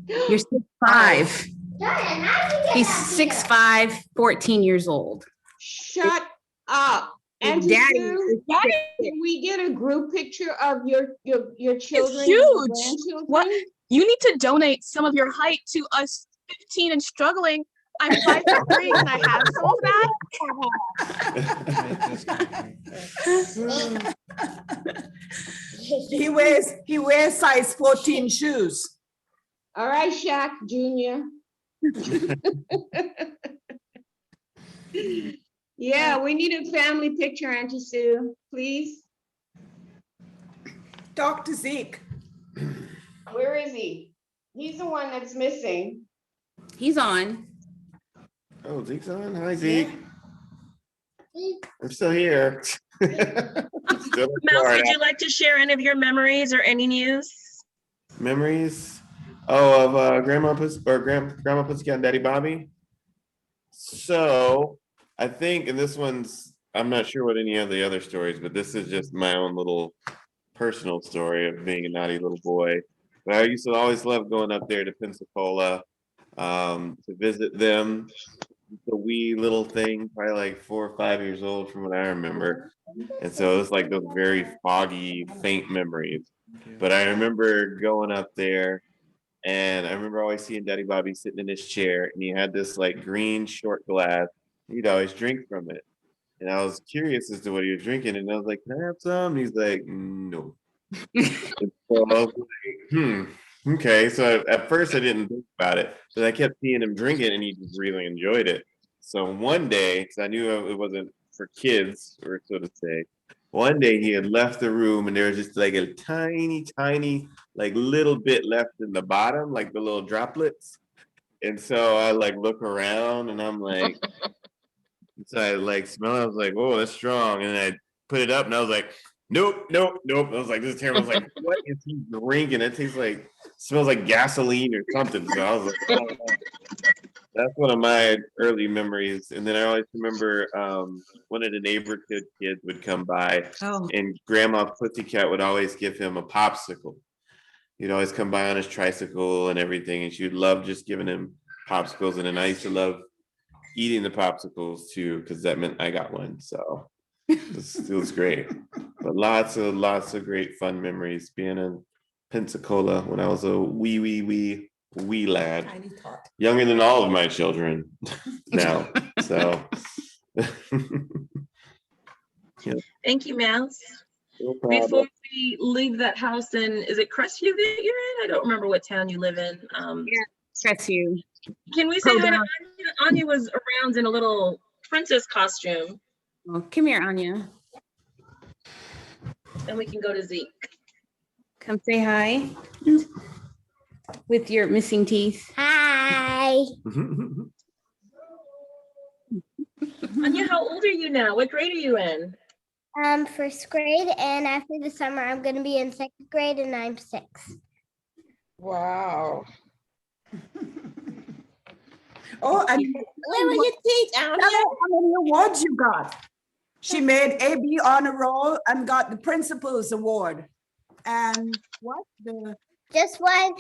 You're 6'5". He's 6'5", 14 years old. Shut up. And Daddy, can we get a group picture of your children? It's and huge. your grandchildren? What? You need to donate some of your height to us 15 and struggling. I'm 5'3" and I have some of that. He wears size 14 shoes. All right, Shaq Jr. Yeah, we need a family picture, Auntie Sue, please. Talk to Zeke. Where is he? He's the one that's missing. He's on. Oh, Zeke's on. Hi, Zeke. I'm still here. Still in Mouse, Florida. would you like to share any of your memories or any news? Memories? Oh, of Grandma Pussycat and Daddy Bobby. So I think, and this one's, I'm not sure what any of the other stories, but this is just my own little personal story of being a naughty little boy. But I used to always love going up there to Pensacola to visit them. The wee little thing, probably like 4 or 5 years old from what I remember. And so it's like those very foggy, faint memories. But I remember going up there, and I remember always seeing Daddy Bobby sitting in his chair, and he had this like green short glass. He'd always drink from it. And I was curious as to what he was drinking, and I was like, "Can I have some?" And he's like, "No." So I was like, okay. So at first I didn't think about it, but I kept seeing him drink it, and he just really enjoyed it. So one day, because I knew it wasn't for kids, or so to say, one day he had left the room and there was just like a tiny, tiny, like little bit left in the bottom, like the little droplets. And so I like look around and I'm like, so I like smell it. I was like, "Whoa, that's strong." And I put it up and I was like, "Nope, nope, nope." I was like, "This is terrible." I was like, "What is he drinking? It tastes like, smells like gasoline or something." So I was like, "Oh, no." That's one of my early memories. And then I always remember one of the neighborhood kids would come by and Grandma Pussycat would always give him a popsicle. He'd always come by on his tricycle and everything. And she would love just giving him popsicles. And then I used to love eating the popsicles too, because that meant I got one. So it was great. But lots of great fun memories being in Pensacola when I was a wee lad, younger than all of my children now. So yeah. Thank you, Mouse. No problem. Before we leave that house is it Crestview that you're in? I don't remember what town you live in. Yeah, Crestview. Can we say hi to Anya? Anya was around in a little princess costume. Oh, come here, Anya. And we can go to Zeke. Come say hi with your missing teeth. Hi. Anya, how old are you now? What grade are you in? First grade, and after the summer, I'm going to be in second grade, and I'm 6. Wow. Oh, and Where were your teeth, Anya? how many awards you got? She made AB honor roll and got the principal's award. And what the Just one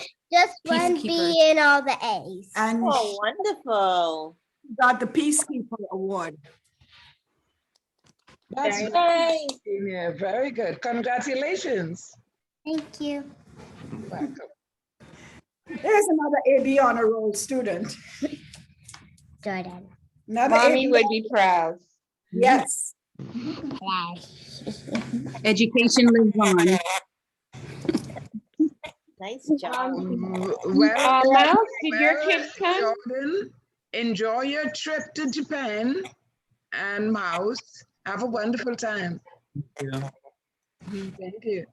B and all the A's. and Oh, wonderful. she got the Peacekeeper Award. That's Very nice. Yeah, very good. Congratulations. Thank you. Welcome. There's another AB honor roll student. Jordan. Another Mommy AB would be proud. Yes. Education lives on. Nice job. Well, Mouse, did your kids come? Jordan, enjoy your trip to Japan. And Mouse, have a wonderful time. Yeah. Thank you.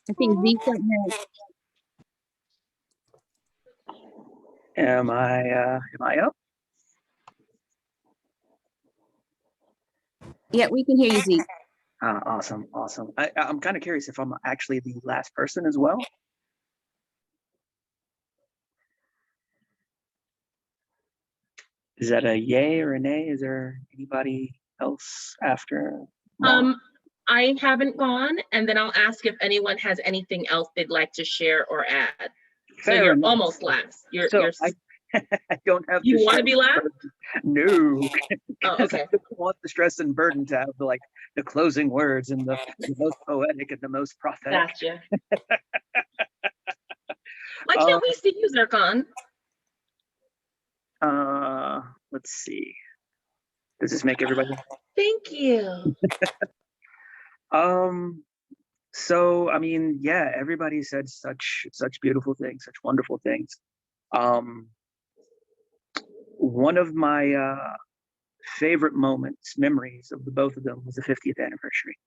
I think Zeke's up next. Am I up? Yeah, we can hear you, Zeke. Awesome. I'm kind of curious if I'm actually the last person as well. Is that a yay or a nay? Is there anybody else after? I haven't gone, and then I'll ask if anyone has anything else they'd like to share or add. Fair so you're enough. almost last. You're I don't have. You the want to stress be and last? burden. No. Oh, okay. I don't want the stress and burden to have the closing words and the most poetic and the most prophetic. Gotcha. Why can't we see you, Zircon? Let's see. Does this make everybody? Thank you. So I mean, yeah, everybody said such beautiful things, such wonderful things. One of my favorite memories of the both of them was the 50th anniversary.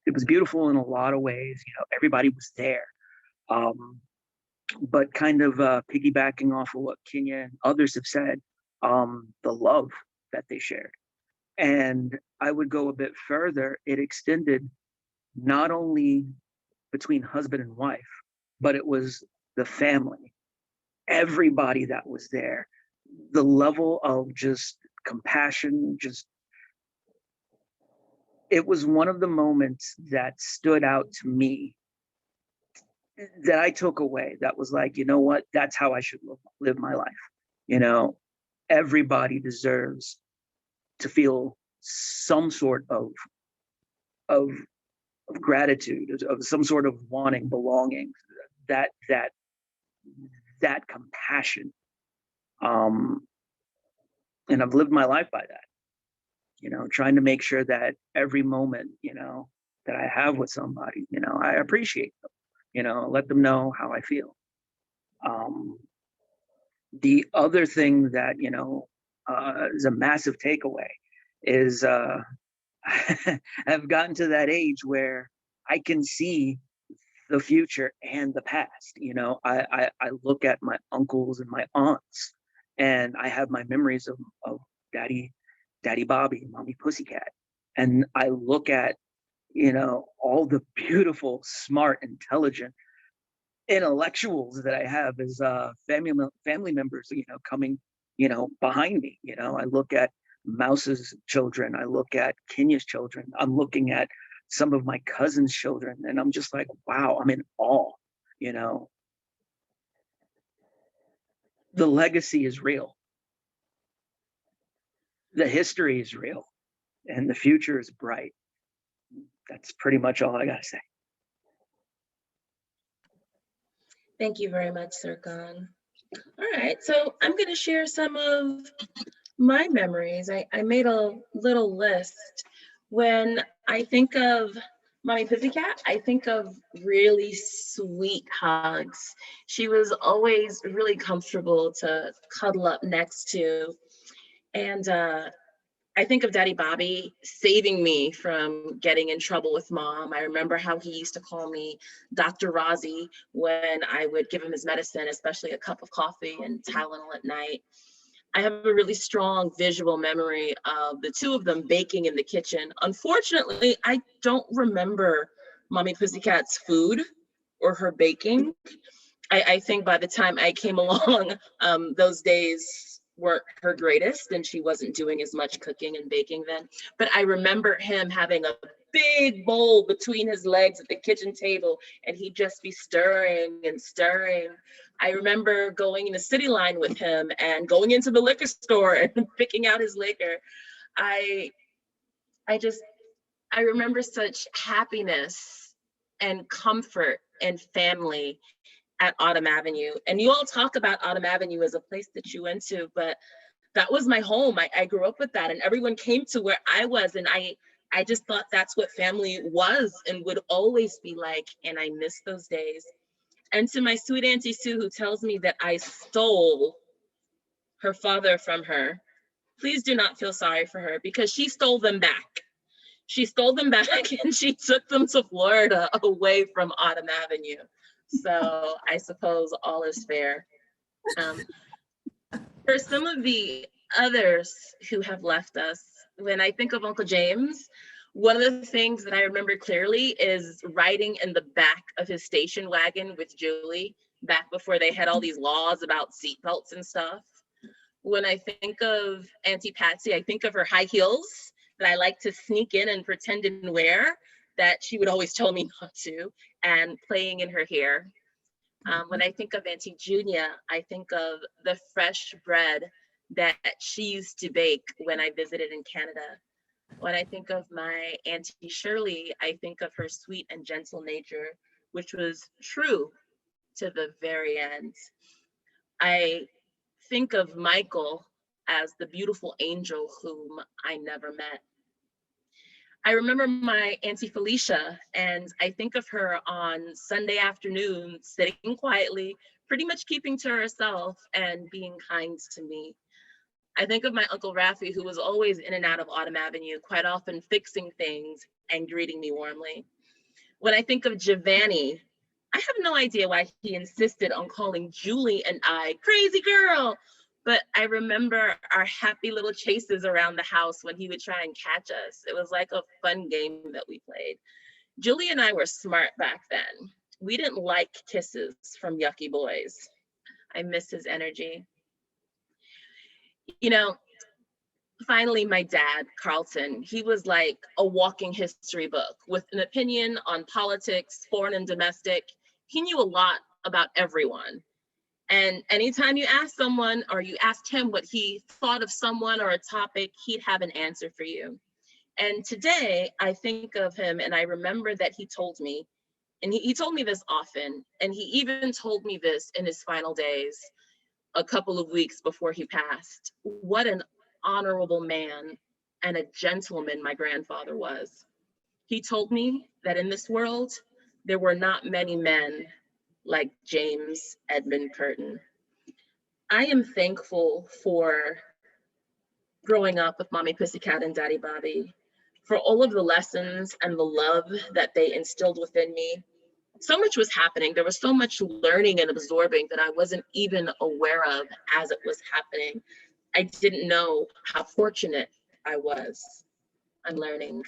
It was beautiful in a lot of ways. You know, everybody was there. But kind of piggybacking off of what Kenya and others have said, the love that they shared. And I would go a bit further. It extended not only between husband and wife, but it was the family, everybody that was there. The level of just compassion, it was one of the moments that stood out to me that I took away. That was like, you know what? That's how I should live my life. You know, everybody deserves to feel some sort of gratitude, of some sort of wanting, belonging, that compassion. And I've lived my life by that, you know, trying to make sure that every moment, you know, that I have with somebody, you know, I appreciate them, you know, let them know how I feel. The other thing that, you know, is a massive takeaway. Is I've gotten to that age where I can see the future and the past. You know, I look at my uncles and my aunts, and I have my memories of Daddy Bobby, Mommy Pussycat, and I look at, you know, all the beautiful, smart, intelligent intellectuals that I have as family members, you know, coming, you know, behind me. You know, I look at Mouse's children, I look at Kenya's children, I'm looking at some of my cousins' children, and I'm just like, wow, I'm in awe. You know, the legacy is real, the history is real, and the future is bright. That's pretty much all I gotta say. Thank you very much, Sirkan. All right, so I'm going to share some of my memories. I made a little list. When I think of Mommy Pussycat, I think of really sweet hugs. She was always really comfortable to cuddle up next to. And I think of Daddy Bobby saving me from getting in trouble with Mom. I remember how he used to call me Dr. Rozzy when I would give him his medicine, especially a cup of coffee and Tylenol at night. I have a really strong visual memory of the two of them baking in the kitchen. Unfortunately, I don't remember Mommy Pussycat's food or her baking. I think by the time I came along, those days weren't her greatest and she wasn't doing as much cooking and baking then. But I remember him having a big bowl between his legs at the kitchen table and he'd just be stirring and stirring. I remember going in the city line with him and going into the liquor store and picking out his liquor. I remember such happiness and comfort and family at Autumn Avenue. And you all talk about Autumn Avenue as a place that you went to, but that was my home. I grew up with that and everyone came to where I was, and I just thought that's what family was and would always be like, and I miss those days. And to my sweet Auntie Sue, who tells me that I stole her father from her, please do not feel sorry for her because she stole them back. She stole them back and she took them to Florida away from Autumn Avenue. So I suppose all is fair. For some of the others who have left us, when I think of Uncle James, one of the things that I remember clearly is riding in the back of his station wagon with Julie back before they had all these laws about seatbelts and stuff. When I think of Auntie Patsy, I think of her high heels that I like to sneak in and pretend and wear that she would always tell me not to, and playing in her hair. When I think of Auntie Junia, I think of the fresh bread that she used to bake when I visited in Canada. When I think of my Auntie Shirley, I think of her sweet and gentle nature, which was true to the very end. I think of Michael as the beautiful angel whom I never met. I remember my Auntie Felicia, and I think of her on Sunday afternoon, sitting quietly, pretty much keeping to herself and being kind to me. I think of my Uncle Rafi, who was always in and out of Autumn Avenue, quite often fixing things and greeting me warmly. When I think of Giovanni, I have no idea why he insisted on calling Julie and I crazy girl, but I remember our happy little chases around the house when he would try and catch us. It was like a fun game that we played. Julie and I were smart back then. We didn't like kisses from yucky boys. I miss his energy. You know, finally, my dad, Carlton, he was like a walking history book with an opinion on politics, foreign and domestic. He knew a lot about everyone. And anytime you asked someone or you asked him what he thought of someone or a topic, he'd have an answer for you. And today I think of him and I remember that he told me, and he told me this often, and he even told me this in his final days, a couple of weeks before he passed, what an honorable man and a gentleman my grandfather was. He told me that in this world, there were not many men like James Edmund Kirton. I am thankful for growing up with Mommy Pussycat and Daddy Bobby, for all of the lessons and the love that they instilled within me. So much was happening. There was so much learning and absorbing that I wasn't even aware of as it was happening. I didn't know how fortunate I was on learning.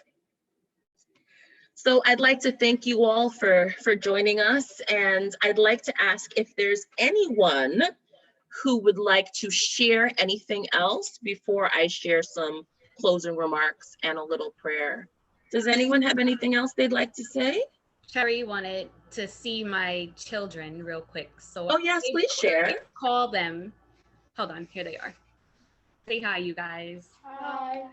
So I'd like to thank you all for joining us. And I'd like to ask if there's anyone who would like to share anything else before I share some closing remarks and a little prayer. Does anyone have anything else they'd like to say? Sherry wanted to see my children real quick. So oh yes, please share. Call them. Hold on, here they are. Say hi, you guys. Hi.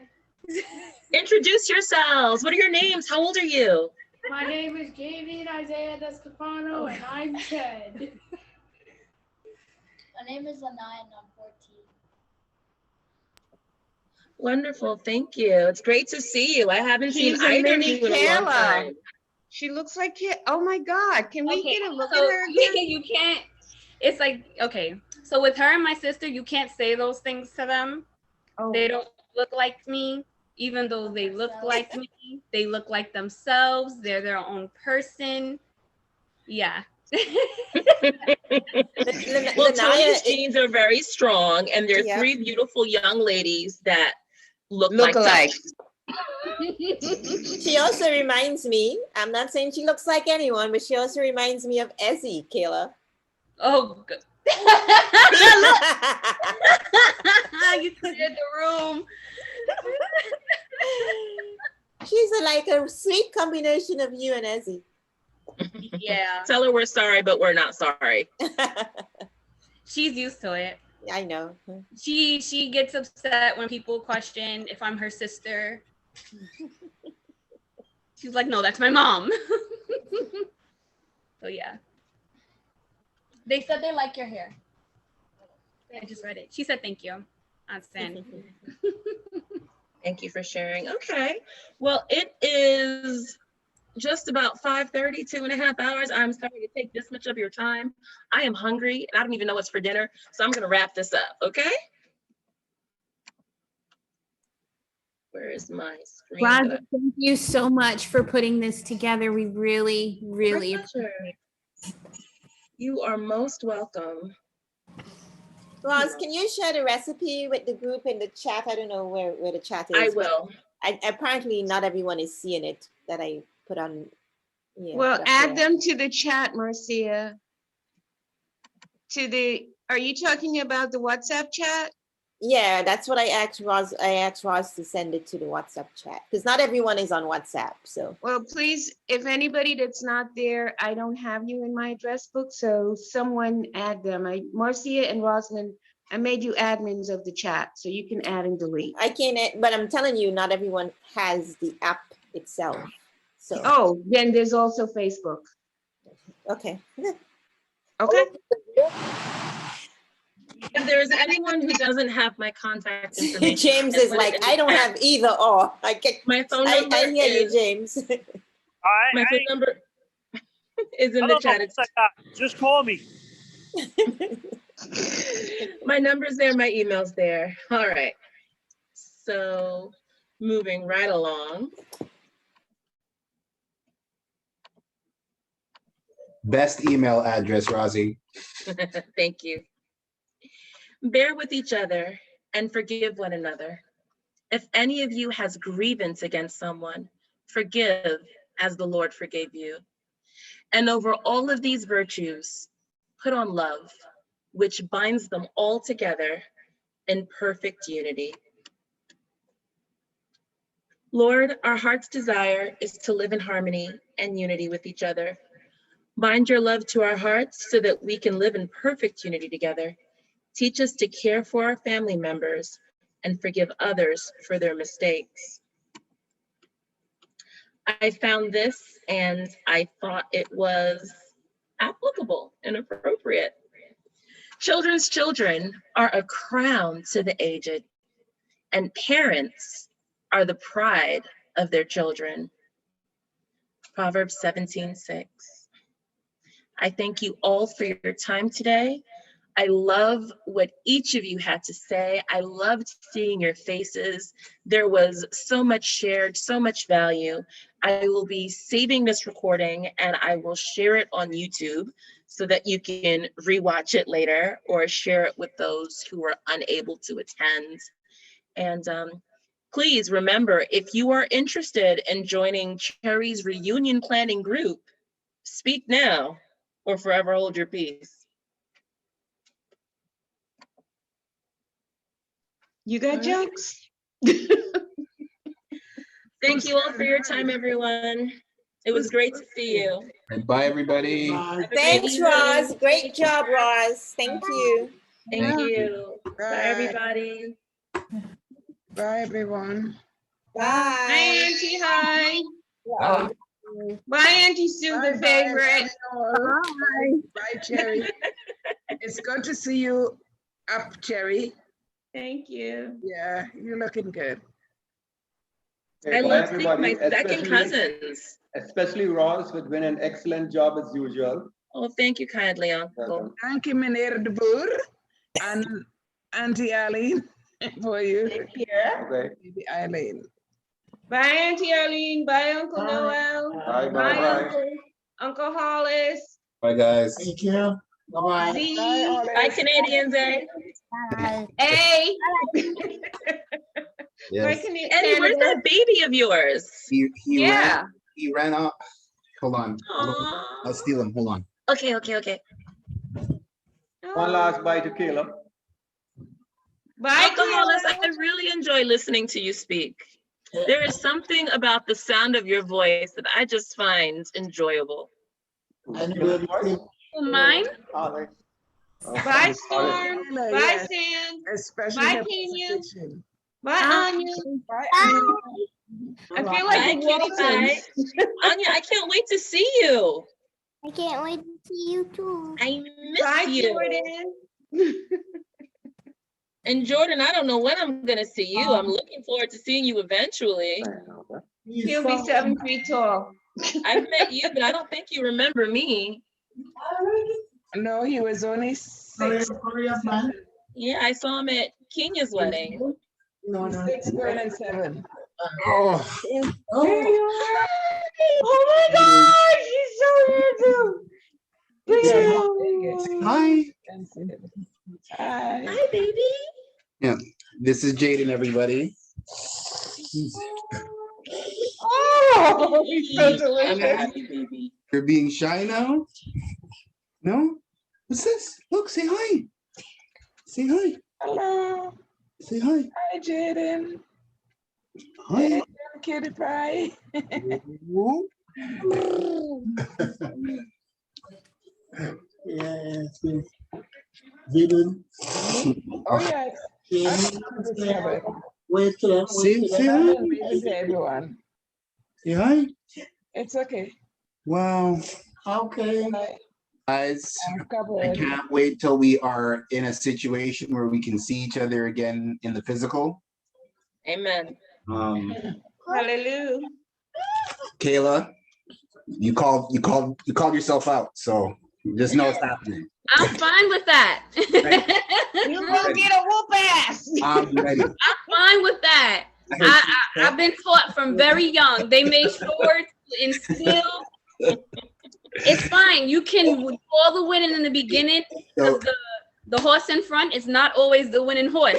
Introduce yourselves. What are your names? How old are you? My name is Javian Isaiah Descafano, and I'm 10. My name is Anaya, and I'm 14. Wonderful, thank you. It's great to see you. I haven't She's seen a either of mini you in a long Kayla. time. She looks like oh my God! Can we get a look at So her again? you can't. It's like, okay. So with her and my sister, you can't say those things to them. Oh. They don't look like me, even though they look like me. They look like themselves. They're their own person. Yeah. Well, Tony's genes are very strong, and there are Yep. 3 beautiful young ladies that look alike. like She also reminds me, I'm not saying she looks like anyone, but she also reminds me of Ezzy, Kayla. Oh, good. You cleared the room. She's like a sweet combination of you and Ezzy. Yeah. Tell her we're sorry, but we're not sorry. She's used to it. I know. She gets upset when people question if I'm her sister. She's like, no, that's my mom. So yeah. They said they like your hair. I just read it. She said thank you. On send. Thank you for sharing. Okay. Well, it is just about 5:30, 2.5 hours. I'm sorry to take this much of your time. I am hungry and I don't even know what's for dinner. So I'm going to wrap this up. Okay. Where is my screen? Roz, thank you so much for putting this together. We really, really appreciate it. You are most welcome. Roz, can you share the recipe with the group in the chat? I don't know where the chat is. I will. Apparently not everyone is seeing it that I put on. Yeah, Well, put up add there. them to the chat, Marcia. Are you talking about the WhatsApp chat? Yeah, that's what I asked Roz. I asked Roz to send it to the WhatsApp chat because not everyone is on WhatsApp. So Well, please, if anybody that's not there, I don't have you in my address book, so someone add them. Marcia and Rosalind, I made you admins of the chat, so you can add and delete. I can't, but I'm telling you, not everyone has the app itself. So Oh, then there's also Facebook. okay. Okay. If there's anyone who doesn't have my contact information, James is like, I don't have either or. I get my phone number. I hear you, James. My phone number is in the chat. Just call me. My number's there, my email's there. All right. So moving right along. Best email address, Rosie. Thank you. Bear with each other and forgive one another. If any of you has grievance against someone, forgive as the Lord forgave you. And over all of these virtues, put on love, which binds them all together in perfect unity. Lord, our heart's desire is to live in harmony and unity with each other. Bind your love to our hearts so that we can live in perfect unity together. Teach us to care for our family members and forgive others for their mistakes. I found this and I thought it was applicable and appropriate. Children's children are a crown to the aged, and parents are the pride of their children. Proverbs 17:6. I thank you all for your time today. I love what each of you had to say. I loved seeing your faces. There was so much shared, so much value. I will be saving this recording and I will share it on YouTube so that you can rewatch it later or share it with those who are unable to attend. And please remember, if you are interested in joining Cherry's reunion planning group, speak now or forever hold your peace. You got jokes? Thank you all for your time, everyone. It was great to see you. Bye, everybody. Thanks, Roz. Great job, Roz. Thank you. Thank you. Bye, Bye. everybody. Bye, everyone. Bye, Bye. Auntie. Hi. Bye. Bye, Auntie Sue, the Bye, favorite. Bye. Bye, Cherry. It's good to see you up, Cherry. Thank you. Yeah, you're looking good. I Bye, love seeing my everybody, second cousins. Especially Ross, for doing an excellent job as usual. Oh, thank you kindly, Uncle. Welcome. Thank you, meneer de Boer and Auntie Eileen for you. Okay. Baby Eileen. Bye, Auntie Arlene. Bye, Uncle Noel. Bye, bye, bye. Uncle Hollis. Bye, guys. Thank you. Bye-bye. Z. Bye, Canadians, eh? A. Yes. Eddie, where's that baby of yours? Yeah. He ran off. Hold on. I'll steal him. Hold on. Okay. One last bye to Caleb. Bye, Uncle Hollis, I really enjoy listening to you speak. There is something about the sound of your voice that I just find enjoyable. Mine? Bye, Storm. Bye, Yes. Sam. Especially Bye, her Kenya. position. Bye, Anya. Bye, I feel Bye, like the Kitty Pie. Waltons. Anya, I can't wait to see you. I can't wait to see you too. I miss Bye, you. Jordan. And Jordan, I don't know when I'm gonna see you. I'm looking forward to seeing you eventually. He'll be 7 feet tall. I've met you, but I don't think you remember me. No, he was only 6. Yeah, I saw him at Kenya's wedding. No. 6 going and 7. Oh. Oh my gosh, he's so handsome. Hi. Hi. Hi, baby. Yeah. This is Jaden, everybody. Oh, he's so I'm delicious. happy, baby. You're being shy now? No? What's this? Look, say hi. Say hi. Hello. Say hi. Hi, Jaden. Hi. Kitty Pie. Yeah. Jaden. Oh, yes. Wait till I Say hi. Visit everyone. Say hi. It's okay. Wow. Okay. Guys, I'm I covered. can't wait till we are in a situation where we can see each other again in the physical. Amen. Hallelujah. Kayla, you called yourself out, so just know it's happening. I'm fine with that. You gonna get a whoop ass. I'm ready. I'm fine with that. I've been taught from very young. They made sure to instill. It's fine. You can do all the winning in the beginning because the horse in front is not always the winning horse.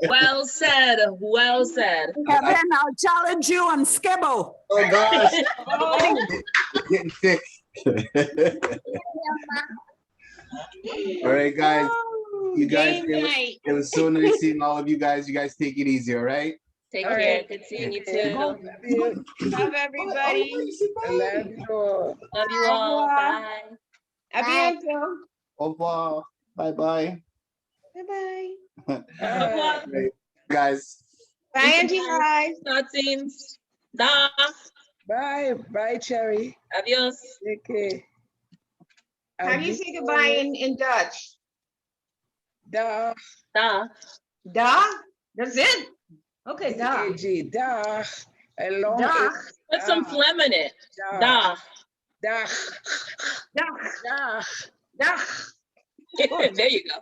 Well said. Well said. Kevin, I'll challenge you on Skibble. Oh gosh. Getting thick. All right, guys. You guys, it was so nice seeing all of you guys. You guys take it easy, all right? Take care. Good seeing you too. Love everybody. I love you. Love you all. Bye. Abiento. Au revoir. Bye-bye. Bye-bye. Right. Guys. Bye, Auntie Hi. Nothings. Da. Bye. Bye, Cherry. Adios. Okay. How do you say goodbye in Dutch? Da. Da. Da? That's it? Okay, da. Da. A long Da. Put some phlegm in it. Da. Da. Da. Da. Da. There you go.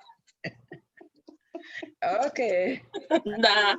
Okay. Nah.